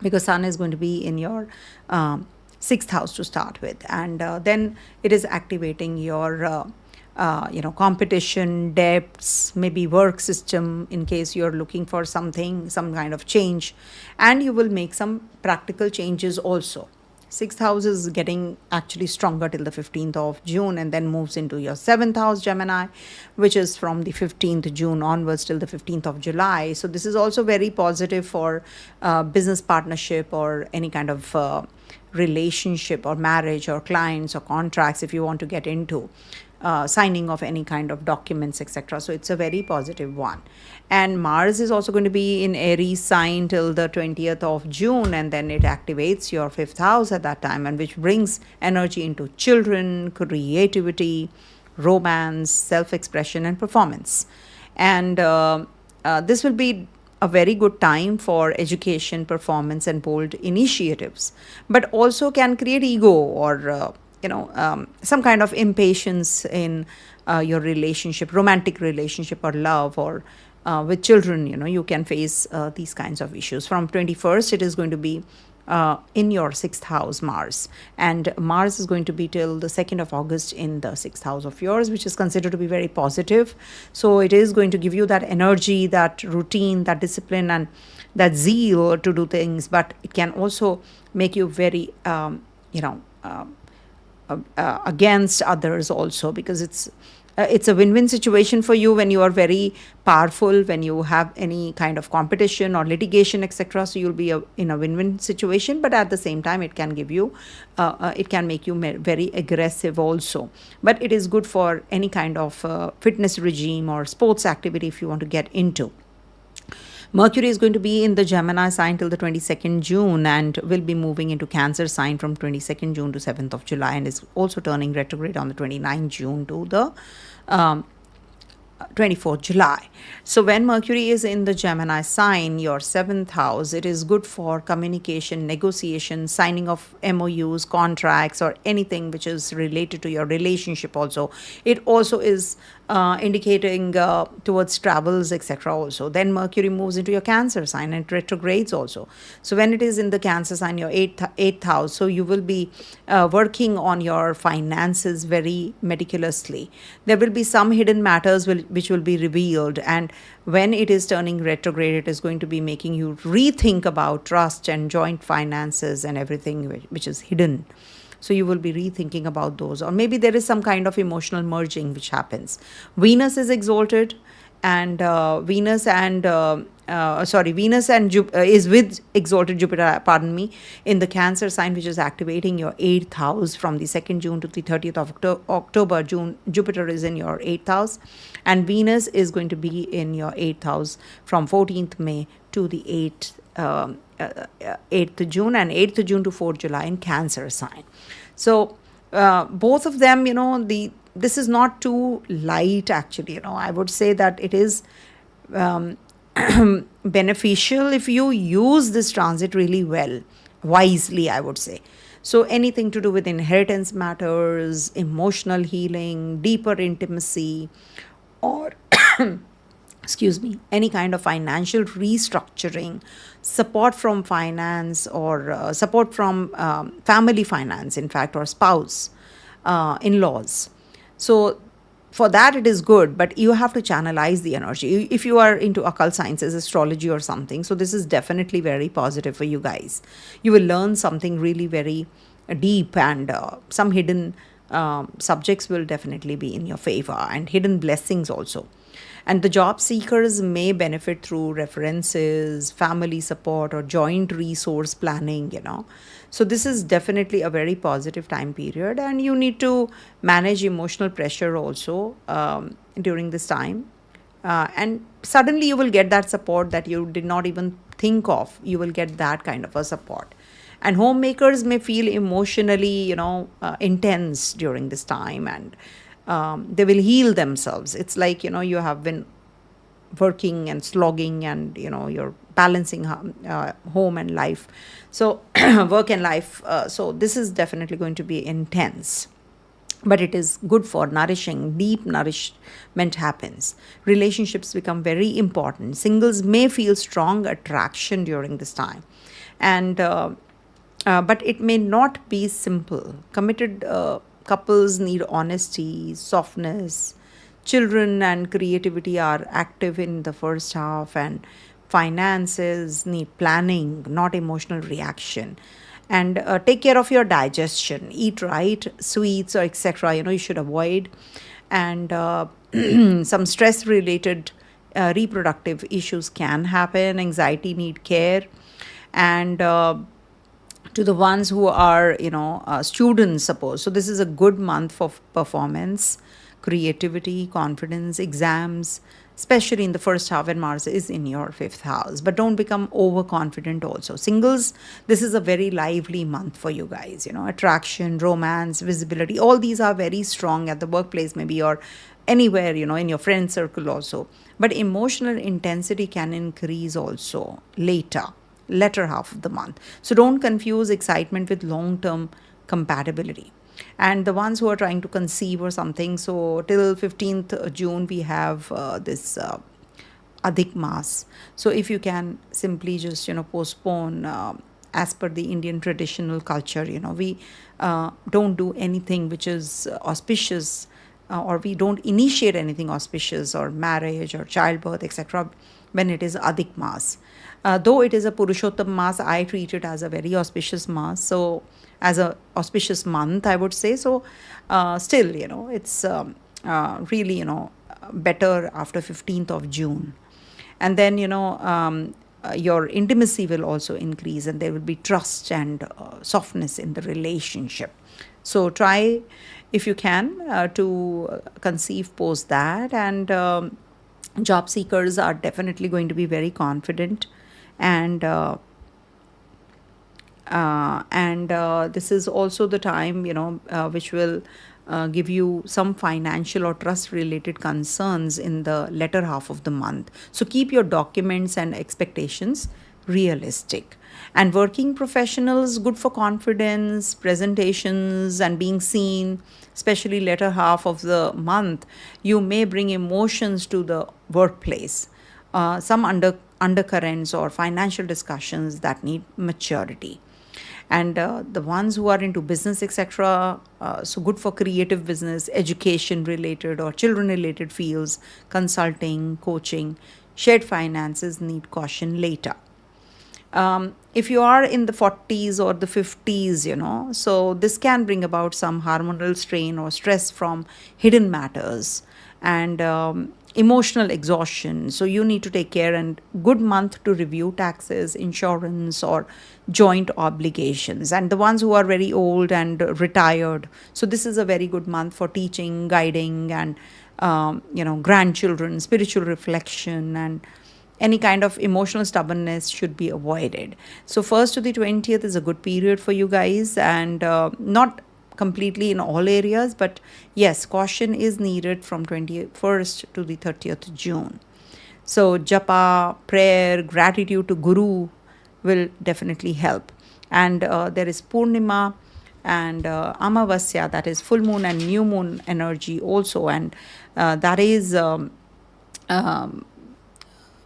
because Sun is going to be in your 6th house to start with. And then it is activating your competition, debts, maybe work system, in case you're looking for some kind of change. And you will make some practical changes also. Sixth house is getting actually stronger till the 15th of June and then moves into your seventh house, Gemini, which is from the 15th June onwards till the 15th of July. So this is also very positive for business partnership or any kind of relationship or marriage or clients or contracts if you want to get into signing of any kind of documents, etc. So it's a very positive one. And Mars is also going to be in Aries sign till the 20th of June, and then it activates your fifth house at that time, and which brings energy into children, creativity, romance, self expression, and performance. And this will be a very good time for education, performance, and bold initiatives, but also can create ego or some kind of impatience in your relationship, romantic relationship, or love, or with children. You can face these kinds of issues. From 21st, it is going to be in your sixth house, Mars, and Mars is going to be till the 2nd of August in the sixth house of yours, which is considered to be very positive. So it is going to give you that energy, that routine, that discipline, and that zeal to do things, but it can also make you very against others also, because it's a win-win situation for you when you are very powerful, when you have any kind of competition or litigation, etc. So you'll be in a win-win situation, but at the same time it can give you it can make you very aggressive also. But it is good for any kind of fitness regime or sports activity if you want to get into. Mercury is going to be in the Gemini sign till the 22nd June and will be moving into Cancer sign from 22nd June to 7th of July, and is also turning retrograde on the 29th June to the 24th July. So when Mercury is in the Gemini sign, your seventh house, it is good for communication, negotiation, signing of MOUs, contracts, or anything which is related to your relationship also. It also is indicating towards travels, etc. also. Then Mercury moves into your Cancer sign and retrogrades also. So when it is in the Cancer sign, your eighth house, so you will be working on your finances very meticulously. There will be some hidden matters which will be revealed, and when it is turning retrograde, it is going to be making you rethink about trust and joint finances and everything which is hidden. So you will be rethinking about those, or maybe there is some kind of emotional merging which happens. Venus is exalted, and Venus is with exalted Jupiter, in the Cancer sign, which is activating your 8th house from the 2nd June to the 30th of October. Jupiter is in your 8th house, and Venus is going to be in your 8th house from 14th May to the 8th June and 8th June to 4th July in Cancer sign. So both of them, this is not too light actually. I would say that it is beneficial if you use this transit really well, wisely, I would say. So anything to do with inheritance matters, emotional healing, deeper intimacy, or any kind of financial restructuring, support from finance, or support from family finance, in fact, or spouse, in-laws. So for that it is good, but you have to channelize the energy. If you are into occult sciences, astrology or something, so this is definitely very positive for you guys. You will learn something really very deep, and some hidden subjects will definitely be in your favor, and hidden blessings also. And the job seekers may benefit through references, family support, or joint resource planning, So this is definitely a very positive time period, and you need to manage emotional pressure also during this time. And suddenly you will get that support that you did not even think of. You will get that kind of a support. And homemakers may feel emotionally, intense during this time, and they will heal themselves. It's like, you have been working and slogging, and, you're balancing home and life. So work and life. So this is definitely going to be intense. But it is good for nourishing. Deep nourishment happens. Relationships become very important. Singles may feel strong attraction during this time. And but it may not be simple. Committed couples need honesty, softness. Children and creativity are active in the first half, and finances need planning, not emotional reaction. And take care of your digestion. Eat right, sweets or etc. You should avoid. And some stress related reproductive issues can happen. Anxiety need care. And to the ones who are students, suppose, so this is a good month for performance, creativity, confidence, exams, especially in the first half when Mars is in your fifth house. But don't become overconfident also. Singles, this is a very lively month for you guys. Attraction, romance, visibility, all these are very strong at the workplace maybe, or anywhere, in your friend circle also. But emotional intensity can increase also later half of the month. So don't confuse excitement with long-term compatibility. And the ones who are trying to conceive or something, so till 15th June we have this Adhik Maas. So if you can simply just postpone, as per the Indian traditional culture, we don't do anything which is auspicious, or we don't initiate anything auspicious, or marriage or childbirth, etc., when it is Adhik Maas. Though it is a Purushottam Maas, I treat it as a very auspicious Maas. So, as a auspicious month, I would say. So, still, it's really, better after 15th of June. And then, your intimacy will also increase, and there will be trust and softness in the relationship. So, try, if you can, to conceive post that. And job seekers are definitely going to be very confident. And this is also the time which will give you some financial or trust related concerns in the latter half of the month. So keep your documents and expectations realistic. And working professionals, good for confidence, presentations, and being seen, especially latter half of the month. You may bring emotions to the workplace, some undercurrents or financial discussions that need maturity. And the ones who are into business, etc., so good for creative business, education related or children related fields, consulting, coaching. Shared finances need caution later. If you are in the 40s or the 50s, so this can bring about some hormonal strain or stress from hidden matters, and emotional exhaustion. So you need to take care. And good month to review taxes, insurance, or joint obligations. And the ones who are very old and retired, so this is a very good month for teaching, guiding, and grandchildren, spiritual reflection, and any kind of emotional stubbornness should be avoided. So 1st to the 20th is a good period for you guys, and not completely in all areas, but yes, caution is needed from 21st to the 30th June. So japa, prayer, gratitude to Guru will definitely help. And there is Purnima and Amavasya, that is full moon and new moon energy also. And that is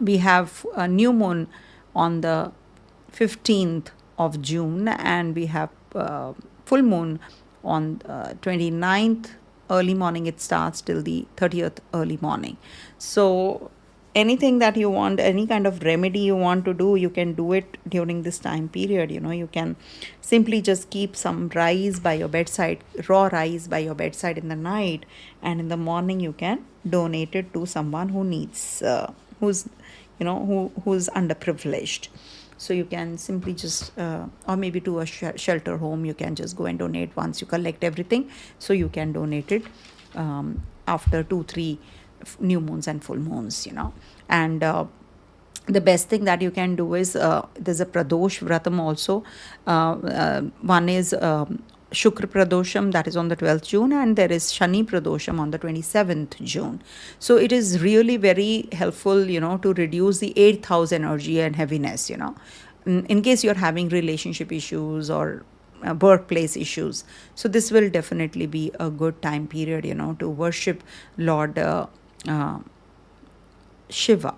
we have a new moon on the 15th of June, and we have full moon on 29th early morning. It starts till the 30th early morning. So anything that you want, any kind of remedy you want to do, you can do it during this time period. You can simply just keep some rice by your bedside, raw rice by your bedside in the night, and in the morning you can donate it to someone who needs, who's underprivileged. So you can simply just or maybe to a shelter home, you can just go and donate once you collect everything. So you can donate it after 2-3 new moons and full moons. And the best thing that you can do is there's a Pradosh Vratam also. One is Shukra Pradosham, that is on the 12th June, and there is Shani Pradosham on the 27th June. So it is really very helpful, to reduce the 8th house energy and heaviness, in case you're having relationship issues or workplace issues. So this will definitely be a good time period, to worship Lord Shiva.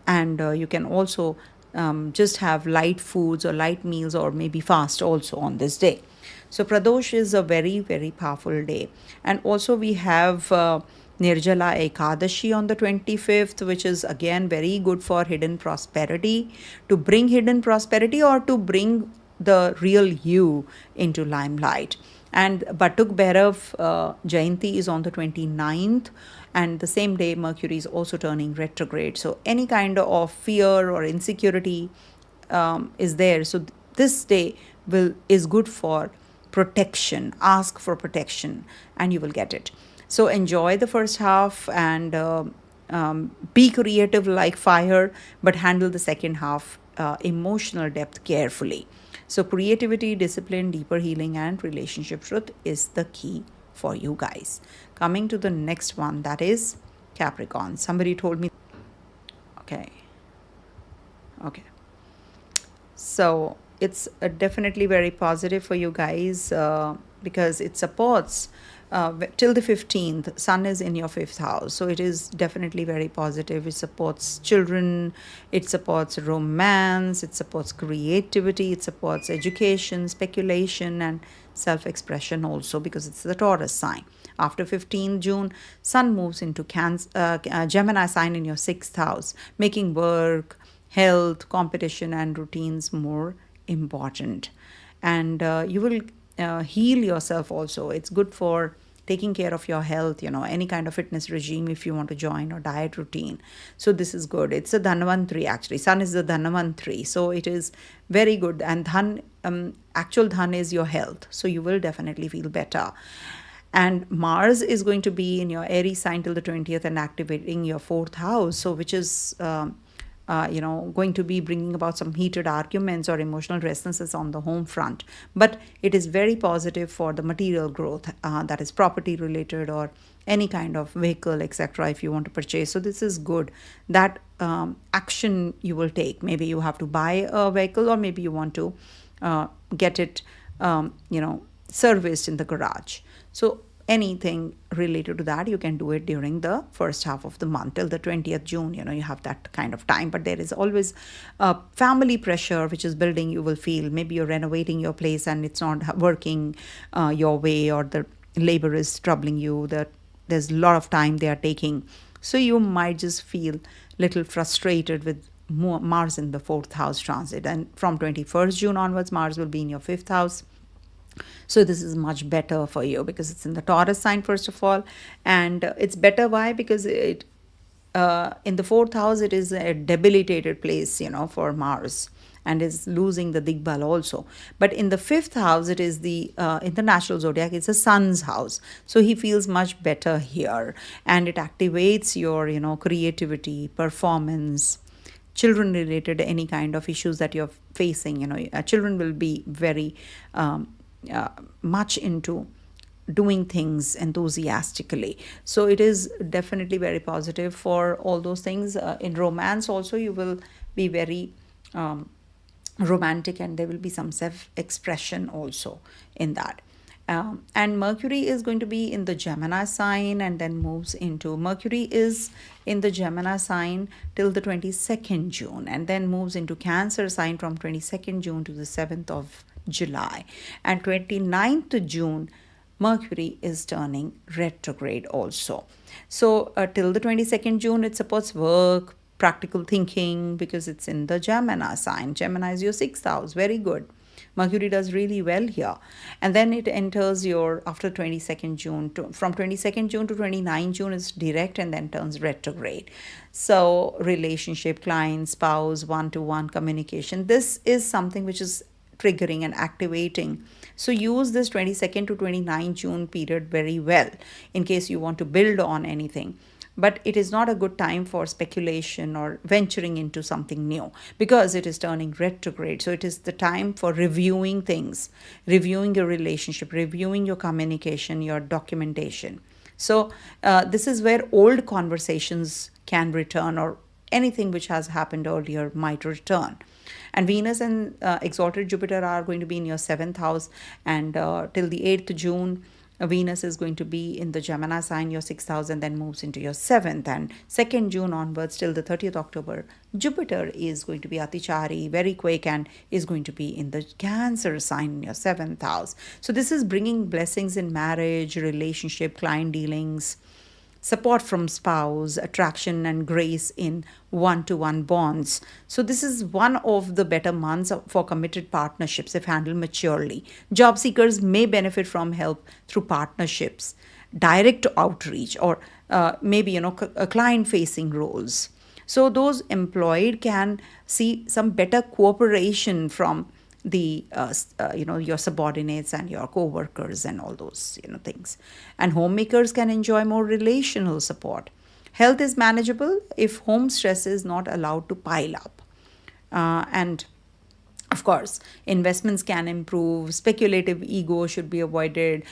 And you can also just have light foods or light meals, or maybe fast also on this day. So Pradosh is a very, very powerful day. And also we have Nirjala Ekadashi on the 25th, which is again very good for hidden prosperity, to bring hidden prosperity or to bring the real you into limelight. And Batuk Bhairav Jayanti is on the 29th, and the same day Mercury is also turning retrograde. So any kind of fear or insecurity is there. So this day is good for protection. Ask for protection, and you will get it. So enjoy the first half and be creative like fire, but handle the second half, emotional depth, carefully. So creativity, discipline, deeper healing, and relationship truth is the key for you guys. Coming to the next one, that is Capricorn. Somebody told me, okay. So it's definitely very positive for you guys, because it supports till the 15th. Sun is in your fifth house, so it is definitely very positive. It supports children, it supports romance, it supports creativity, it supports education, speculation, and self-expression also, because it's the Taurus sign. After 15th June, Sun moves into Gemini sign in your sixth house, making work, health, competition, and routines more important. And you will heal yourself also. It's good for taking care of your health, any kind of fitness regime if you want to join, or diet routine. So this is good. It's a Dhanvantri actually. Sun is the Dhanvantri. So it is very good. And actual Dhan is your health. So you will definitely feel better. And Mars is going to be in your Aries sign till the 20th and activating your fourth house. So which is going to be bringing about some heated arguments or emotional restlessness on the home front. But it is very positive for the material growth, that is property related or any kind of vehicle, etc., if you want to purchase. So this is good. That action you will take. Maybe you have to buy a vehicle, or maybe you want to get it, serviced in the garage. So anything related to that, you can do it during the first half of the month till the 20th June. You have that kind of time. But there is always family pressure which is building. You will feel maybe you're renovating your place and it's not working your way, or the labor is troubling you, that there's a lot of time they are taking. So you might just feel little frustrated with Mars in the fourth house transit. And from 21st June onwards, Mars will be in your fifth house. So this is much better for you because it's in the Taurus sign, first of all. And it's better. Why? Because it in the fourth house, it is a debilitated place, for Mars, and is losing the Digbal also. But in the fifth house, it is the international zodiac, it's a sun's house. So he feels much better here, and it activates your, creativity, performance, children related, any kind of issues that you're facing. Children will be very much into doing things enthusiastically. So it is definitely very positive for all those things. In romance also, you will be very romantic, and there will be some self-expression also in that. And Mercury is going to be in the Gemini sign, and then moves into, Mercury is in the Gemini sign till the 22nd June, and then moves into Cancer sign from 22nd June to the 7th of July. And 29th June, Mercury is turning retrograde also. So till the 22nd June, it supports work, practical thinking, because it's in the Gemini sign. Gemini is your sixth house. Very good. Mercury does really well here. And then it enters your, after 22nd June, from 22nd June to 29th June is direct, and then turns retrograde. So relationship, client, spouse, one-to-one communication. This is something which is triggering and activating. So use this 22nd to 29th June period very well in case you want to build on anything. But it is not a good time for speculation or venturing into something new, because it is turning retrograde. So it is the time for reviewing things, reviewing your relationship, reviewing your communication, your documentation. So this is where old conversations can return, or anything which has happened earlier might return. And Venus and exalted Jupiter are going to be in your seventh house, and till the 8th June, Venus is going to be in the Gemini sign, your sixth house, and then moves into your seventh. And 2nd June onwards till the 30th October, Jupiter is going to be Atichari, very quick, and is going to be in the Cancer sign in your seventh house. So this is bringing blessings in marriage, relationship, client dealings, support from spouse, attraction and grace in one-to-one bonds. So this is one of the better months for committed partnerships if handled maturely. Job seekers may benefit from help through partnerships, direct outreach, or maybe client facing roles. So those employed can see some better cooperation from the your subordinates and your co-workers and all those things. And homemakers can enjoy more relational support. Health is manageable if home stress is not allowed to pile up. And of course, investments can improve, speculative ego should be avoided,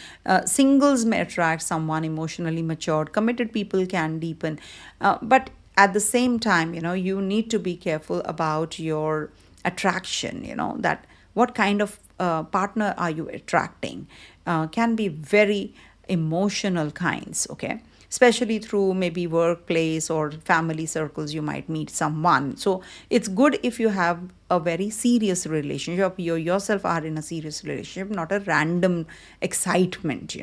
singles may attract someone emotionally matured, committed people can deepen. But at the same time, you need to be careful about your attraction, that what kind of partner are you attracting? Can be very emotional kinds, okay? Especially through maybe workplace or family circles, you might meet someone. So it's good if you have a very serious relationship, you yourself are in a serious relationship, not a random excitement.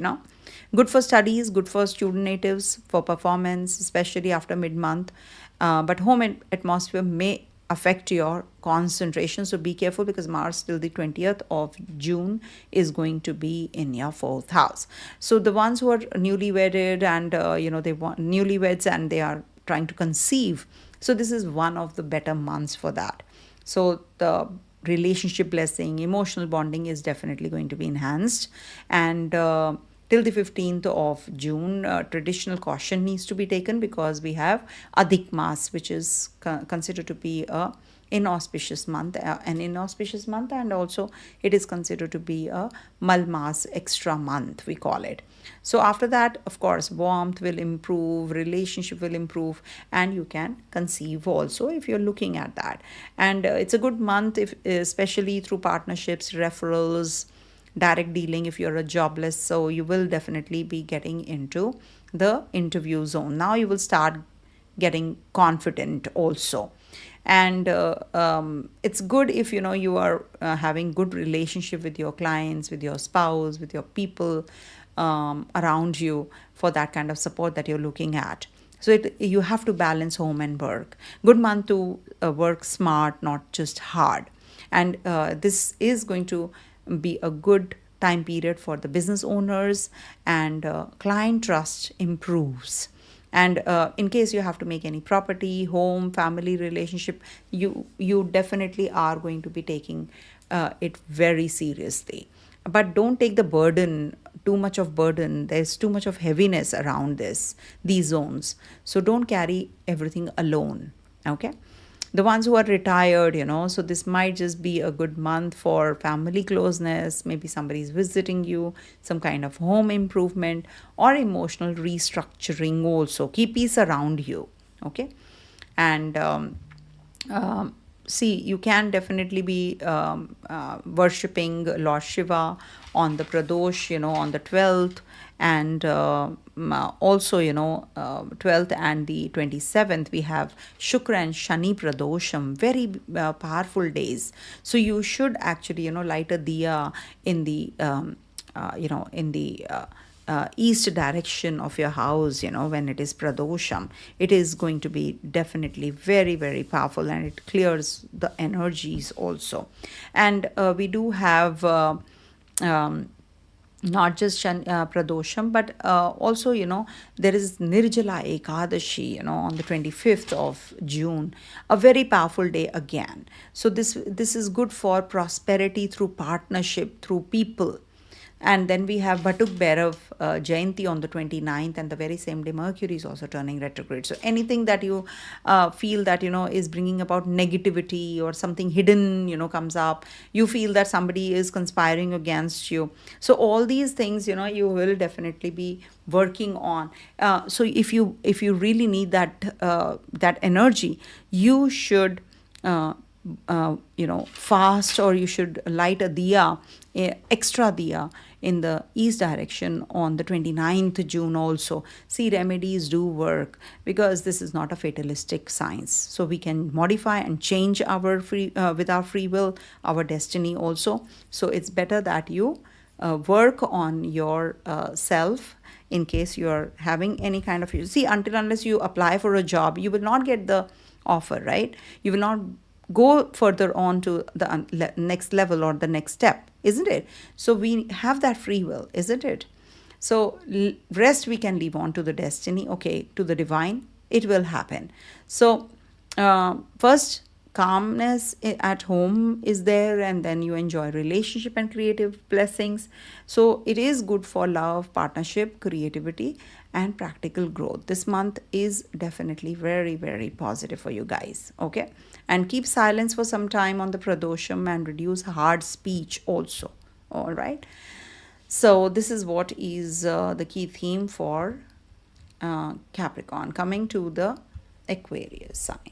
Good for studies, good for student natives, for performance, especially after mid-month. But home atmosphere may affect your concentration, so be careful, because Mars till the 20th of June is going to be in your 4th house. So the ones who are newly wedded and they want newlyweds and they are trying to conceive, so this is one of the better months for that. So the relationship blessing, emotional bonding is definitely going to be enhanced. And till the 15th of June, traditional caution needs to be taken, because we have Adhik Mas, which is considered to be an inauspicious month, and also it is considered to be a Malmas extra month, we call it. So after that, of course, warmth will improve, relationship will improve, and you can conceive also if you're looking at that. And it's a good month, especially through partnerships, referrals, direct dealing if you're a jobless. So you will definitely be getting into the interview zone. Now you will start getting confident also. And it's good if you are having good relationship with your clients, with your spouse, with your people around you, for that kind of support that you're looking at. So you have to balance home and work. Good month to work smart, not just hard. And this is going to be a good time period for the business owners, and client trust improves. And in case you have to make any property, home, family relationship, you definitely are going to be taking it very seriously. But don't take the burden, too much of burden. There's too much of heaviness around these zones. So don't carry everything alone. Okay. The ones who are retired, so this might just be a good month for family closeness. Maybe somebody's visiting you, some kind of home improvement or emotional restructuring also. Keep peace around you. Okay. And see, you can definitely be worshipping Lord Shiva on the Pradosh, on the 12th, and also 12th and the 27th we have Shukra and Shani Pradosham, very powerful days. So you should actually light a diya in the in the east direction of your house, when it is Pradosham. It is going to be definitely very, very powerful, and it clears the energies also. And we do have not just Pradosham, but also, there is Nirjala Ekadashi, on the 25th of June, a very powerful day again. So this is good for prosperity through partnership, through people. And then we have Batuk Bhairav Jayanti on the 29th, and the very same day Mercury is also turning retrograde. So anything that you feel that, is bringing about negativity or something hidden, comes up, you feel that somebody is conspiring against you. So all these things, you will definitely be working on. So if you really need that energy, you should fast, or you should light a diya, extra diya in the east direction on the 29th June also. See, remedies do work, because this is not a fatalistic science. So we can modify and change our with our free will, our destiny also. So it's better that you work on your self in case you are having any kind of, you see, until unless you apply for a job, you will not get the offer, right? You will not go further on to the next level or the next step, isn't it? So we have that free will, isn't it? So rest we can leave on to the destiny, okay, to the divine. It will happen. So first, calmness at home is there, and then you enjoy relationship and creative blessings. So it is good for love, partnership, creativity, and practical growth. This month is definitely very, very positive for you guys, okay? And keep silence for some time on the pradosham and reduce hard speech also, all right? So this is what is the key theme for Capricorn. Coming to the Aquarius sign,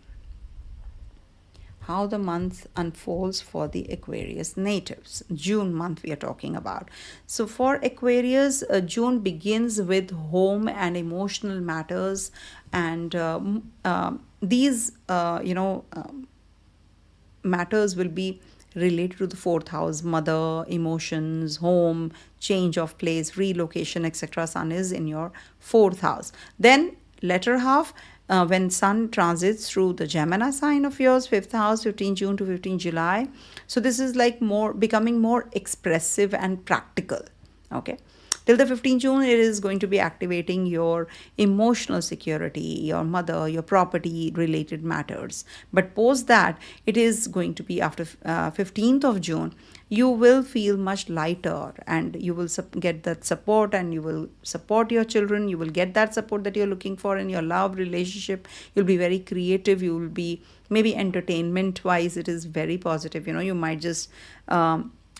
how the month unfolds for the Aquarius natives. June month we are talking about. So for Aquarius, June begins with home and emotional matters, and these matters will be related to the fourth house: mother, emotions, home, change of place, relocation, etc. Sun is in your fourth house. Then latter half, when Sun transits through the Gemini sign of yours, fifth house, 15 June to 15 July. So this is like more becoming more expressive and practical. Okay. Till the 15th June, it is going to be activating your emotional security, your mother, your property related matters. But post that, it is going to be after 15th of June, you will feel much lighter, and you will get that support, and you will support your children. You will get that support that you're looking for in your love relationship. You'll be very creative. You will be, maybe entertainment wise, it is very positive. You might just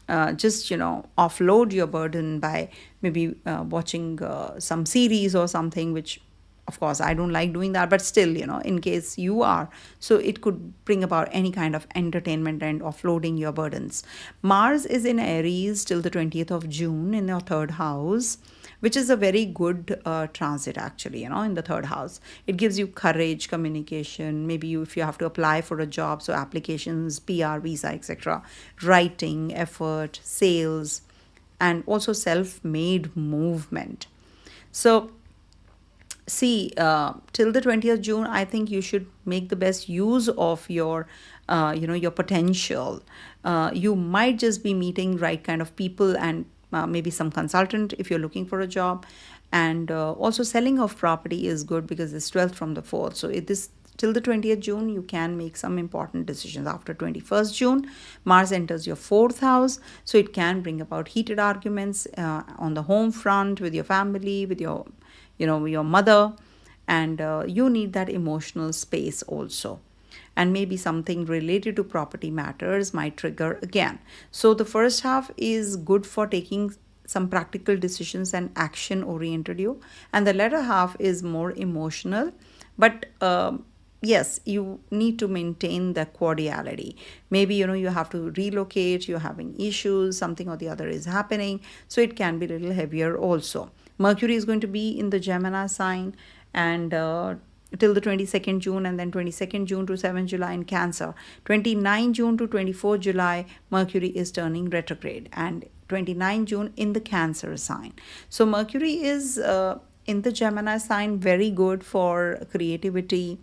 offload your burden by maybe watching some series or something, which of course I don't like doing that, but still, in case you are, so it could bring about any kind of entertainment and offloading your burdens. Mars is in Aries till the 20th of June in your third house, which is a very good transit actually, in the third house. It gives you courage, communication, maybe if you have to apply for a job, so applications, PR, visa, etc., writing, effort, sales, and also self-made movement. So see, till the 20th June, I think you should make the best use of your your potential. You might just be meeting right kind of people, and maybe some consultant if you're looking for a job. And also selling of property is good because it's 12th from the 4th. So it is till the 20th June, you can make some important decisions. After 21st June, Mars enters your fourth house. So it can bring about heated arguments on the home front, with your family, with your, your mother. And you need that emotional space also. And maybe something related to property matters might trigger again. So the first half is good for taking some practical decisions and action oriented you, and the latter half is more emotional. But yes, you need to maintain the cordiality. Maybe you have to relocate, you're having issues, something or the other is happening, so it can be a little heavier also. Mercury is going to be in the Gemini sign, and till the 22nd June, and then 22nd June to 7th July in Cancer. 29 June to 24 July, Mercury is turning retrograde, and 29 June in the Cancer sign. So Mercury is in the Gemini sign, very good for creativity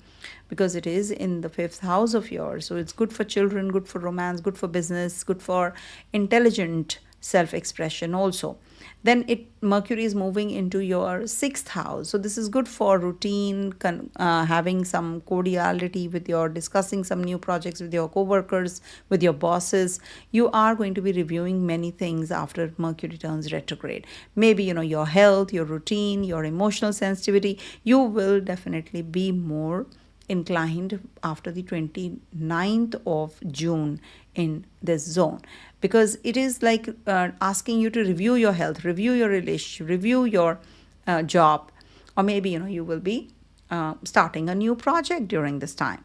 because it is in the fifth house of yours. So it's good for children, good for romance, good for business, good for intelligent self-expression also. Then Mercury is moving into your sixth house. So this is good for routine, having some cordiality with your, discussing some new projects with your co-workers, with your bosses. You are going to be reviewing many things after Mercury turns retrograde. Maybe, your health, your routine, your emotional sensitivity. You will definitely be more inclined after the 29th of June in this zone, because it is like asking you to review your health, review your relationship, review your job, or maybe you will be starting a new project during this time.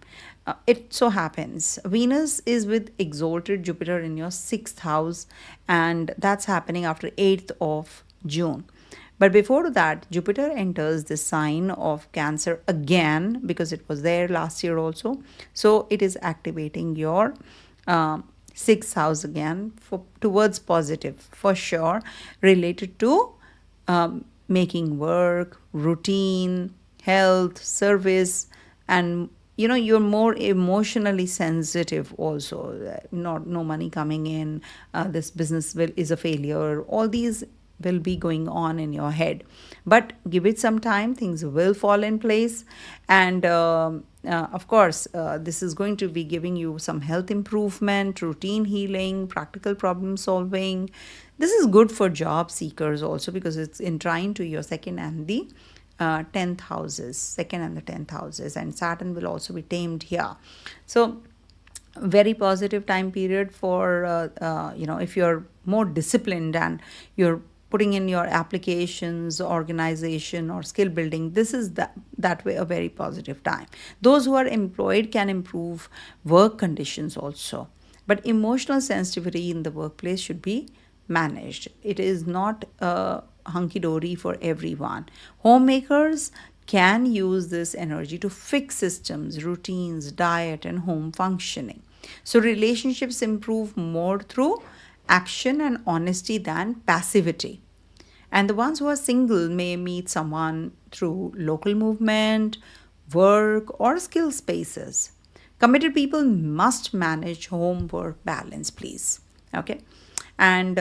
It so happens Venus is with exalted Jupiter in your sixth house, and that's happening after 8th of June. But before that, Jupiter enters the sign of Cancer again, because it was there last year also. So it is activating your Sixth house again for towards positive for sure, related to making work, routine, health, service, and you're more emotionally sensitive also. Not no money coming in, this business will is a failure. All these will be going on in your head, but give it some time, things will fall in place. And of course, this is going to be giving you some health improvement, routine healing, practical problem solving. This is good for job seekers also, because it's in trine to your second and the 10th houses, second and the 10th houses, and Saturn will also be tamed here. So very positive time period for if you're more disciplined and you're putting in your applications, organization, or skill building. This is that way a very positive time. Those who are employed can improve work conditions also, but emotional sensitivity in the workplace should be managed. It is not hunky dory for everyone. Homemakers can use this energy to fix systems, routines, diet, and home functioning. So, relationships improve more through action and honesty than passivity. And the ones who are single may meet someone through local movement, work, or skill spaces. Committed people must manage home work balance, please. Okay. And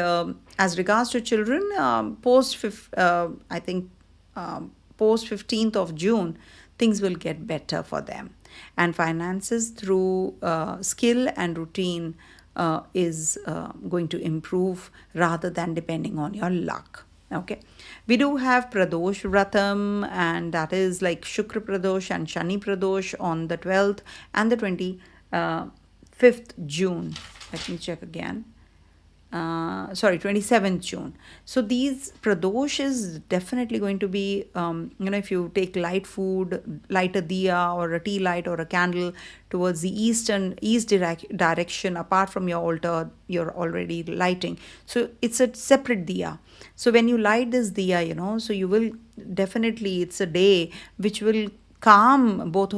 as regards to children, I think post 15th of June, things will get better for them. And finances through skill and routine is going to improve rather than depending on your luck. Okay, we do have Pradosh Vratam, and that is like Shukra Pradosh and Shani Pradosh on the 12th and the 25th June. Let me check again. 27th June. So these pradosh is definitely going to be, if you take light food, light a diya or a tea light or a candle towards the east direction, apart from your altar, you're already lighting. So it's a separate diya. So when you light this diya, so you will definitely, it's a day which will calm both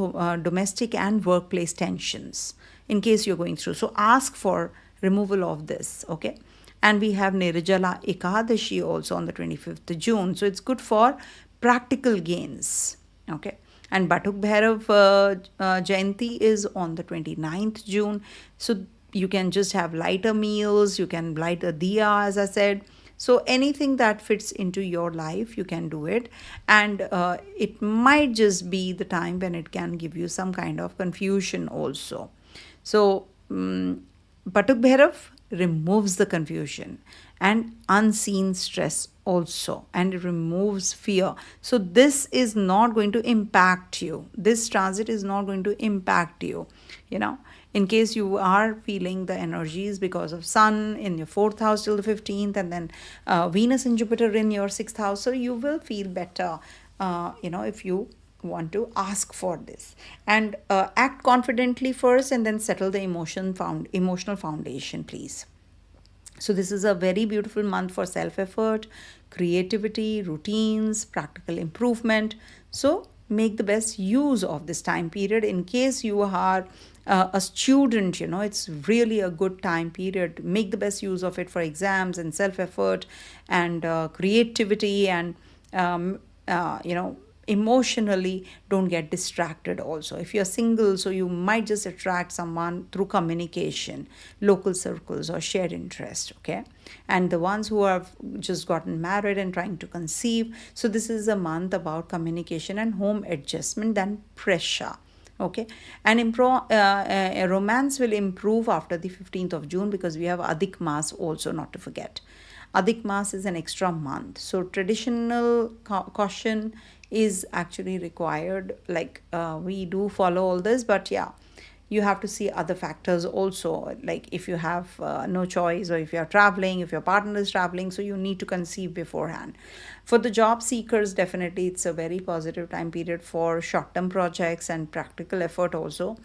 domestic and workplace tensions in case you're going through. So ask for removal of this. Okay, and we have Nirjala Ekadashi also on the 25th June, so it's good for practical gains. Okay, and Batuk Bhairav Jayanti is on the 29th June, so you can just have lighter meals, you can light a diya, as I said. So anything that fits into your life, you can do it. And it might just be the time when it can give you some kind of confusion also. So Batuk Bhairav removes the confusion and unseen stress also, and it removes fear. So this is not going to impact you. This transit is not going to impact you. In case you are feeling the energies because of Sun in your 4th house till the 15th, and then Venus and Jupiter in your 6th house, so you will feel better, if you want to ask for this. And act confidently first, and then settle the emotional foundation, please. So this is a very beautiful month for self-effort, creativity, routines, practical improvement. So make the best use of this time period. In case you are a student, it's really a good time period. Make the best use of it for exams and self-effort and creativity, and emotionally don't get distracted also. If you're single, so you might just attract someone through communication, local circles, or shared interest. Okay, and the ones who have just gotten married and trying to conceive, so this is a month about communication and home adjustment than pressure. Okay, and romance will improve after the 15th of June, because we have Adhik Maas also, not to forget. Adhik Maas is an extra month, so traditional caution is actually required. Like we do follow all this, but yeah, you have to see other factors also, like if you have no choice, or if you're traveling, if your partner is traveling, so you need to conceive beforehand. For the job seekers, definitely it's a very positive time period for short-term projects and practical effort also.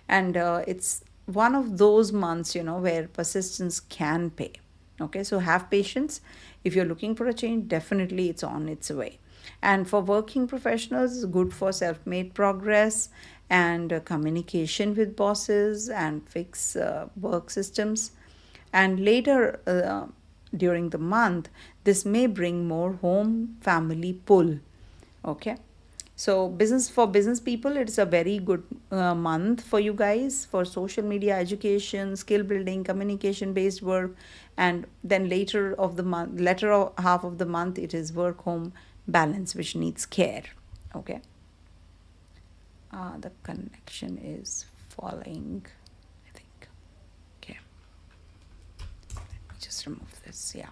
And it's one of those months, where persistence can pay. Okay, so have patience. If you're looking for a change, definitely it's on its way. And for working professionals, good for self-made progress and communication with bosses and fix work systems. And later during the month, this may bring more home family pull. Okay. So business people, it's a very good month for you guys for social media, education, skill building, communication based work. And then later half of the month, it is work home balance, which needs care. Okay. The connection is falling, I think. Okay. Let me just remove this. Yeah.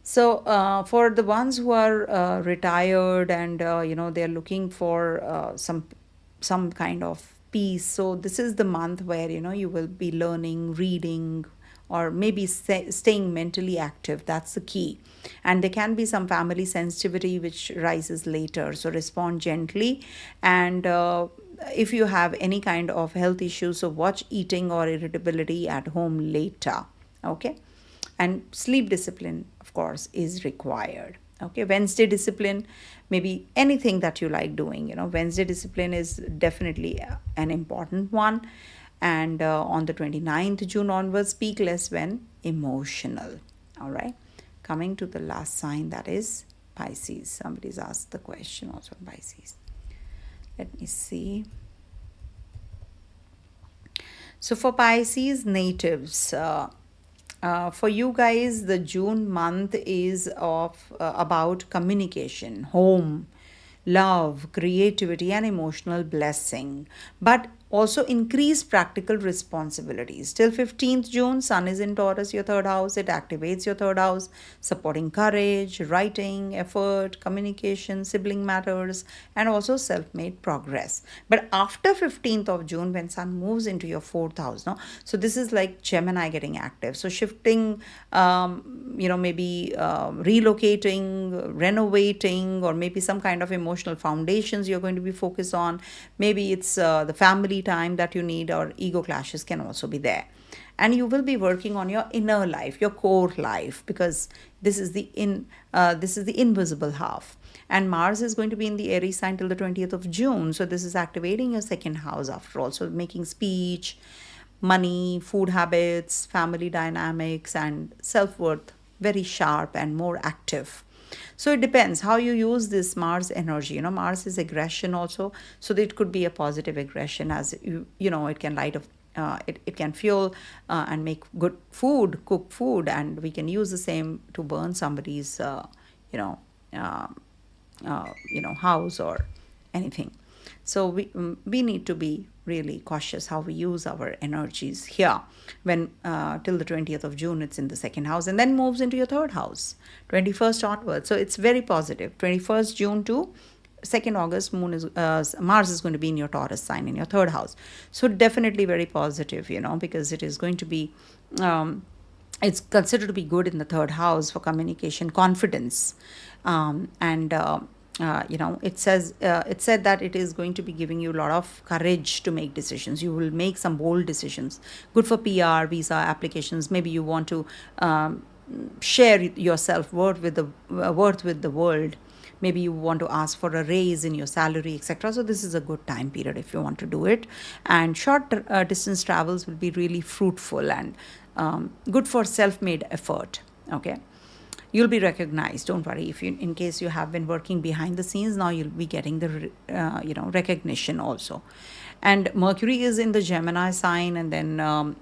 So for the ones who are retired and they're looking for some kind of peace, so this is the month where you will be learning, reading, or maybe staying mentally active. That's the key. And there can be some family sensitivity which rises later, so respond gently. And if you have any kind of health issues, so watch eating or irritability at home later. Okay. And sleep discipline, of course, is required. Okay. Wednesday discipline, maybe anything that you like doing. Wednesday discipline is definitely an important one. And on the 29th June onwards, speak less when emotional. All right. Coming to the last sign, that is Pisces. Somebody's asked the question also on Pisces. Let me see. So for Pisces natives, for you guys, the June month is of about communication, home, love, creativity, and emotional blessing, but also increased practical responsibilities. Till 15th June, Sun is in Taurus, your third house. It activates your third house, supporting courage, writing, effort, communication, sibling matters, and also self-made progress. But after 15th of June, when Sun moves into your fourth house, no, so this is like Gemini getting active. So shifting, maybe relocating, renovating, or maybe some kind of emotional foundations you're going to be focused on. Maybe it's the family time that you need, or ego clashes can also be there. And you will be working on your inner life, your core life, because this is the invisible half. And Mars is going to be in the Aries sign till the 20th of June. So this is activating your second house after all. So making speech, money, food habits, family dynamics, and self-worth very sharp and more active. So it depends how you use this Mars energy. Mars is aggression also. So it could be a positive aggression, as it can light up. It can fuel and make good food, cook food, and we can use the same to burn somebody's, house or anything. So we need to be really cautious how we use our energies here. When till the 20th of June, it's in the second house, and then moves into your third house, 21st onwards. So it's very positive. 21st June to 2nd August, Mars is going to be in your Taurus sign in your third house. So definitely very positive, because it is going to be, it's considered to be good in the third house for communication, confidence, and it said that it is going to be giving you a lot of courage to make decisions. You will make some bold decisions. Good for PR, visa applications. Maybe you want to share your self-worth with the world. Maybe you want to ask for a raise in your salary, etc. So this is a good time period if you want to do it. And short distance travels will be really fruitful and good for self-made effort. Okay. You'll be recognized. Don't worry. In case you have been working behind the scenes, now you'll be getting the recognition also. And Mercury is in the Gemini sign, and then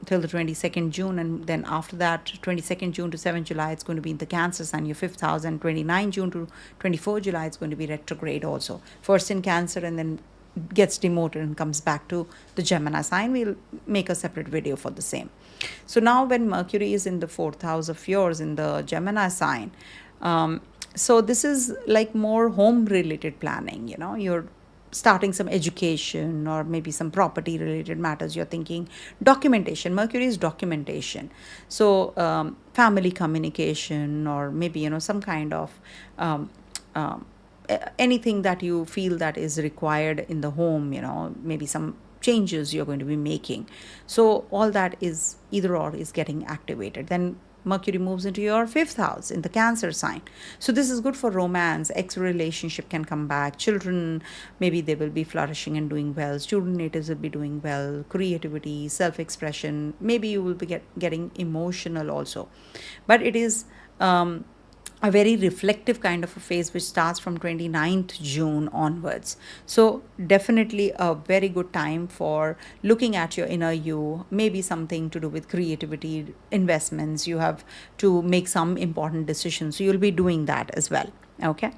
till the 22nd June, and then after that, 22nd June to 7th July, it's going to be in the Cancer sign, your 5th house, and 29 June to 24 July, it's going to be retrograde also. First in Cancer, and then gets demoted and comes back to the Gemini sign. We'll make a separate video for the same. So now when Mercury is in the 4th house of yours in the Gemini sign, so this is like more home related planning. You're starting some education or maybe some property related matters. You're thinking documentation. Mercury is documentation. So family communication, or maybe some kind of anything that you feel that is required in the home, maybe some changes you're going to be making. So all that is either or is getting activated. Then Mercury moves into your 5th house in the Cancer sign. So this is good for romance. Ex-relationship can come back. Children, maybe they will be flourishing and doing well. Student natives will be doing well. Creativity, self-expression. Maybe you will be getting emotional also. But it is a very reflective kind of a phase which starts from 29th June onwards. So definitely a very good time for looking at your inner you, maybe something to do with creativity, investments. You have to make some important decisions. So you'll be doing that as well. Okay.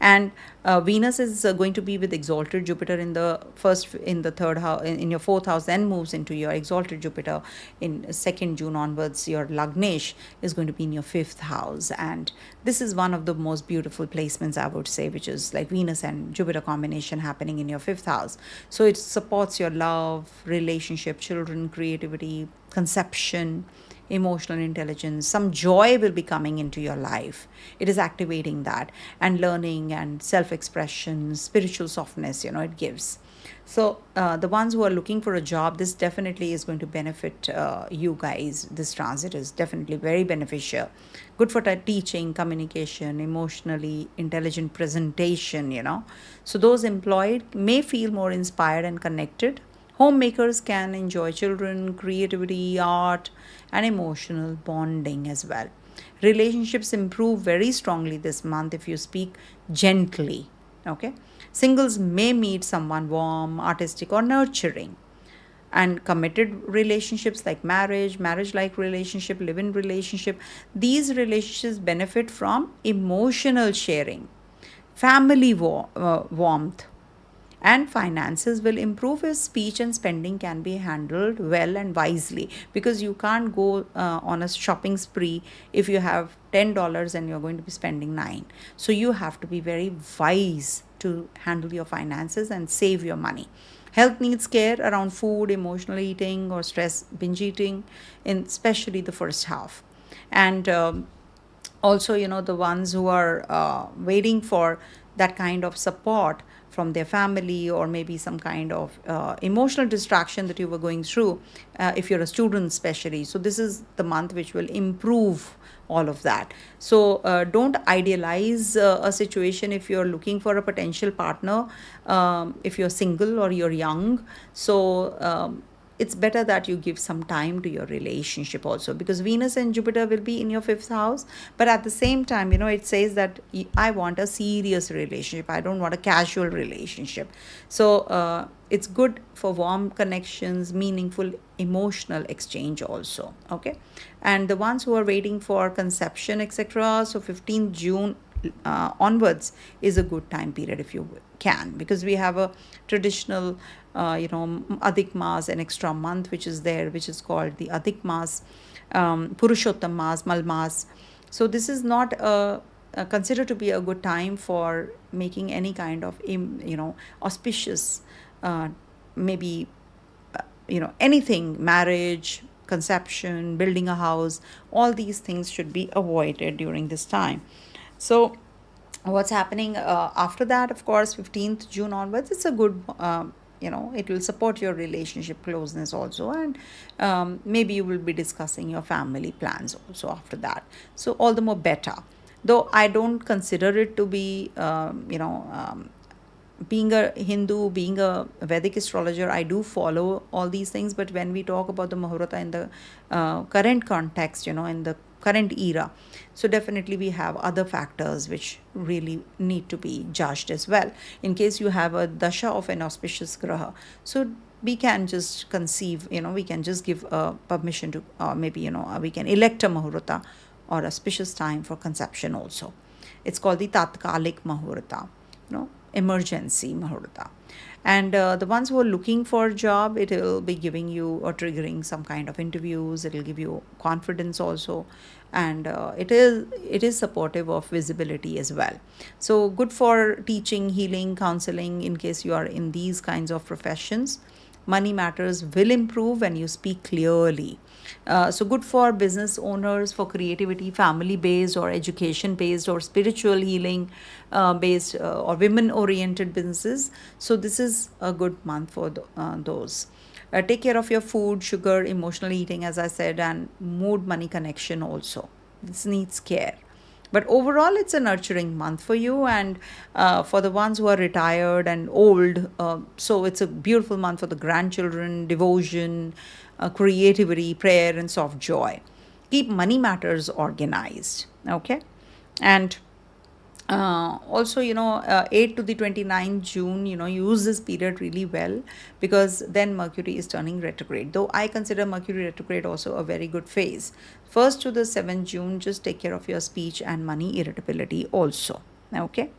And Venus is going to be with exalted Jupiter in the third house, in your 4th house, then moves into your exalted Jupiter in 2nd June onwards. Your Lagnesh is going to be in your 5th house, and this is one of the most beautiful placements, I would say, which is like Venus and Jupiter combination happening in your 5th house. So it supports your love, relationship, children, creativity, conception, emotional intelligence. Some joy will be coming into your life. It is activating that, and learning and self-expression, spiritual softness, it gives. So the ones who are looking for a job, this definitely is going to benefit you guys. This transit is definitely very beneficial. Good for teaching, communication, emotionally intelligent presentation. So those employed may feel more inspired and connected. Homemakers can enjoy children, creativity, art, and emotional bonding as well. Relationships improve very strongly this month if you speak gently. Okay. Singles may meet someone warm, artistic, or nurturing. And committed relationships like marriage like relationship, live-in relationship, these relationships benefit from emotional sharing, family warmth, and finances will improve if speech and spending can be handled well and wisely, because you can't go on a shopping spree if you have $10 and you're going to be spending 9. So you have to be very wise to handle your finances and save your money. Health needs care around food, emotional eating, or stress binge eating, in especially the first half. And also, the ones who are waiting for that kind of support from their family, or maybe some kind of emotional distraction that you were going through, if you're a student especially. So this is the month which will improve all of that. So don't idealize a situation if you're looking for a potential partner, if you're single or you're young. So it's better that you give some time to your relationship also, because Venus and Jupiter will be in your 5th house. But at the same time, it says that I want a serious relationship. I don't want a casual relationship. So it's good for warm connections, meaningful emotional exchange also. Okay. And the ones who are waiting for conception, etc., so 15th June onwards is a good time period if you can, because we have a traditional Adhik Mas, an extra month which is there, which is called the Adhik Mas, Purushottam Mas, Mal Mas. So this is not considered to be a good time for making any kind of auspicious maybe anything, marriage, conception, building a house. All these things should be avoided during this time. So what's happening after that, of course, 15th June onwards, it's a good it will support your relationship closeness also. And maybe you will be discussing your family plans also after that. So all the more better, though I don't consider it to be being a Hindu, being a Vedic astrologer, I do follow all these things. But when we talk about the Muhurta in the current context, in the current era, so definitely we have other factors which really need to be judged as well. In case you have a dasha of an auspicious graha, so we can just conceive, we can just give permission to, maybe, we can elect a Muhurta or auspicious time for conception also. It's called the Tatkalik Muhurta, emergency Muhurta. And the ones who are looking for a job, it will be giving you or triggering some kind of interviews. It will give you confidence also. And it is supportive of visibility as well. So good for teaching, healing, counseling, in case you are in these kinds of professions. Money matters will improve when you speak clearly. So good for business owners, for creativity, family-based or education-based or spiritual healing based or women-oriented businesses. So this is a good month for those. Take care of your food, sugar, emotional eating, as I said, and mood money connection also. This needs care. But overall, it's a nurturing month for you, and for the ones who are retired and old. So it's a beautiful month for the grandchildren, devotion, creativity, prayer, and soft joy. Keep money matters organized. Okay, and also, 8 to the 29th June, use this period really well, because then Mercury is turning retrograde, though I consider Mercury retrograde also a very good phase. 1st to the 7th June, just take care of your speech and money irritability also. Okay.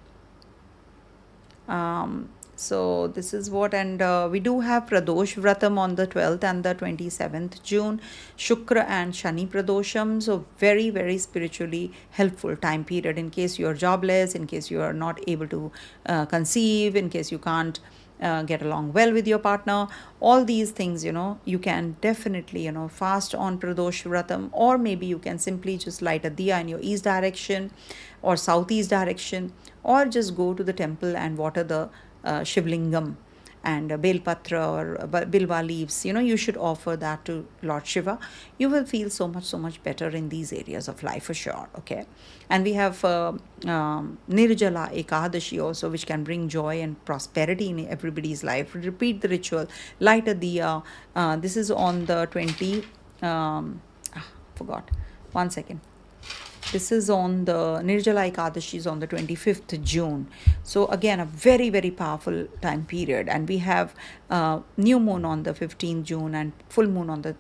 So this is what, and we do have Pradosh Vratam on the 12th and the 27th June, Shukra and Shani Pradosham. So very, very spiritually helpful time period in case you are jobless, in case you are not able to conceive, in case you can't get along well with your partner. All these things, you can definitely, fast on Pradosh Vratam, or maybe you can simply just light a diya in your east direction or southeast direction, or just go to the temple and water the Shivlingam and Belpatra or Bilva leaves. You should offer that to Lord Shiva. You will feel so much better in these areas of life for sure. Okay. And we have Nirjala Ekadashi also, which can bring joy and prosperity in everybody's life. Repeat the ritual, light a diya. This is on the 20, forgot, 1 second. This is on the Nirjala Ekadashi is on the 25th June. So again, a very, very powerful time period. And we have new moon on the 15th June and full moon on the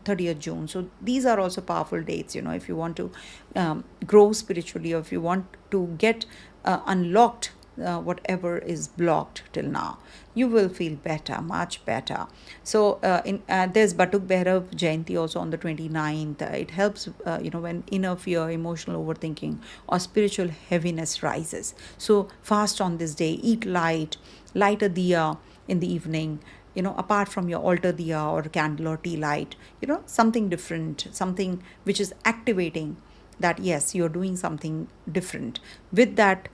30th June. So these are also powerful dates, if you want to grow spiritually, or if you want to get unlocked whatever is blocked till now, you will feel better, much better. So there's Batuk Bhairav Jayanti also on the 29th. It helps, when inner fear, emotional overthinking, or spiritual heaviness rises. So fast on this day, eat light a diya in the evening, apart from your altar diya or candle or tea light, something different, something which is activating that, yes, you're doing something different with that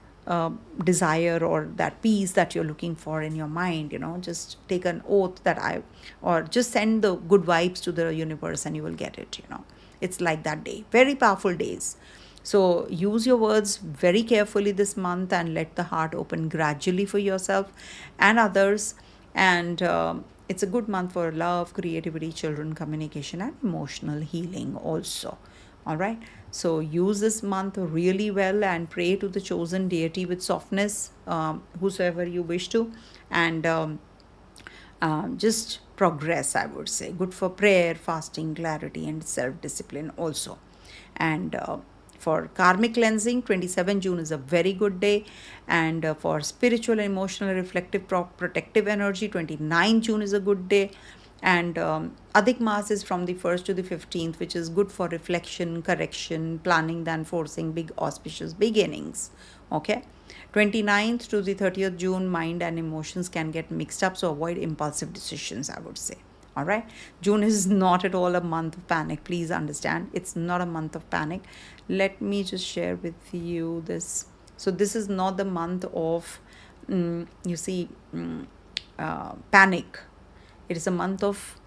desire or that peace that you're looking for in your mind. Just take an oath that or just send the good vibes to the universe and you will get it. It's like that day. Very powerful days. So use your words very carefully this month and let the heart open gradually for yourself and others. And it's a good month for love, creativity, children, communication, and emotional healing also. All right. So use this month really well and pray to the chosen deity with softness, whosoever you wish to, and just progress, I would say. Good for prayer, fasting, clarity, and self-discipline also. And for karmic cleansing, 27 June is a very good day. And for spiritual, emotional, reflective, protective energy, 29 June is a good day. And Adhik Maas is from the 1st to the 15th, which is good for reflection, correction, planning than forcing big auspicious beginnings. Okay. 29th to the 30th June, mind and emotions can get mixed up, so avoid impulsive decisions, I would say. All right. June is not at all a month of panic. Please understand, it's not a month of panic. Let me just share with you this. So this is not the month of, panic. It is a month of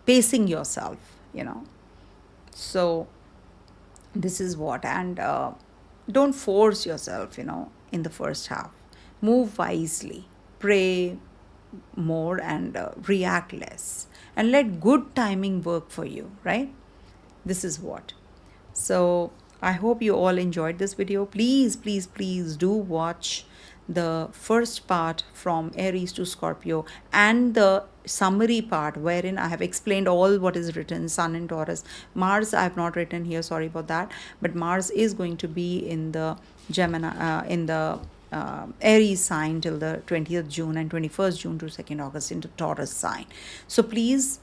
pacing yourself, So this is what. And don't force yourself, in the first half. Move wisely. Pray more and react less. And let good timing work for you, right? This is what. So I hope you all enjoyed this video. Please do watch the first part from Aries to Scorpio and the summary part wherein I have explained all what is written. Sun in Taurus. Mars I have not written here, sorry for that, but Mars is going to be in the Gemini, in the Aries sign till the 20th June and 21st June to 2nd August into Taurus sign. So please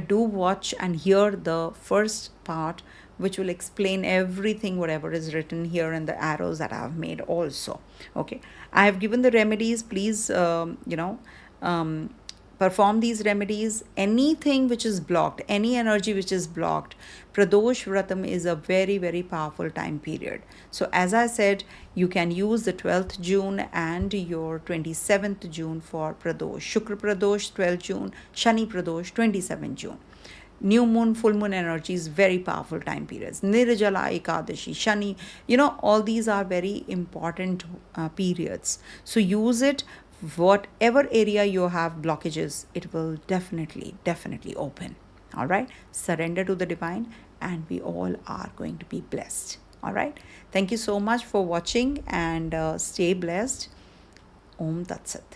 do watch and hear the first part, which will explain everything whatever is written here and the arrows that I have made also. Okay, I have given the remedies. Please perform these remedies. Anything which is blocked, any energy which is blocked, Pradosh Vratam is a very, very powerful time period. So as I said, you can use the 12th June and your 27th June for Pradosh. Shukra Pradosh 12th June, Shani Pradosh 27th June. New moon, full moon energies, very powerful time periods. Nirjala Ekadashi, Shani, all these are very important periods. So use it. Whatever area you have blockages, it will definitely open. All right. Surrender to the divine, and we all are going to be blessed. All right. Thank you so much for watching, and stay blessed. Om Tat Sat.